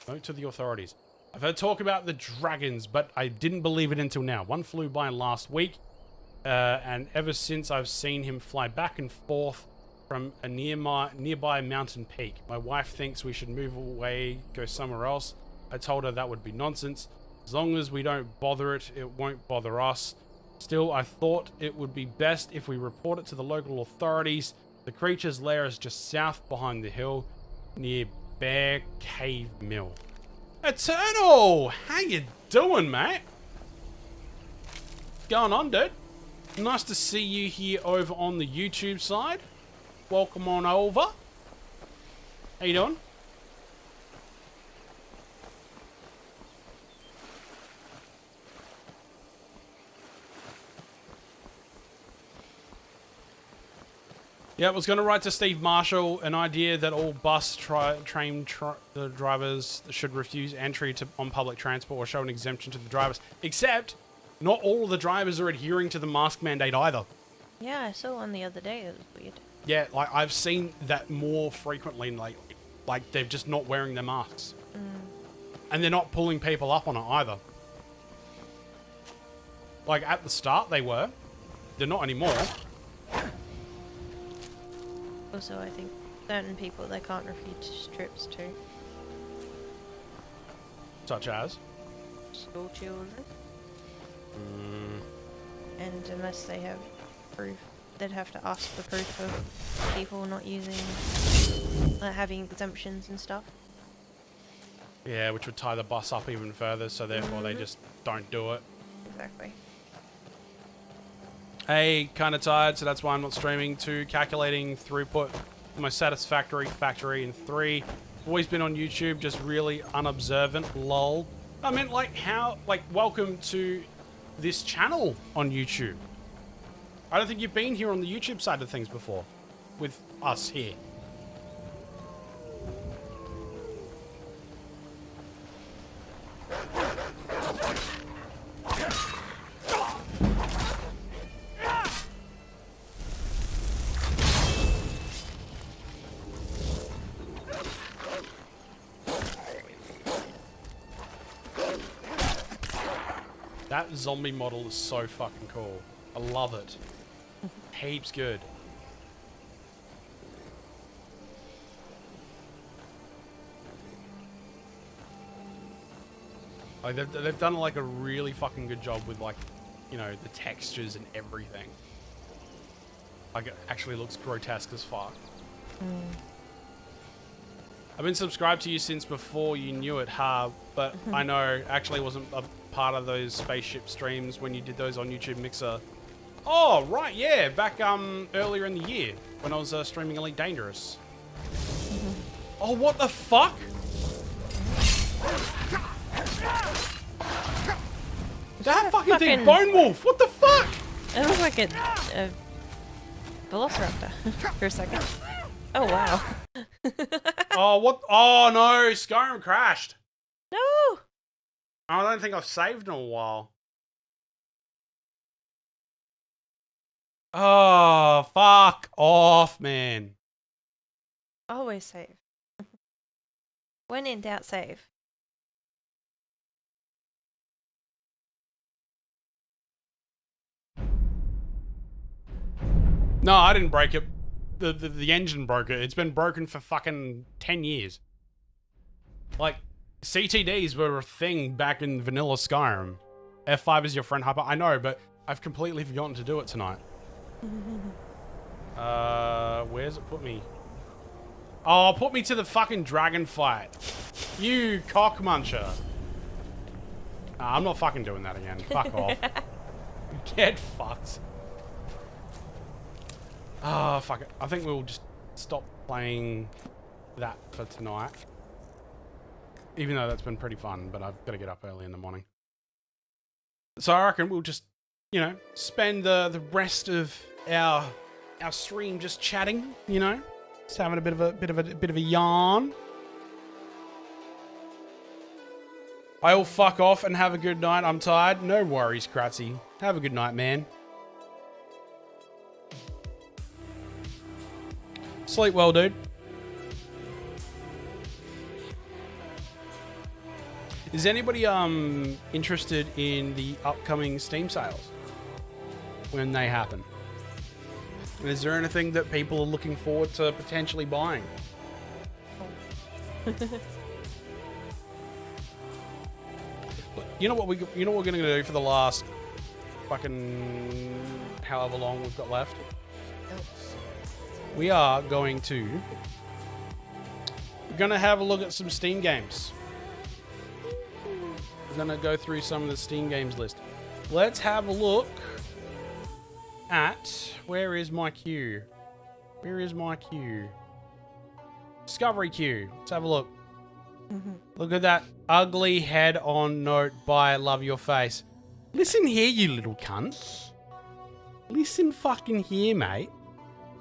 Note to the authorities. I've heard talk about the dragons, but I didn't believe it until now. One flew by last week, and ever since I've seen him fly back and forth from a nearby mountain peak. My wife thinks we should move away, go somewhere else. I told her that would be nonsense. As long as we don't bother it, it won't bother us. Still, I thought it would be best if we report it to the local authorities. The creature's lair is just south behind the hill, near Bear Cave Mill. Eternal! How you doing, mate? What's going on, dude? Nice to see you here over on the YouTube side. Welcome on over. How you doing? Yeah, I was going to write to Steve Marshall an idea that all bus train drivers should refuse entry on public transport or show an exemption to the drivers. Except, not all of the drivers are adhering to the mask mandate either. Yeah, I saw one the other day. It was weird. Yeah, like, I've seen that more frequently lately. Like, they're just not wearing their masks. And they're not pulling people up on it either. Like, at the start they were. They're not anymore. Also, I think certain people, they can't refuse trips to. Such as? School children. And unless they have proof, they'd have to ask for proof of people not using, having exemptions and stuff. Yeah, which would tie the bus up even further, so therefore they just don't do it. Exactly. Hey, kind of tired, so that's why I'm not streaming. 2, calculating throughput. My satisfactory factory. And 3, always been on YouTube, just really unobservant. Lol. I mean, like, how, like, welcome to this channel on YouTube. I don't think you've been here on the YouTube side of things before, with us here. That zombie model is so fucking cool. I love it. Heaps good. Like they've done like a really fucking good job with like, you know, the textures and everything. Like it actually looks grotesque as fuck. I've been subscribed to you since before you knew it, but I know actually wasn't a part of those spaceship streams when you did those on YouTube Mixer. Oh, right, yeah, back earlier in the year when I was streaming Elite Dangerous. Oh, what the fuck? That fucking thing, Bone Wolf, what the fuck? It looks like a velociraptor for a second. Oh, wow. Oh, what? Oh, no, Skyrim crashed. No! I don't think I've saved in a while. Oh, fuck off, man. Always save. When in doubt, save. No, I didn't break it. The engine broke it. It's been broken for fucking 10 years. Like, CTDs were a thing back in vanilla Skyrim. F5 is your friend hyper. I know, but I've completely forgotten to do it tonight. Where's it put me? Oh, put me to the fucking dragon fight. You cock muncher. Nah, I'm not fucking doing that again. Fuck off. Get fucked. Ah, fuck it. I think we'll just stop playing that for tonight. Even though that's been pretty fun, but I've got to get up early in the morning. So I reckon we'll just, you know, spend the rest of our stream just chatting, you know, just having a bit of a yarn. I'll fuck off and have a good night. I'm tired. No worries, Kratzy. Have a good night, man. Sleep well, dude. Is anybody interested in the upcoming Steam sales when they happen? And is there anything that people are looking forward to potentially buying? You know what we're gonna do for the last fucking however long we've got left? We are going to... We're gonna have a look at some Steam games. We're gonna go through some of the Steam games list. Let's have a look at... Where is my queue? Where is my queue? Discovery queue. Let's have a look. Look at that ugly head-on note by Love Your Face. Listen here, you little cunt. Listen fucking here, mate.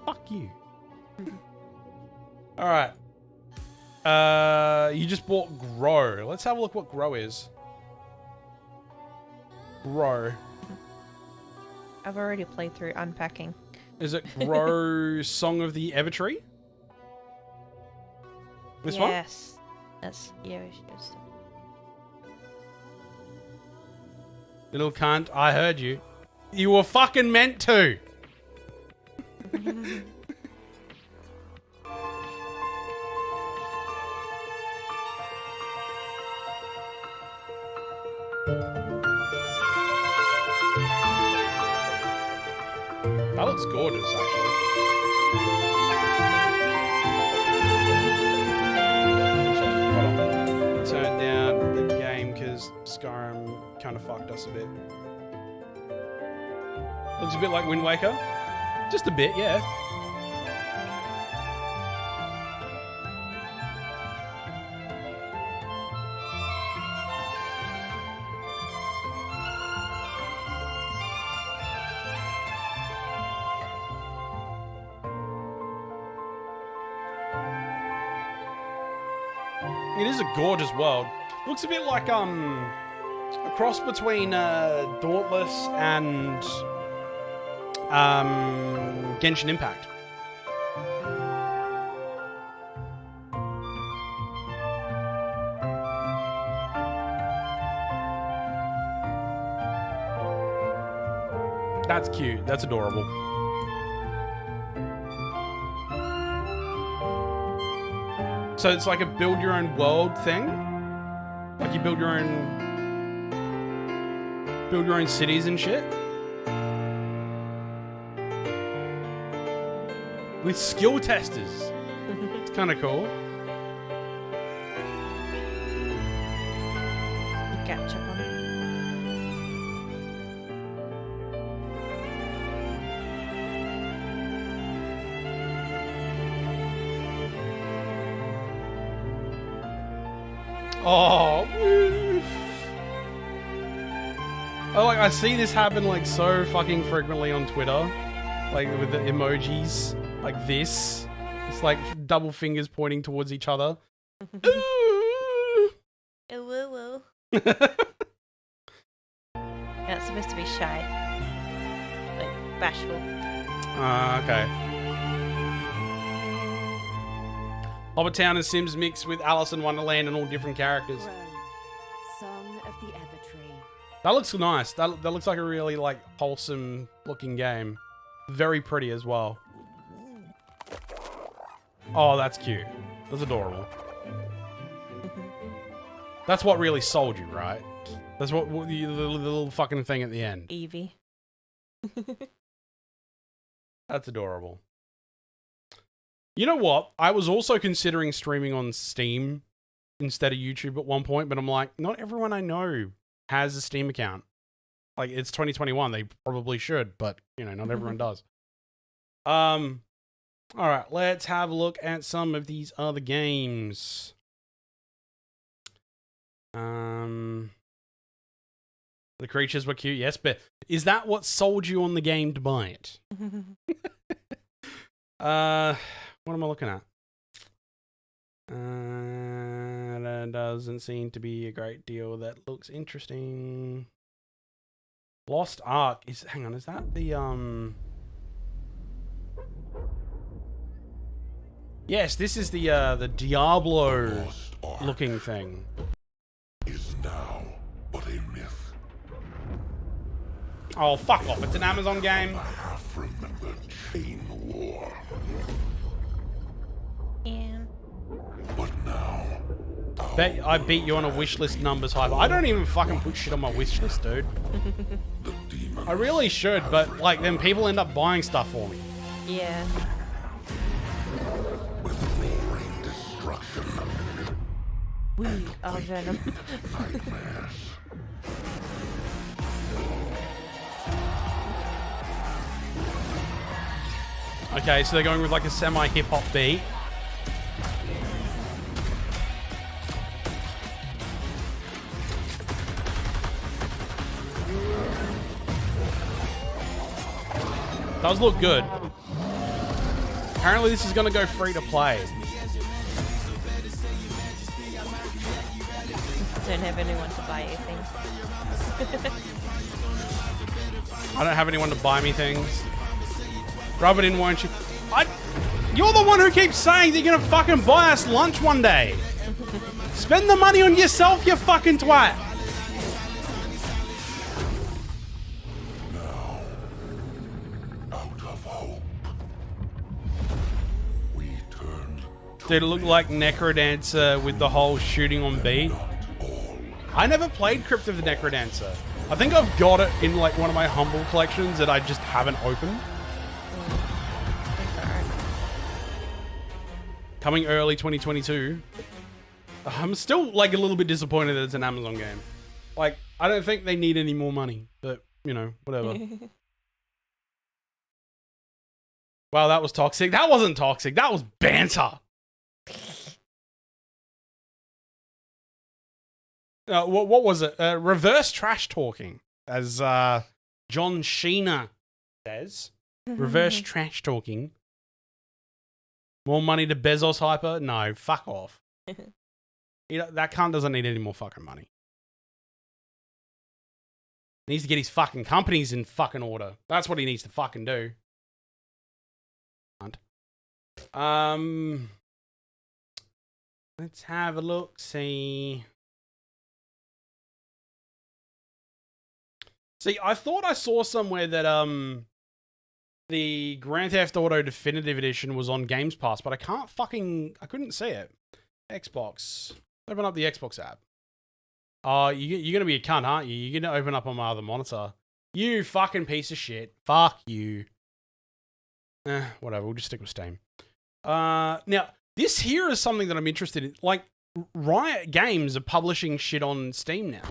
Fuck you. Alright. You just bought Grow. Let's have a look what Grow is. Grow. I've already played through Unpacking. Is it Grow Song of the Evertree? This one? Yes. That's... Yeah, it's... Little cunt, I heard you. You were fucking meant to. That looks gorgeous, actually. Sorry, hold on. Turn down the game because Skyrim kind of fucked us a bit. Looks a bit like Wind Waker. Just a bit, yeah. It is a gorgeous world. Looks a bit like a cross between Dauntless and Genshin Impact. That's cute. That's adorable. So it's like a build your own world thing? Like you build your own build your own cities and shit. With skill testers. It's kind of cool. Catch up on it. Oh, I see this happen like so fucking frequently on Twitter, like with the emojis, like this. It's like double fingers pointing towards each other. Ooh. Woo. That's supposed to be shy, like bashful. Okay. Hobbit Town and Sims mixed with Alice in Wonderland and all different characters. Song of the Evertree. That looks nice. That looks like a really like wholesome looking game. Very pretty as well. Oh, that's cute. That's adorable. That's what really sold you, right? That's what the little fucking thing at the end. Evie. That's adorable. You know what? I was also considering streaming on Steam instead of YouTube at one point, but I'm like, not everyone I know has a Steam account. Like, it's 2021. They probably should, but, you know, not everyone does. All right, let's have a look at some of these other games. The creatures were cute, yes, but is that what sold you on the game to buy it? What am I looking at? That doesn't seem to be a great deal. That looks interesting. Lost Ark is. Hang on, is that the Yes, this is the Diablo looking thing. Is now but a myth. Oh, fuck off! It's an Amazon game. I have remembered Chain War. Yeah. But now, Bet I beat you on a wishlist numbers hype. I don't even fucking put shit on my wishlist, dude. the demon I really should, but like then people end up buying stuff for me. Yeah. with roaring destruction. We are Venom. Nightmares. Okay, so they're going with like a semi-hip hop beat. Does look good. Apparently this is going to go free to play. Don't have anyone to buy you things. I don't have anyone to buy me things. Rub it in, won't you? You're the one who keeps saying that you're going to fucking buy us lunch one day. Spend the money on yourself, you fucking twat. Did it look like Necrodancer with the whole shooting on B? I never played Crypt of the Necrodancer. I think I've got it in like one of my humble collections that I just haven't opened. Coming early 2022. I'm still like a little bit disappointed that it's an Amazon game. Like, I don't think they need any more money, but you know, whatever. Wow, that was toxic. That wasn't toxic. That was banter. What was it? Reverse trash talking, as John Sheena says. Reverse trash talking. More money to Bezos Hyper? No, fuck off. That cunt doesn't need any more fucking money. He needs to get his fucking companies in fucking order. That's what he needs to fucking do. Let's have a look, see. See, I thought I saw somewhere that the Grand Theft Auto Definitive Edition was on Games Pass, but I couldn't see it. Xbox. Open up the Xbox app. Oh, you're gonna be a cunt, aren't you? You're gonna open up on my other monitor. You fucking piece of shit. Fuck you. Whatever. We'll just stick with Steam. Now this here is something that I'm interested in. Like, Riot Games are publishing shit on Steam now.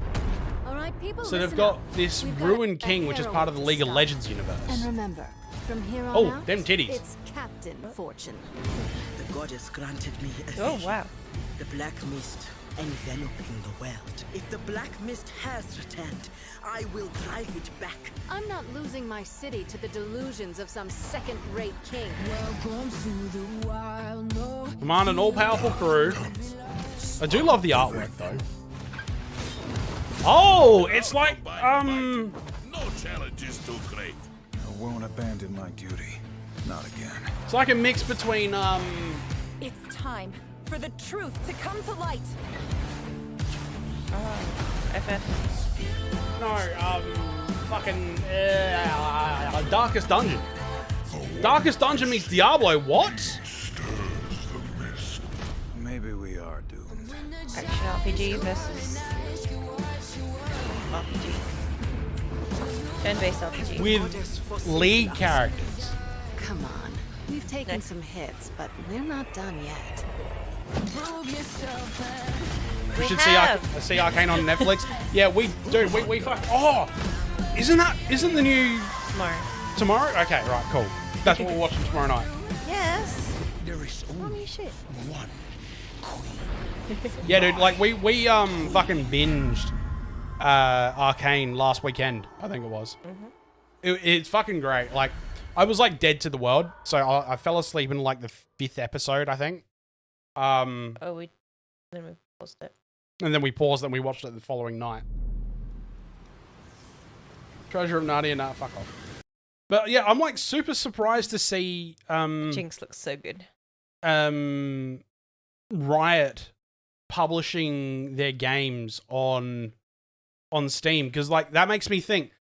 All right, people. So they've got this Ruined King, which is part of the League of Legends universe. And remember, from here on Oh, out, them titties. it's Captain Fortune. The goddess granted me a Oh vision. wow. The black mist enveloping the world. If the black mist has returned, I will drive it back. I'm not losing my city to the delusions of some second-rate king. Command an all-powerful crew. I do love the artwork though. Oh, it's like No challenge is too great. I won't abandon my duty. Not again. it's like a mix between It's time for the truth to come to light. FF. fucking Darkest Dungeon. Darkest Dungeon meets Diablo. What? Maybe we are doomed. Action RPG versus RPG. Turn-based RPG. With League characters. Come on. We've taken some hits, but we're not done yet. We should see Arcane on Netflix. Yeah, we do. We fuck. Oh, isn't the new tomorrow? Okay, right, cool. That's what we're watching tomorrow night. Yes. There is Holy shit. one. Yeah, dude. Like we fucking binged Arcane last weekend. I think it was. It's fucking great. Like I was like dead to the world, so I fell asleep in like the 5th episode, I think. Then we paused it. And then we paused and we watched it the following night. Treasure of Narnia, nah, fuck off. But yeah, I'm like super surprised to see Jinx looks so good. Riot publishing their games on Steam, because like that makes me think,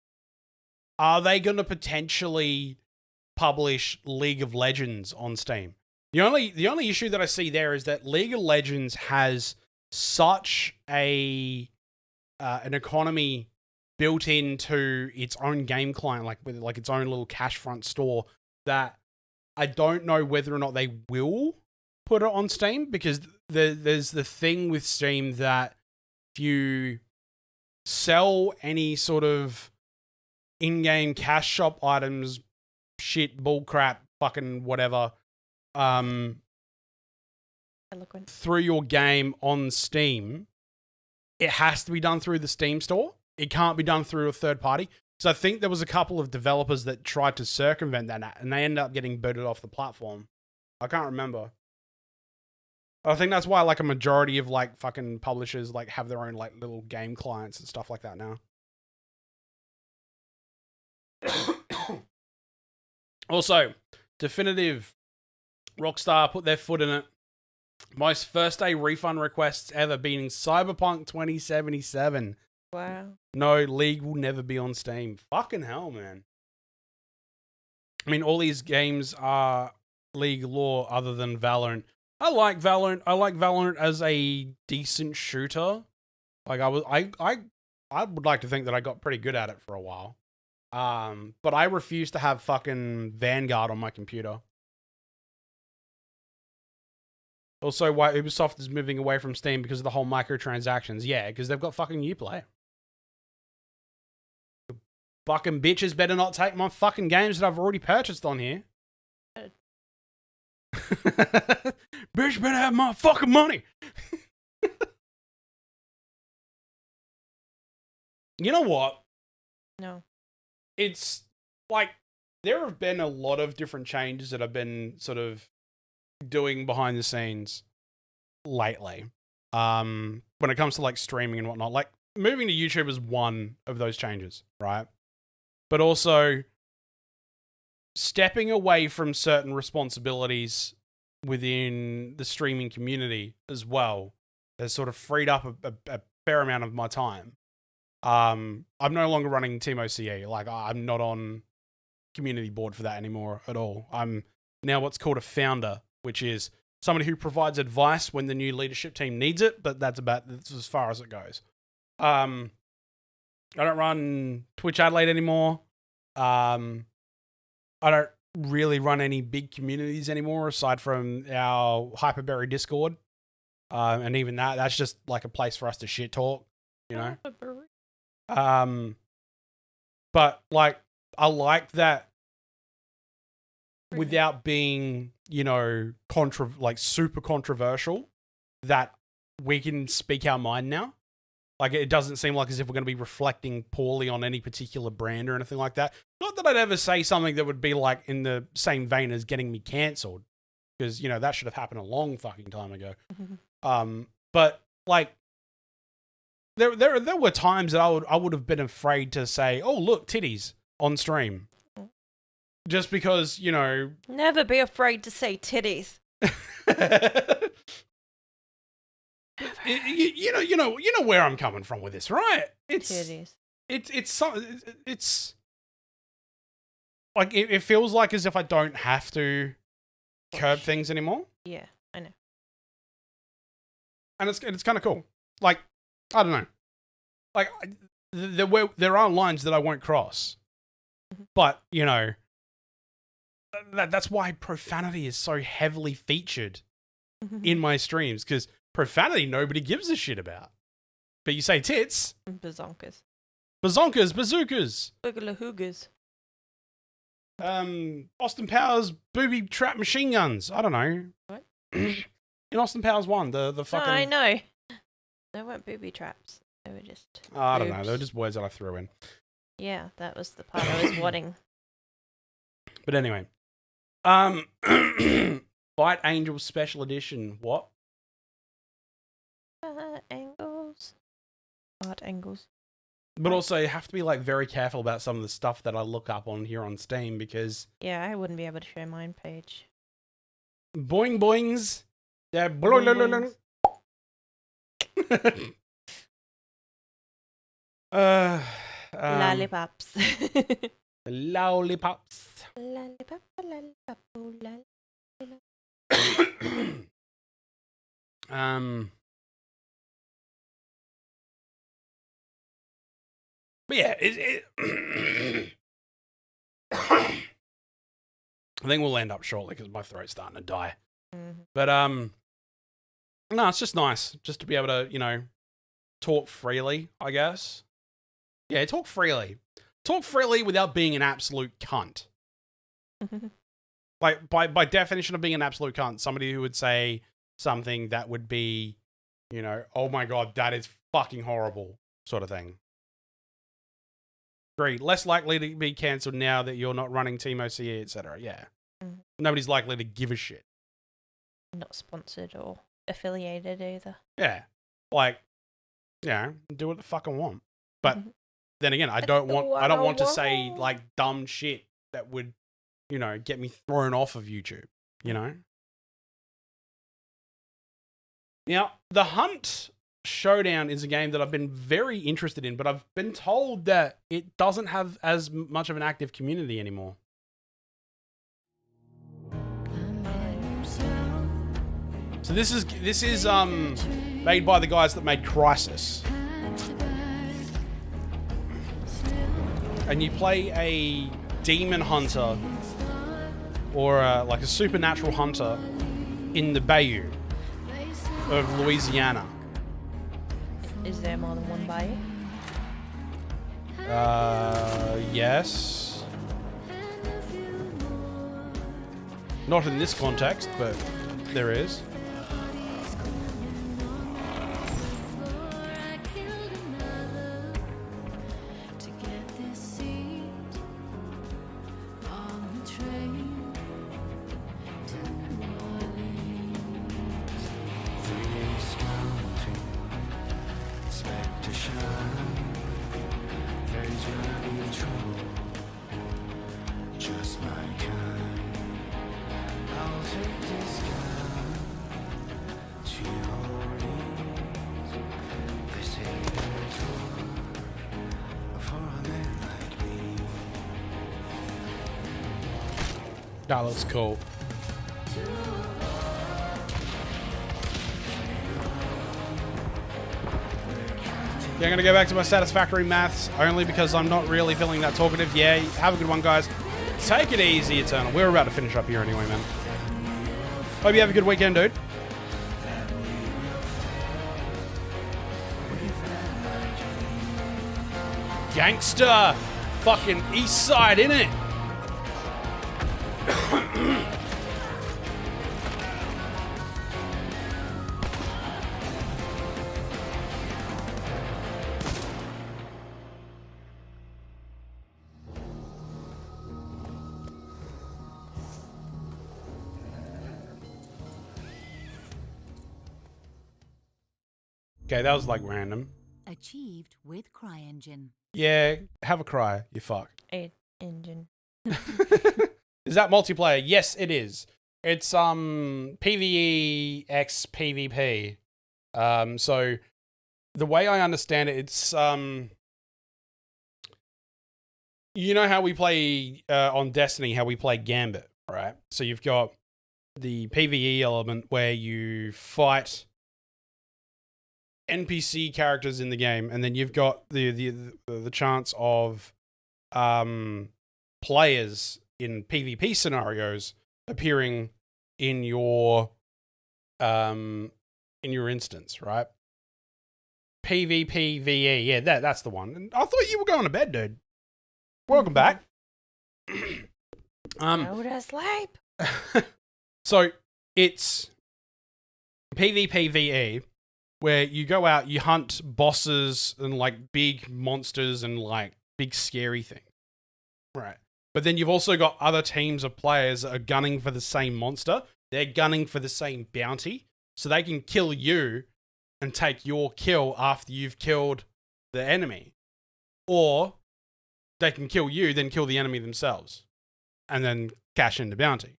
are they going to potentially publish League of Legends on Steam? The only issue that I see there is that League of Legends has such an economy built into its own game client, like with like its own little cash front store, that I don't know whether or not they will put it on Steam, because there's the thing with Steam that if you sell any sort of in-game cash shop items, shit, bullcrap, fucking whatever, Eloquent. through your game on Steam, it has to be done through the Steam store. It can't be done through a third party. So I think there was a couple of developers that tried to circumvent that, and they ended up getting booted off the platform. I can't remember. I think that's why like a majority of like fucking publishers like have their own like little game clients and stuff like that now. Also, definitive, Rockstar put their foot in it. Most first day refund requests ever, beating Cyberpunk 2077. Wow. No, League will never be on Steam. Fucking hell, man. I mean, all these games are League lore other than Valorant. I like Valorant. I like Valorant as a decent shooter. Like I would like to think that I got pretty good at it for a while. But I refuse to have fucking Vanguard on my computer. Also, why Ubisoft is moving away from Steam because of the whole microtransactions. Yeah, because they've got fucking Uplay. The fucking bitches better not take my fucking games that I've already purchased on here. Bitch better have my fucking money. You know what? No. It's like there have been a lot of different changes that I've been sort of doing behind the scenes lately. When it comes to like streaming and whatnot, like moving to YouTube is one of those changes, right? But also stepping away from certain responsibilities within the streaming community as well has sort of freed up a fair amount of my time. I'm no longer running Team OCE. Like I'm not on community board for that anymore at all. I'm now what's called a founder, which is somebody who provides advice when the new leadership team needs it, but that's as far as it goes. I don't run Twitch Adelaide anymore. I don't really run any big communities anymore aside from our Hyperberry Discord. And even that's just like a place for us to shit talk, you know? But like, I like that without being, you know, super controversial, that we can speak our mind now. Like, it doesn't seem like as if we're going to be reflecting poorly on any particular brand or anything like that. Not that I'd ever say something that would be like in the same vein as getting me cancelled, because, you know, that should have happened a long fucking time ago. But like, there were times that I would have been afraid to say, "Oh, look, titties" on stream, just because, you know. Never be afraid to say titties. You know where I'm coming from with this, right? Titties. It's like it feels like as if I don't have to curb things anymore. Yeah, I know. And it's kind of cool. Like, I don't know. Like, there are lines that I won't cross. But, you know, that's why profanity is so heavily featured in my streams, because profanity nobody gives a shit about. But you say tits. Bazonkas. Bazonkas, bazookas. Boogalahoogas. Austin Powers booby trap machine guns. I don't know. What? In Austin Powers 1, the fucking... No, I know. They weren't booby traps. They were just... I don't know. They were just words that I threw in. Yeah, that was the part I was wanting. But anyway. Fight Angel Special Edition. What? Angles. Art angles. But also, you have to be, like, very careful about some of the stuff that I look up on here on Steam, because... Yeah, I wouldn't be able to show mine page. Boing boings. Yeah, Boing lollipops. Lollipops. Lollipop, lollipop, oh, lollipop. But yeah, I think we'll end up shortly because my throat's starting to die. But no, it's just nice just to be able to, you know, talk freely, I guess. Yeah, talk freely. Talk freely without being an absolute cunt. Like, by definition of being an absolute cunt, somebody who would say something that would be, you know, oh my god, that is fucking horrible, sort of thing. 3, less likely to be cancelled now that you're not running Team OCE, etc. Yeah. Nobody's likely to give a shit. Not sponsored or affiliated either. Yeah. Like, yeah, do what the fuck I want. But then again, I don't want to say like dumb shit that would, you know, get me thrown off of YouTube, you know? Now, the Hunt Showdown is a game that I've been very interested in, but I've been told that it doesn't have as much of an active community anymore. So this is made by the guys that made Crysis. And you play a demon hunter or like a supernatural hunter in the bayou of Louisiana. Is there more than one bayou? Yes. Not in this context, but there is. That looks cool. Yeah, I'm going to go back to my satisfactory maths, only because I'm not really feeling that talkative. Yeah, have a good one, guys. Take it easy, Eternal. We're about to finish up here anyway, man. Hope you have a good weekend, dude. Gangster! Fucking east side, innit? Okay, that was like random. Achieved with CryEngine. Yeah, have a cry, you fuck. Engine. Is that multiplayer? Yes, it is. It's PvE x PvP. So the way I understand it, it's you know how we play on Destiny, how we play Gambit, right? So you've got the PvE element where you fight NPC characters in the game, and then you've got the chance of players in PvP scenarios appearing in your instance, right? PvPVE, yeah, that's the one. And I thought you were going to bed, dude. Welcome back. Go to sleep. So it's PvPVE, where you go out, you hunt bosses and like big monsters and like big scary things. Right. But then you've also got other teams of players that are gunning for the same monster. They're gunning for the same bounty. So they can kill you and take your kill after you've killed the enemy. Or they can kill you, then kill the enemy themselves. And then cash in the bounty.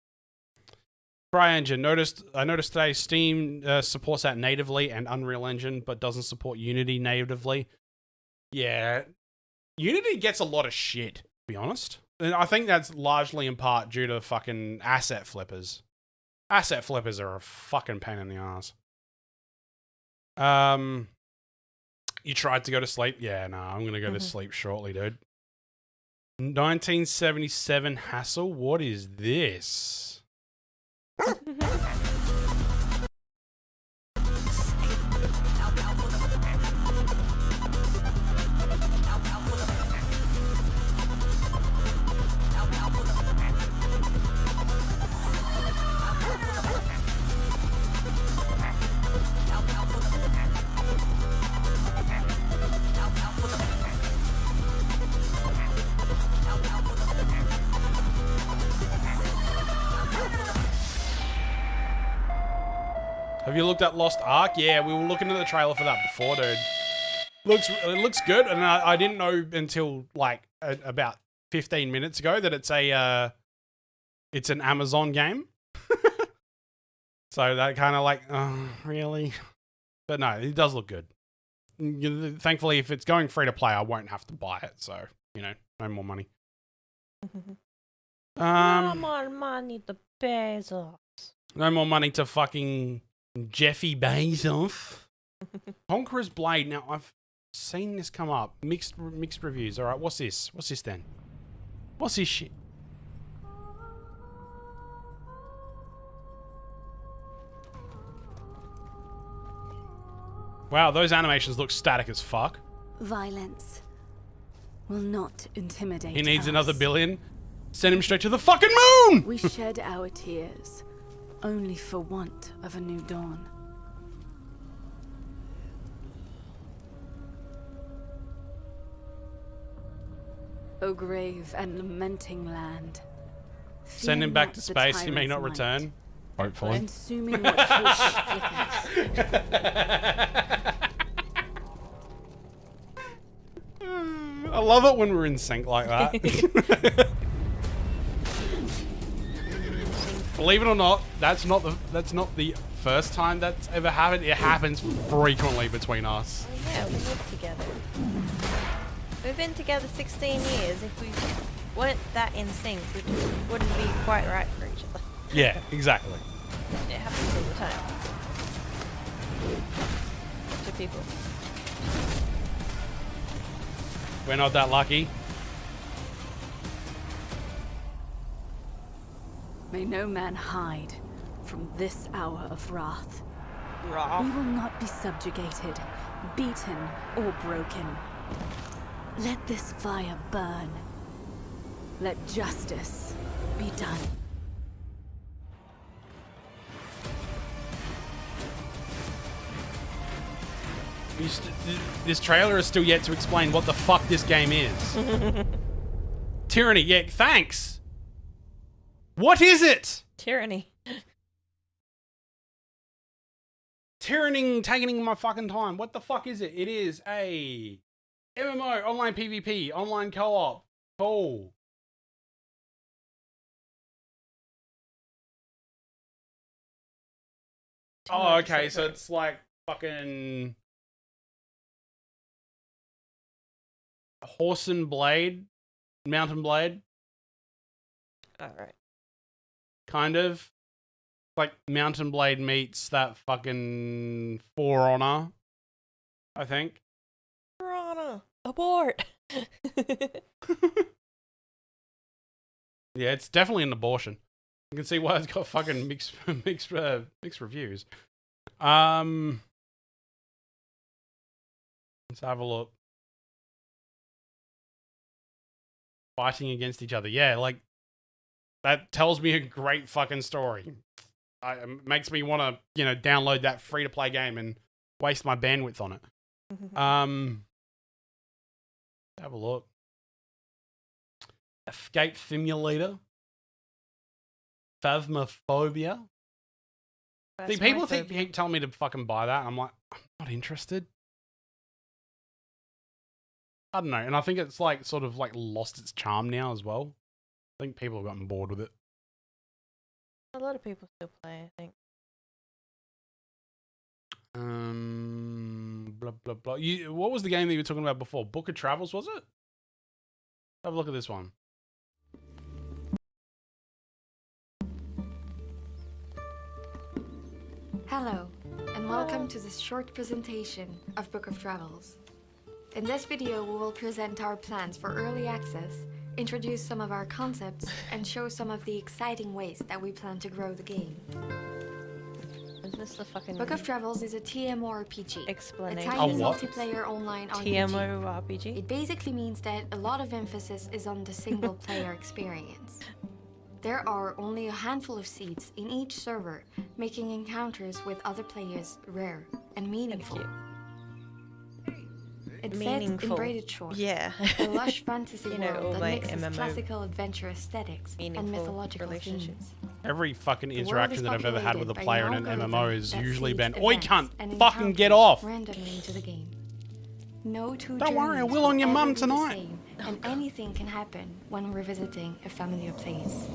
CryEngine. I noticed today Steam supports that natively and Unreal Engine, but doesn't support Unity natively. Yeah. Unity gets a lot of shit, to be honest. And I think that's largely in part due to fucking asset flippers. Asset flippers are a fucking pain in the ass. You tried to go to sleep? Yeah, no, I'm gonna go to sleep shortly, dude. 1977 Hassle? What is this? Have you looked at Lost Ark? Yeah, we were looking at the trailer for that before, dude. It looks good, and I didn't know until like about 15 minutes ago that it's an Amazon game. So that kind of like, oh, really? But no, it does look good. Thankfully, if it's going free to play, I won't have to buy it. So, you know, no more money. No more money to Bezos. No more money to fucking Jeffy Bezos. Conqueror's Blade. Now, I've seen this come up. Mixed reviews. All right, what's this? What's this then? What's this shit? Wow, those animations look static as fuck. Violence will not intimidate He needs us. another billion. Send him straight to the fucking moon! We shed our tears, only for want of a new dawn. O grave and lamenting land. Send him back to space, he may not return. Hopefully. Consuming what hope flickers. I love it when we're in sync like that. Believe it or not, that's not the first time that's ever happened. It happens frequently between us. Oh, yeah, we live together. We've been together 16 years. If we weren't that in sync, we just wouldn't be quite right for each other. Yeah, exactly. It happens all the time. To people. We're not that lucky. May no man hide from this hour of wrath. We will not be subjugated, beaten, or broken. Let this fire burn. Let justice be done. This trailer is still yet to explain what the fuck this game is. Tyranny, yeah, thanks. What is it? Tyranny. Tyranny, taking my fucking time. What the fuck is it? It is a MMO, online PvP, online co-op. Cool. Oh, okay, so it's like fucking Horse and Blade, Mountain Blade. Alright. Kind of. Like Mountain Blade meets that fucking For Honor, I think. For Honor, abort. Yeah, it's definitely an abortion. You can see why it's got fucking mixed reviews. Let's have a look. Fighting against each other. Yeah, like, that tells me a great fucking story. It makes me want to, you know, download that free-to-play game and waste my bandwidth on it. Have a look. Escape Simulator. Phasmophobia. See, people keep telling me to fucking buy that. I'm like, I'm not interested. I don't know. And I think it's like sort of like lost its charm now as well. I think people have gotten bored with it. A lot of people still play, I think. Blah blah blah. What was the game that you were talking about before? Book of Travels, was it? Have a look at this one. Hello, and welcome to this short presentation of Book of Travels. In this video, we will present our plans for early access, introduce some of our concepts, and show some of the exciting ways that we plan to grow the game. Is this the fucking Book of Travels is a TMORPG, explanation? a tiny multiplayer online RPG. TMORPG? It basically means that a lot of emphasis is on the single player experience. There are only a handful of seats in each server, making encounters with other players rare and meaningful. It's set in braided short, yeah. a lush fantasy You know, world that mixes MMO classical adventure aesthetics and mythological themes. Every fucking interaction that I've ever had with a by player in an an MMO algorithm has that usually feeds been, "Oi, events cunt, and fucking get encounters off!" randomly into the game. No two Don't worry, I journeys will on your ever mum be the tonight. same, and anything can happen when revisiting a familiar place.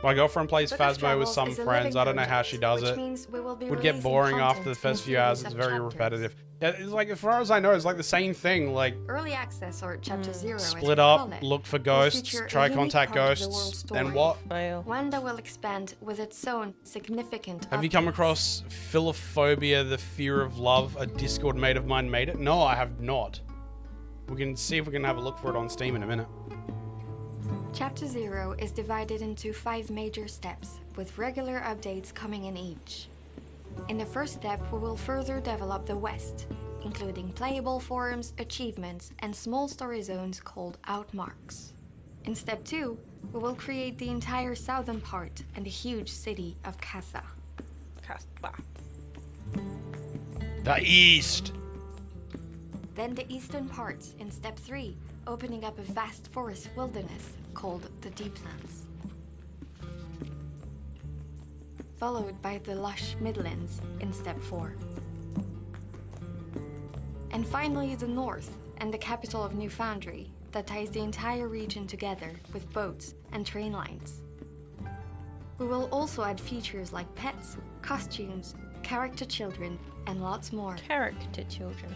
My girlfriend plays Book of Phasmo with Travels some is a friends. I don't living know how she does project, it. which means we will be Would get releasing boring after content the in first few series hours. of It's very chapters. repetitive. Yeah, it's like, as far as I know, it's like the same thing. Like, Early access, or Chapter 0 as split we up, call it, look for will ghosts, feature a try unique contact part of the world's ghosts, then story, what? one that will expand with its own significant Have you come updates. across Philophobia, the Fear of Love? A Discord mate of mine made it. No, I have not. We can see if we can have a look for it on Steam in a minute. Chapter 0 is divided into 5 major steps, with regular updates coming in each. In the first step, we will further develop the West, including playable forums, achievements, and small story zones called Outmarks. In step 2, we will create the entire southern part and the huge city of Casa. The East! Then the eastern parts in step 3, opening up a vast forest wilderness called the Deeplands. Followed by the lush Midlands in step 4. And finally the north and the capital of New Foundry that ties the entire region together with boats and train lines. We will also add features like pets, costumes, character children, and lots more. Character children.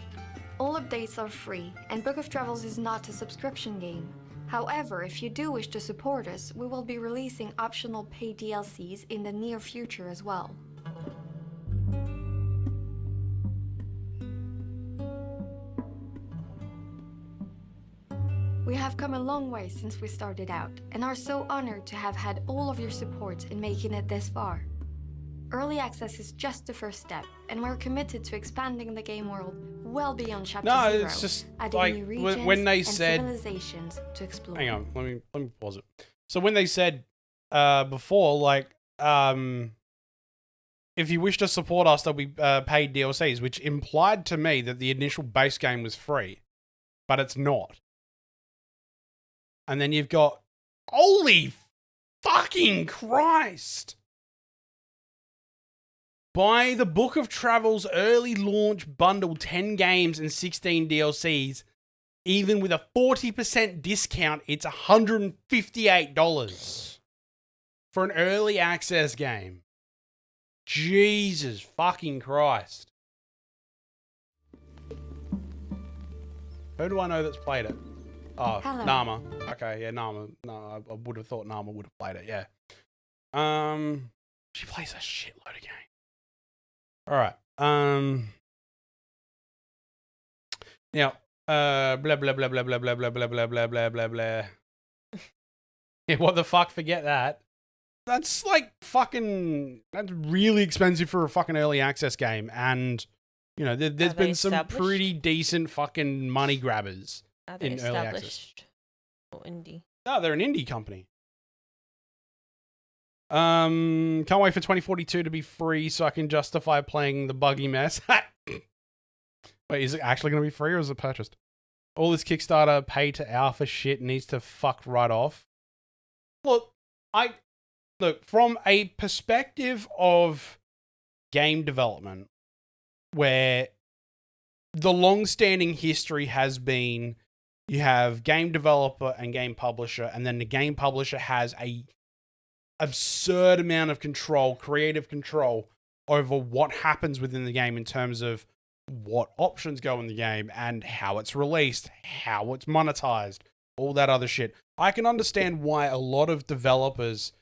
All updates are free, and Book of Travels is not a subscription game. However, if you do wish to support us, we will be releasing optional paid DLCs in the near future as well. We have come a long way since we started out, and are so honored to have had all of your support in making it this far. Early access is just the first step, and we're committed to expanding the game world well beyond Chapter 0, it's just adding like new regions when they and said civilizations to explore. Hang on, let me pause it. So when they said before, like, if you wish to support us, there'll be paid DLCs, which implied to me that the initial base game was free, but it's not. And then you've got, holy fucking Christ! Buy the Book of Travels early launch bundle, 10 games and 16 DLCs. Even with a 40% discount, it's $158 for an early access game. Jesus fucking Christ. Who do I know that's played it? Oh, Hello. Nama. Okay, yeah, Nama. No, I would have thought Nama would have played it, yeah. She plays a shitload of games. Alright. Now, blah blah blah blah blah blah blah blah blah blah blah blah blah. Yeah, what the fuck? Forget that. That's like fucking. That's really expensive for a fucking early access game, and you know there's been some pretty decent fucking money grabbers in early access. Or indie? No, they're an indie company. Can't wait for 2042 to be free so I can justify playing the buggy mess. Wait, is it actually going to be free or is it purchased? All this Kickstarter pay to alpha shit needs to fuck right off. Look, from a perspective of game development, where the long-standing history has been you have game developer and game publisher, and then the game publisher has a absurd amount of control, creative control over what happens within the game in terms of what options go in the game and how it's released, how it's monetized, all that other shit. I can understand why a lot of developers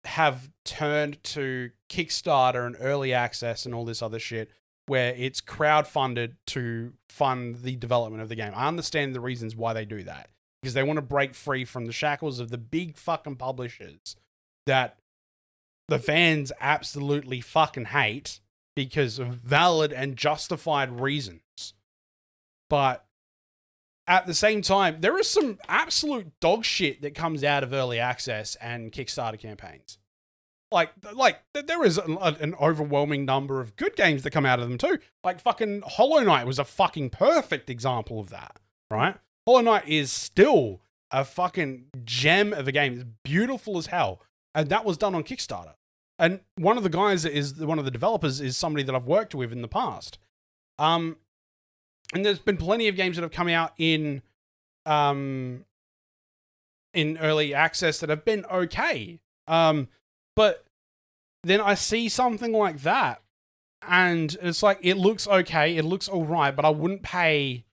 have turned to Kickstarter and early access and all this other shit where it's crowdfunded to fund the development of the game. I understand the reasons why they do that because they want to break free from the shackles of the big fucking publishers that the fans absolutely fucking hate because of valid and justified reasons. But at the same time, there is some absolute dog shit that comes out of early access and Kickstarter campaigns. Like there is an overwhelming number of good games that come out of them too. Like fucking Hollow Knight was a fucking perfect example of that, right? Hollow Knight is still a fucking gem of a game. It's beautiful as hell. And that was done on Kickstarter. And one of the guys that is one of the developers is somebody that I've worked with in the past. And there's been plenty of games that have come out in early access that have been okay. But then I see something like that and it's like, it looks okay. It looks all right, but I wouldn't pay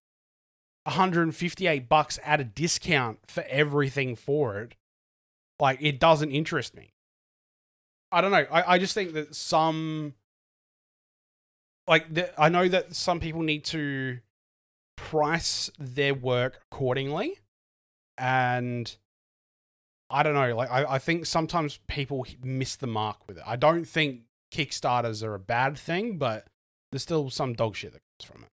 $158 at a discount for everything for it. Like, it doesn't interest me. I don't know. I just think that I know that some people need to price their work accordingly. And I don't know. Like, I think sometimes people miss the mark with it. I don't think Kickstarters are a bad thing, but there's still some dog shit that comes from it.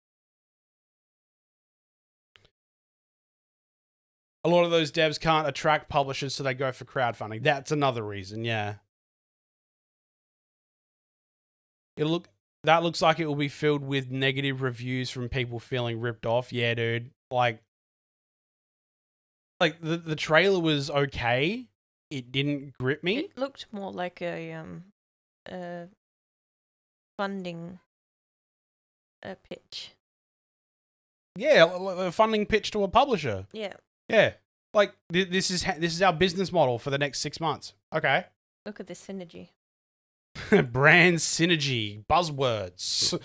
A lot of those devs can't attract publishers, so they go for crowdfunding. That's another reason, yeah. That looks like it will be filled with negative reviews from people feeling ripped off. Yeah, dude. Like the trailer was okay. It didn't grip me. It looked more like a funding pitch. Yeah, a funding pitch to a publisher. Yeah. Yeah. Like this is our business model for the next 6 months. Okay. Look at this synergy. Brand synergy, buzzwords. Look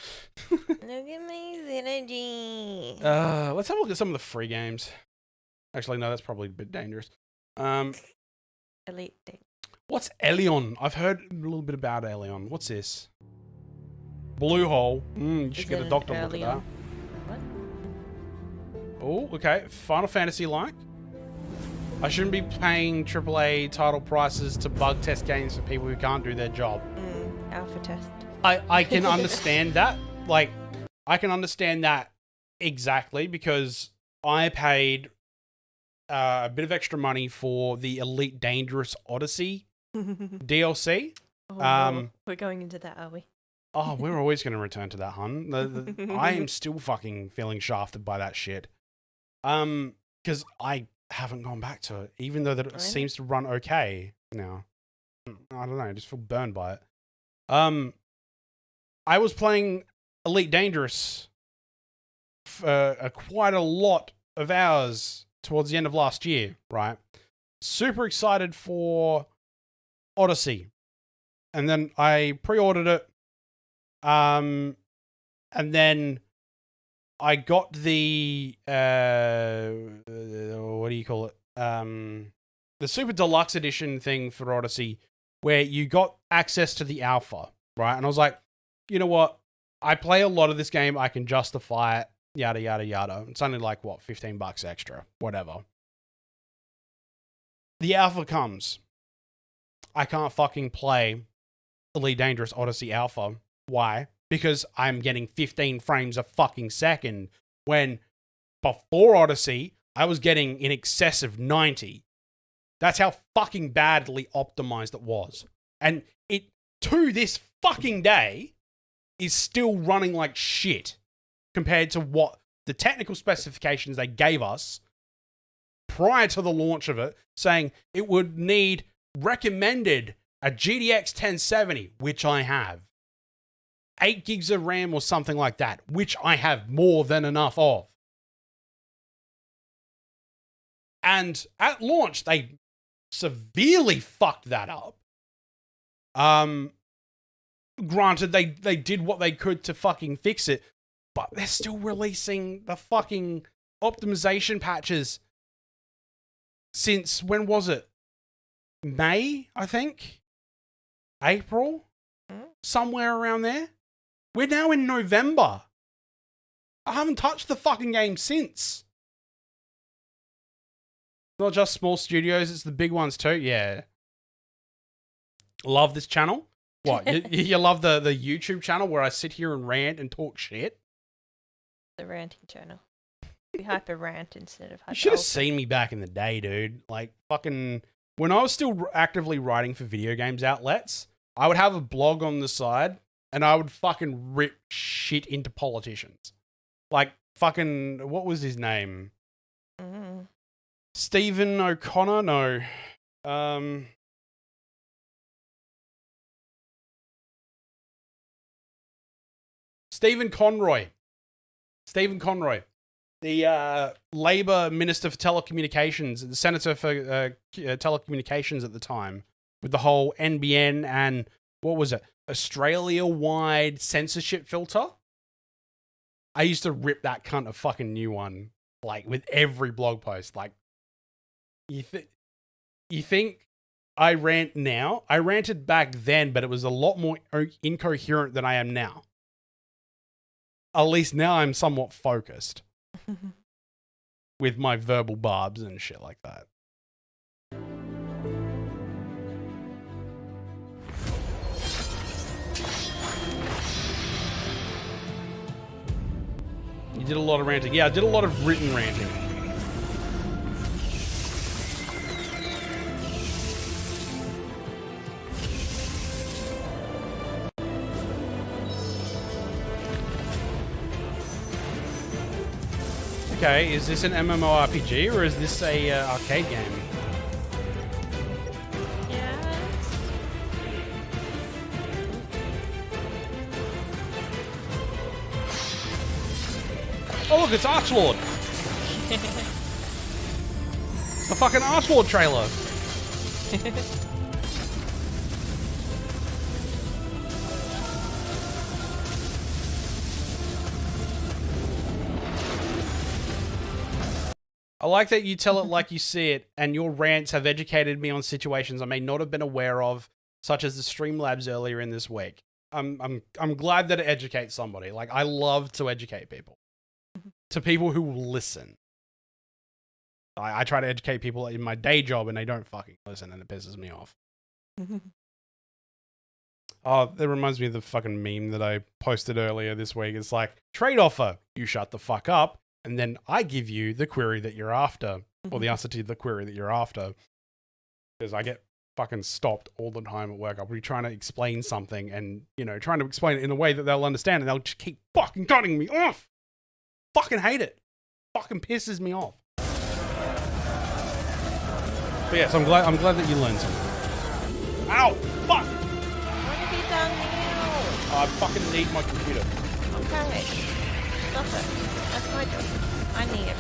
at my synergy. Let's have a look at some of the free games. Actually, no, that's probably a bit dangerous. Elite Deck. What's Elion? I've heard a little bit about Elion. What's this? Blue Hole. You should get a doctor look at that. What? Oh, okay. Final Fantasy like. I shouldn't be paying AAA title prices to bug test games for people who can't do their job. Alpha test. I can understand that. Like, I can understand that exactly because I paid a bit of extra money for the Elite Dangerous Odyssey DLC. Oh, we're going into that, are we? Oh, we're always going to return to that, hun. I am still fucking feeling shafted by that shit. Because I haven't gone back to it, even though that it seems to run okay now. I don't know, I just feel burned by it. I was playing Elite Dangerous for quite a lot of hours towards the end of last year, right? Super excited for Odyssey. And then I pre-ordered it. And then I got the what do you call it? The Super Deluxe Edition thing for Odyssey, where you got access to the alpha, right? And I was like, you know what? I play a lot of this game. I can justify it. Yada yada yada. It's only like what, $15 extra, whatever. The alpha comes. I can't fucking play Elite Dangerous Odyssey Alpha. Why? Because I'm getting 15 frames a fucking second when before Odyssey, I was getting in excess of 90. That's how fucking badly optimized it was. And it, to this fucking day, is still running like shit compared to what the technical specifications they gave us prior to the launch of it, saying it would need recommended a GTX 1070, which I have. 8 gigs of RAM or something like that, which I have more than enough of. And at launch, they severely fucked that up. Granted, they did what they could to fucking fix it, but they're still releasing the fucking optimization patches since, when was it? May, I think? April? Somewhere around there. We're now in November. I haven't touched the fucking game since. Not just small studios, it's the big ones too. Yeah. Love this channel. What? you love the YouTube channel where I sit here and rant and talk shit? The ranting channel. We hyper rant instead of hyper. You should have seen me back in the day, dude. Like, fucking, when I was still actively writing for video games outlets, I would have a blog on the side and I would fucking rip shit into politicians. Like, fucking, what was his name? Stephen O'Connor? No. Stephen Conroy. The Labour Minister for Telecommunications, the Senator for Telecommunications at the time, with the whole NBN and, what was it, Australia-wide censorship filter. I used to rip that cunt a fucking new one, like, with every blog post. Like, you think I rant now? I ranted back then, but it was a lot more incoherent than I am now. At least now I'm somewhat focused with my verbal barbs and shit like that. You did a lot of ranting. Yeah, I did a lot of written ranting. Okay, is this an MMORPG or is this a arcade game? Oh look, it's Archlord! The fucking Archlord trailer! I like that you tell it like you see it, and your rants have educated me on situations I may not have been aware of, such as the Streamlabs earlier in this week. I'm glad that it educates somebody. Like, I love to educate people. To people who will listen. I try to educate people in my day job and they don't fucking listen and it pisses me off. Oh, that reminds me of the fucking meme that I posted earlier this week. It's like, trade offer, you shut the fuck up, and then I give you the query that you're after, or the answer to the query that you're after. Because I get fucking stopped all the time at work. I'll be trying to explain something and, you know, trying to explain it in a way that they'll understand, and they'll just keep fucking cutting me off. Fucking hate it. Fucking pisses me off. But yes, I'm glad that you learned something. Ow! Fuck! What have you done now? I fucking need my computer. Okay. Stop it. That's my job. I need it.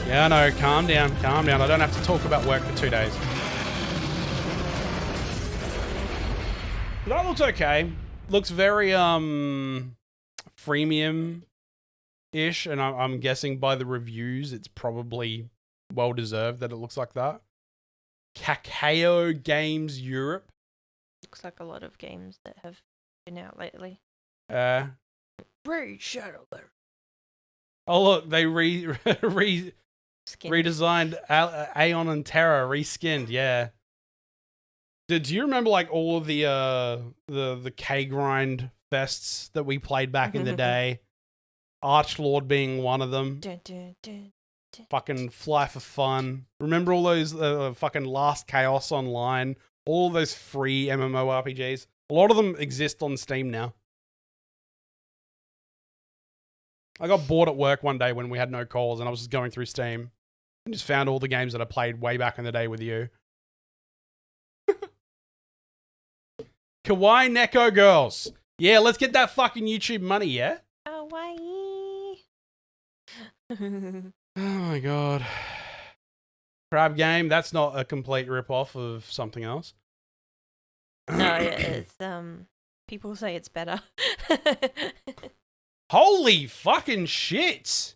Yeah, I know. Calm down. Calm down. I don't have to talk about work for 2 days. That looks okay. Looks very, freemium-ish, and I'm guessing by the reviews, it's probably well-deserved that it looks like that. Cacao Games Europe. Looks like a lot of games that have been out lately. Raid Shadow there. Oh look, they redesigned Aeon and Terra, reskinned, yeah. Do you remember like all of the K-grind fests that we played back in the day? Archlord being one of them. Fucking Fly for Fun. Remember all those fucking Last Chaos Online? All those free MMORPGs? A lot of them exist on Steam now. I got bored at work one day when we had no calls and I was just going through Steam and just found all the games that I played way back in the day with you. Kawaii Neko Girls. Yeah, let's get that fucking YouTube money, yeah? Kawaii. Oh my god. Crab Game, that's not a complete rip-off of something else. No, it's, people say it's better. Holy fucking shit!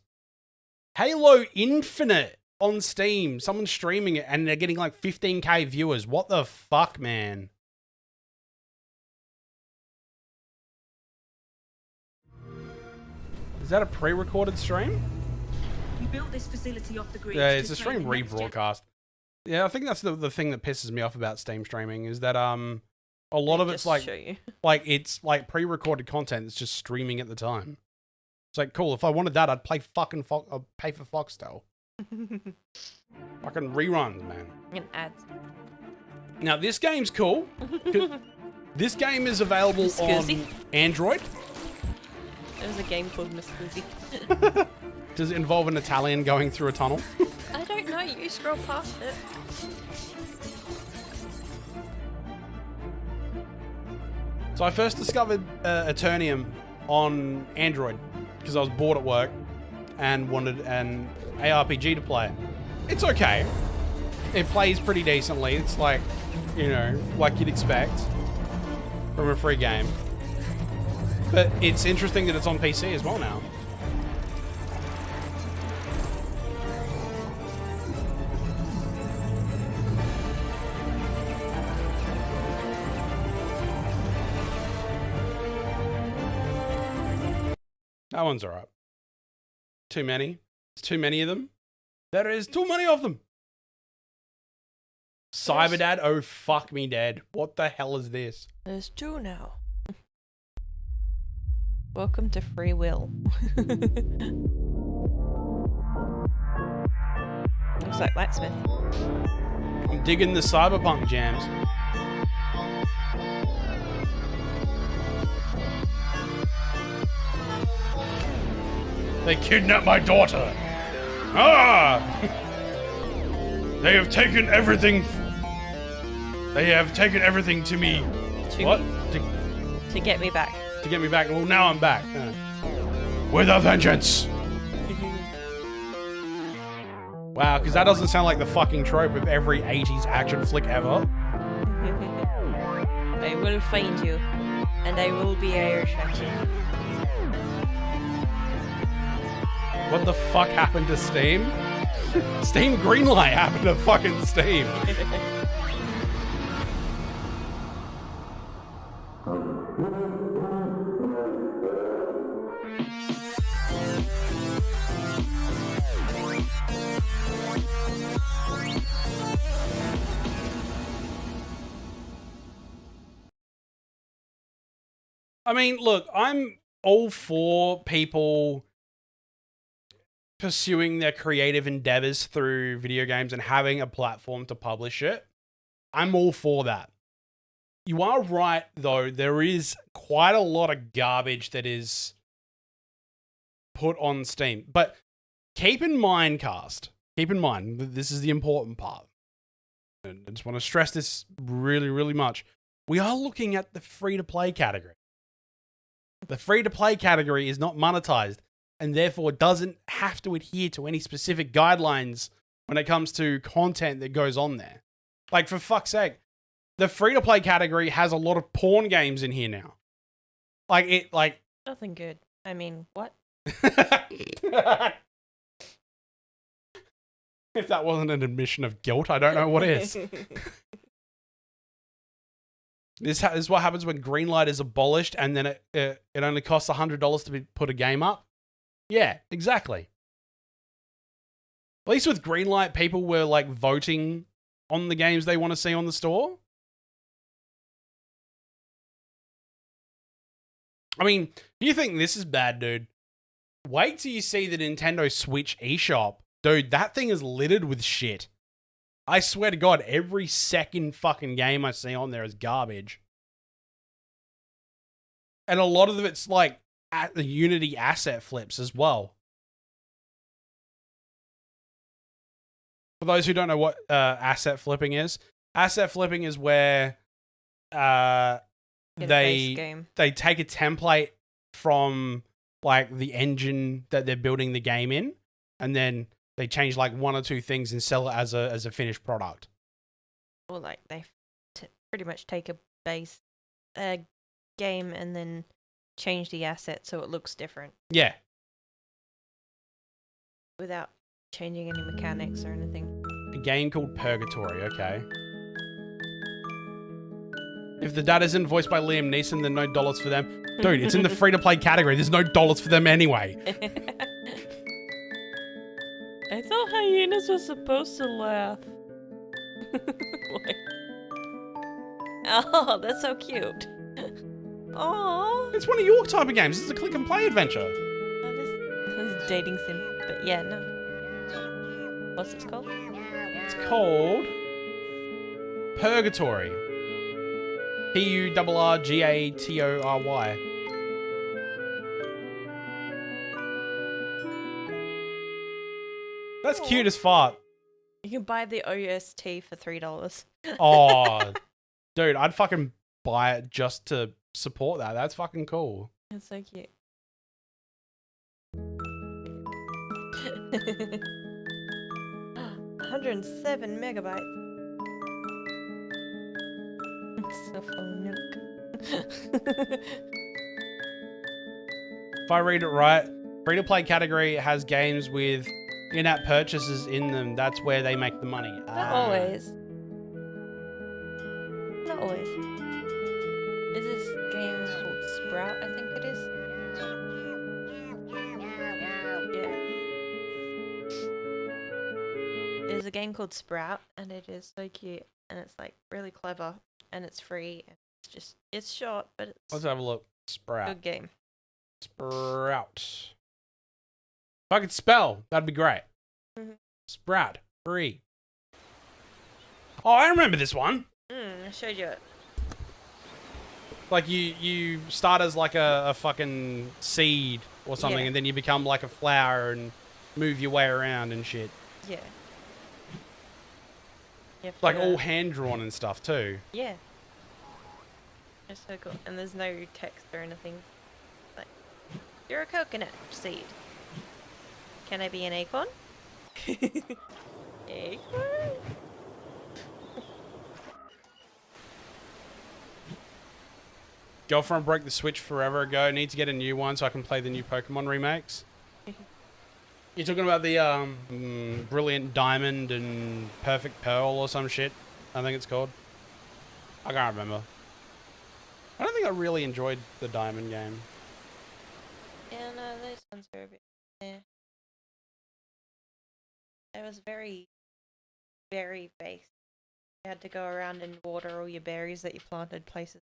Halo Infinite on Steam. Someone's streaming it and they're getting like 15k viewers. What the fuck, man? Is that a pre-recorded stream? You built this facility off the grid. Yeah, it's a stream rebroadcast. Yeah, I think that's the thing that pisses me off about Steam streaming is that a lot of it's like it's like pre-recorded content that's just streaming at the time. It's like, cool, if I wanted that, I'd play fucking I'd pay for Foxtel. Fucking reruns, man. And ads. Now, this game's cool. This game is available on Android. There's a game called Miss Scusi. Does it involve an Italian going through a tunnel? I don't know, you scroll past it. So I first discovered Eternium on Android because I was bored at work and wanted an ARPG to play. It's okay. It plays pretty decently. It's like, you know, like you'd expect from a free game. But it's interesting that it's on PC as well now. That one's alright. Too many. There's too many of them. There is too many of them. Cyberdad, oh fuck me dead. What the hell is this? There's two now. Welcome to free will. Looks like blacksmith. I'm digging the cyberpunk jams. They kidnapped my daughter. Ah! They have taken everything. They have taken everything to me. To get me back. To get me back. Well, now I'm back. With a vengeance. Wow, because that doesn't sound like the fucking trope of every 80s action flick ever. I will find you, and I will be Irish action. What the fuck happened to Steam? Steam Greenlight happened to fucking Steam. I mean, look, I'm all for people pursuing their creative endeavors through video games and having a platform to publish it. I'm all for that. You are right, though. There is quite a lot of garbage that is put on Steam. But keep in mind, cast, keep in mind, this is the important part. And I just want to stress this really, really much. We are looking at the free-to-play category. The free-to-play category is not monetized, and therefore doesn't have to adhere to any specific guidelines when it comes to content that goes on there. Like, for fuck's sake, the free-to-play category has a lot of porn games in here now. Nothing good. I mean, what? If that wasn't an admission of guilt, I don't know what is. This is what happens when Greenlight is abolished and then it only costs $100 to put a game up. Yeah, exactly. At least with Greenlight, people were like voting on the games they want to see on the store. I mean, do you think this is bad, dude? Wait till you see the Nintendo Switch eShop. Dude, that thing is littered with shit. I swear to God, every second fucking game I see on there is garbage. And a lot of it's like at the Unity asset flips as well. For those who don't know what asset flipping is where they take a template from like the engine that they're building the game in, and then they change like one or two things and sell it as a finished product. Or like they pretty much take a base game and then change the asset so it looks different. Yeah. Without changing any mechanics or anything. A game called Purgatory, okay. If the dad isn't voiced by Liam Neeson, then no dollars for them. Dude, it's in the free-to-play category. There's no dollars for them anyway. I thought hyenas were supposed to laugh. Oh, that's so cute. Oh, it's one of your type of games. It's a click and play adventure. This is dating sim, but yeah, no. What's it called? It's called Purgatory. Purrgatory. That's cute as fuck. You can buy the OST for $3. Oh, dude, I'd fucking buy it just to support that. That's fucking cool. It's so cute. 107 megabytes. It's so full of milk. If I read it right, free-to-play category has games with in-app purchases in them. That's where they make the money. Not always. Not always. Is this game called Sprout, I think it is? Yeah. There's a game called Sprout, and it is so cute, and it's like really clever, and it's free, and it's short, but it's Let's have a look. Sprout. a good game. Sprout. If I could spell, that'd be great. Mm-hmm. Sprout. Free. Oh, I remember this one. I showed you it. Like you start as like a fucking seed or something, Yeah. and then you become like a flower and move your way around and shit. Yeah. Like all hand drawn and stuff too. Yeah. It's so cool. And there's no text or anything. Like, you're a coconut seed. Can I be an acorn? Acorn? Girlfriend broke the Switch forever ago. Need to get a new one so I can play the new Pokemon remakes. You're talking about the Brilliant Diamond and Perfect Pearl or some shit, I think it's called. I can't remember. I don't think I really enjoyed the Diamond game. Yeah, no, those ones are a bit... Yeah. It was very, very base. You had to go around and water all your berries that you planted places.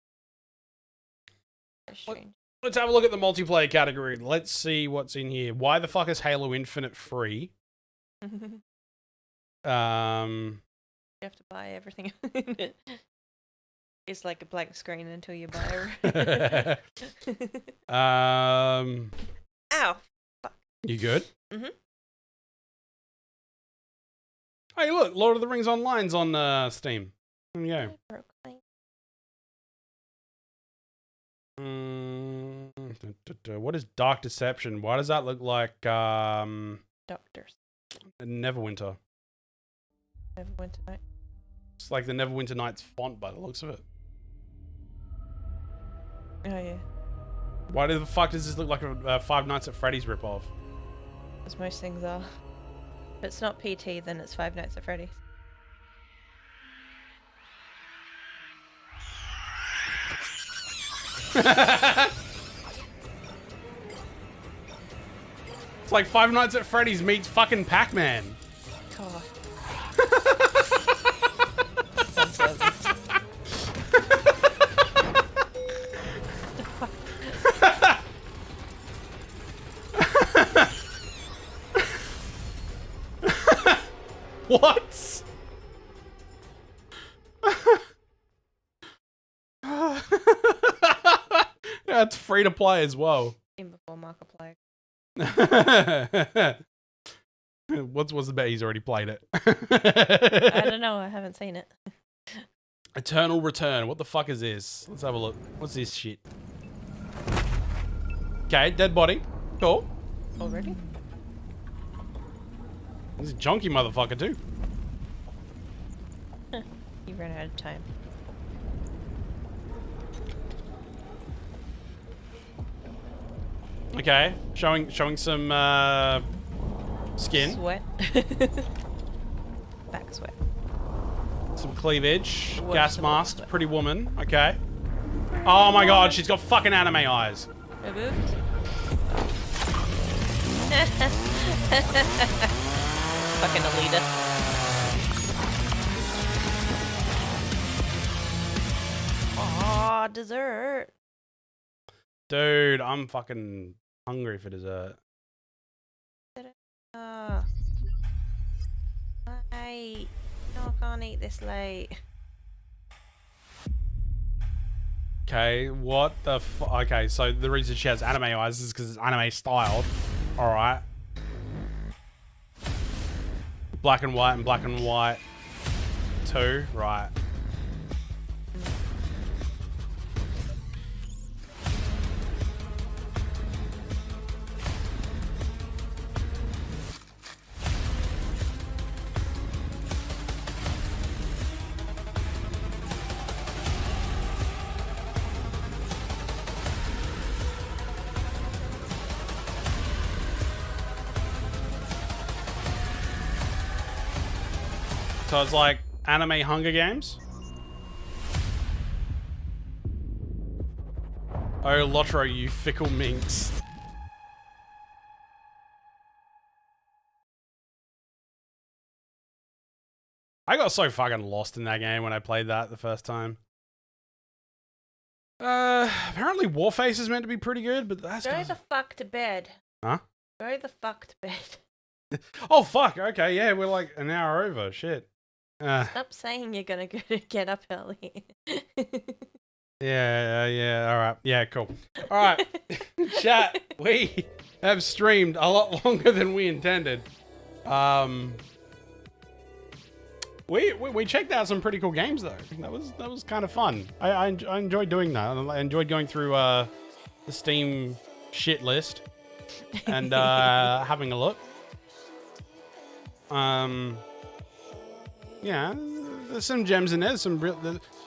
That's strange. Let's have a look at the multiplayer category. Let's see what's in here. Why the fuck is Halo Infinite free? You have to buy everything. It's like a blank screen until you buy it. Ow. Fuck. You good? Mm-hmm. Hey, look, Lord of the Rings Online's on Steam. There you go. What is Dark Deception? Why does that look like Doctors. Neverwinter? Neverwinter Night. It's like the Neverwinter Nights font by the looks of it. Oh yeah. Why the fuck does this look like a Five Nights at Freddy's ripoff? As most things are. If it's not PT, then it's Five Nights at Freddy's. It's like Five Nights at Freddy's meets fucking Pac-Man. God. What? Yeah, it's free to play as well. Even before Markiplier. What's the bet? He's already played it. I don't know. I haven't seen it. Eternal Return. What the fuck is this? Let's have a look. What's this shit? Okay, dead body. Cool. Already? He's a junky motherfucker too. You ran out of time. Okay, showing some skin. Sweat. Back sweat. Some cleavage. Worse Gas than all mask. sweat. Pretty woman. Okay. Oh my god, she's got fucking anime eyes. Removed. Fucking Alita. Aw, dessert. Dude, I'm fucking hungry for dessert. Hey, no, I can't eat this late. Okay, what the okay, so the reason she has anime eyes is because it's anime styled. Alright. Black and white 2, right. So it's like anime Hunger Games. Oh, Lotro, you fickle minx. I got so fucking lost in that game when I played that the first time. Apparently Warface is meant to be pretty good, but that's Go the fuck to bed. Huh? Go the fuck to bed. Oh fuck, okay, yeah, we're like an hour over, shit. Stop saying you're gonna get up early. Yeah, alright. Yeah, cool. Alright. Chat, we have streamed a lot longer than we intended. We checked out some pretty cool games though. That was kind of fun. I enjoyed doing that. I enjoyed going through the Steam shit list and having a look. Yeah, there's some gems in there.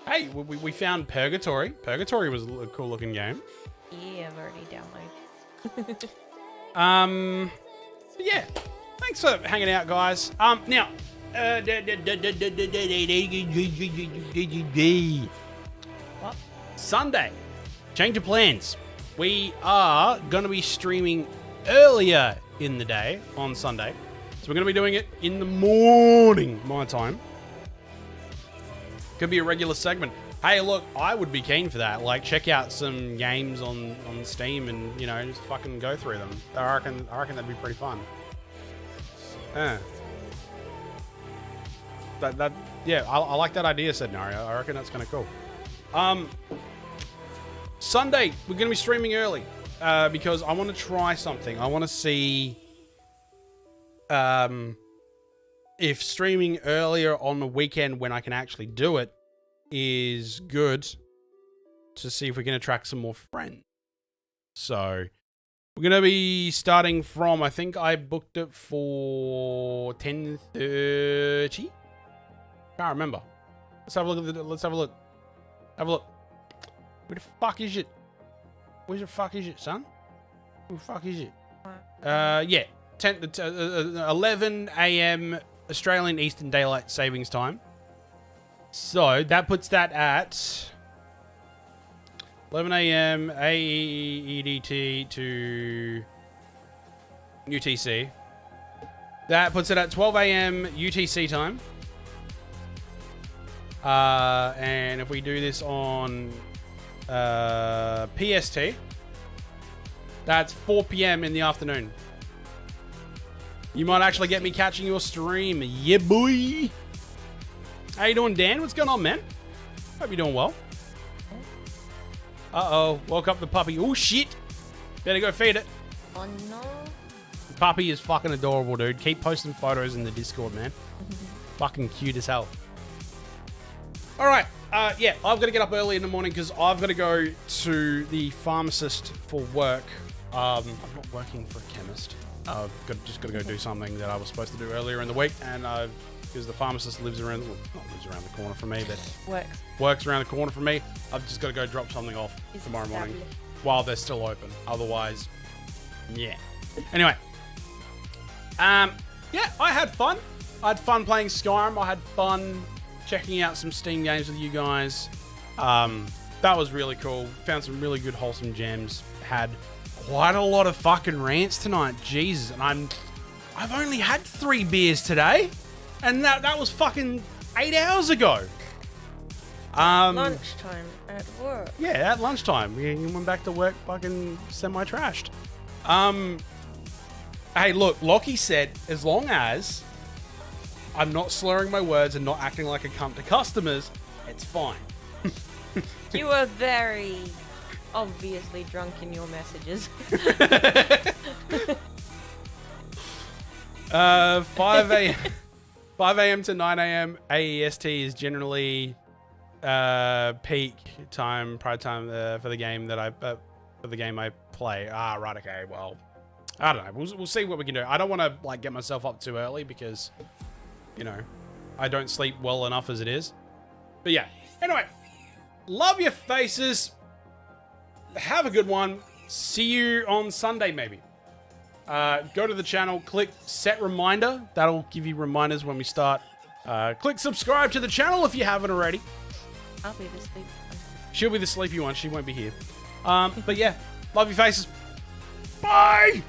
Hey, we found Purgatory. Purgatory was a cool looking game. Yeah, I've already But downloaded. yeah, thanks for hanging out, guys. Now, What? Sunday, change of plans. We are going to be streaming earlier in the day on Sunday. So we're going to be doing it in the morning, my time. Could be a regular segment. Hey, look, I would be keen for that. Like, check out some games on Steam and, you know, just fucking go through them. I reckon that'd be pretty fun. Yeah, I like that idea, said Nario. I reckon that's kind of cool. Sunday, we're going to be streaming early because I want to try something. I want to see if streaming earlier on the weekend when I can actually do it is good, to see if we can attract some more friends. So we're going to be starting from, I think I booked it for 10:30. Can't remember. Let's have a look at let's have a look. Have a look. Where the fuck is it? Where the fuck is it, son? Where the fuck is it? Yeah. 11 a.m. Australian Eastern Daylight Savings Time. So that puts that at 11 a.m. AEDT to UTC. That puts it at 12 a.m. UTC time. And if we do this on PST, that's 4 p.m. in the afternoon. You might actually get me catching your stream. Yeah, boy. How you doing, Dan? What's going on, man? Hope you're doing well. Uh-oh. Woke up the puppy. Oh, shit. Better go feed it. Oh, no. The puppy is fucking adorable, dude. Keep posting photos in the Discord, man. Fucking cute as hell. All right. Yeah, I've got to get up early in the morning because I've got to go to the pharmacist for work. I'm not working for a chemist. I've just got to go do something that I was supposed to do earlier in the week, and because the pharmacist lives around, well, not lives around the corner from me, but works around the corner from me. I've just got to go drop something off tomorrow morning while they're still open. Otherwise, yeah. Anyway, yeah, I had fun. I had fun playing Skyrim. I had fun checking out some Steam games with you guys. That was really cool. Found some really good wholesome gems. Had quite a lot of fucking rants tonight. Jesus, and I've only had 3 beers today, and that was fucking 8 hours ago. Lunchtime at work. Yeah, at lunchtime. We went back to work fucking semi-trashed. Hey, look, Lockie said, as long as I'm not slurring my words and not acting like a cunt to customers, it's fine. You were very obviously drunk in your messages. 5 a.m. to 9 a.m. AEST is generally peak time, prime time for the game that I play. Right, okay. Well, I don't know. We'll see what we can do. I don't want to like get myself up too early because, you know, I don't sleep well enough as it is. But yeah. Anyway, love your faces. Have a good one. See you on Sunday, maybe. Go to the channel, click set reminder. That'll give you reminders when we start. Click subscribe to the channel if you haven't already. I'll be the sleepy one. She'll be the sleepy one. She won't be here. But yeah, love your faces. Bye!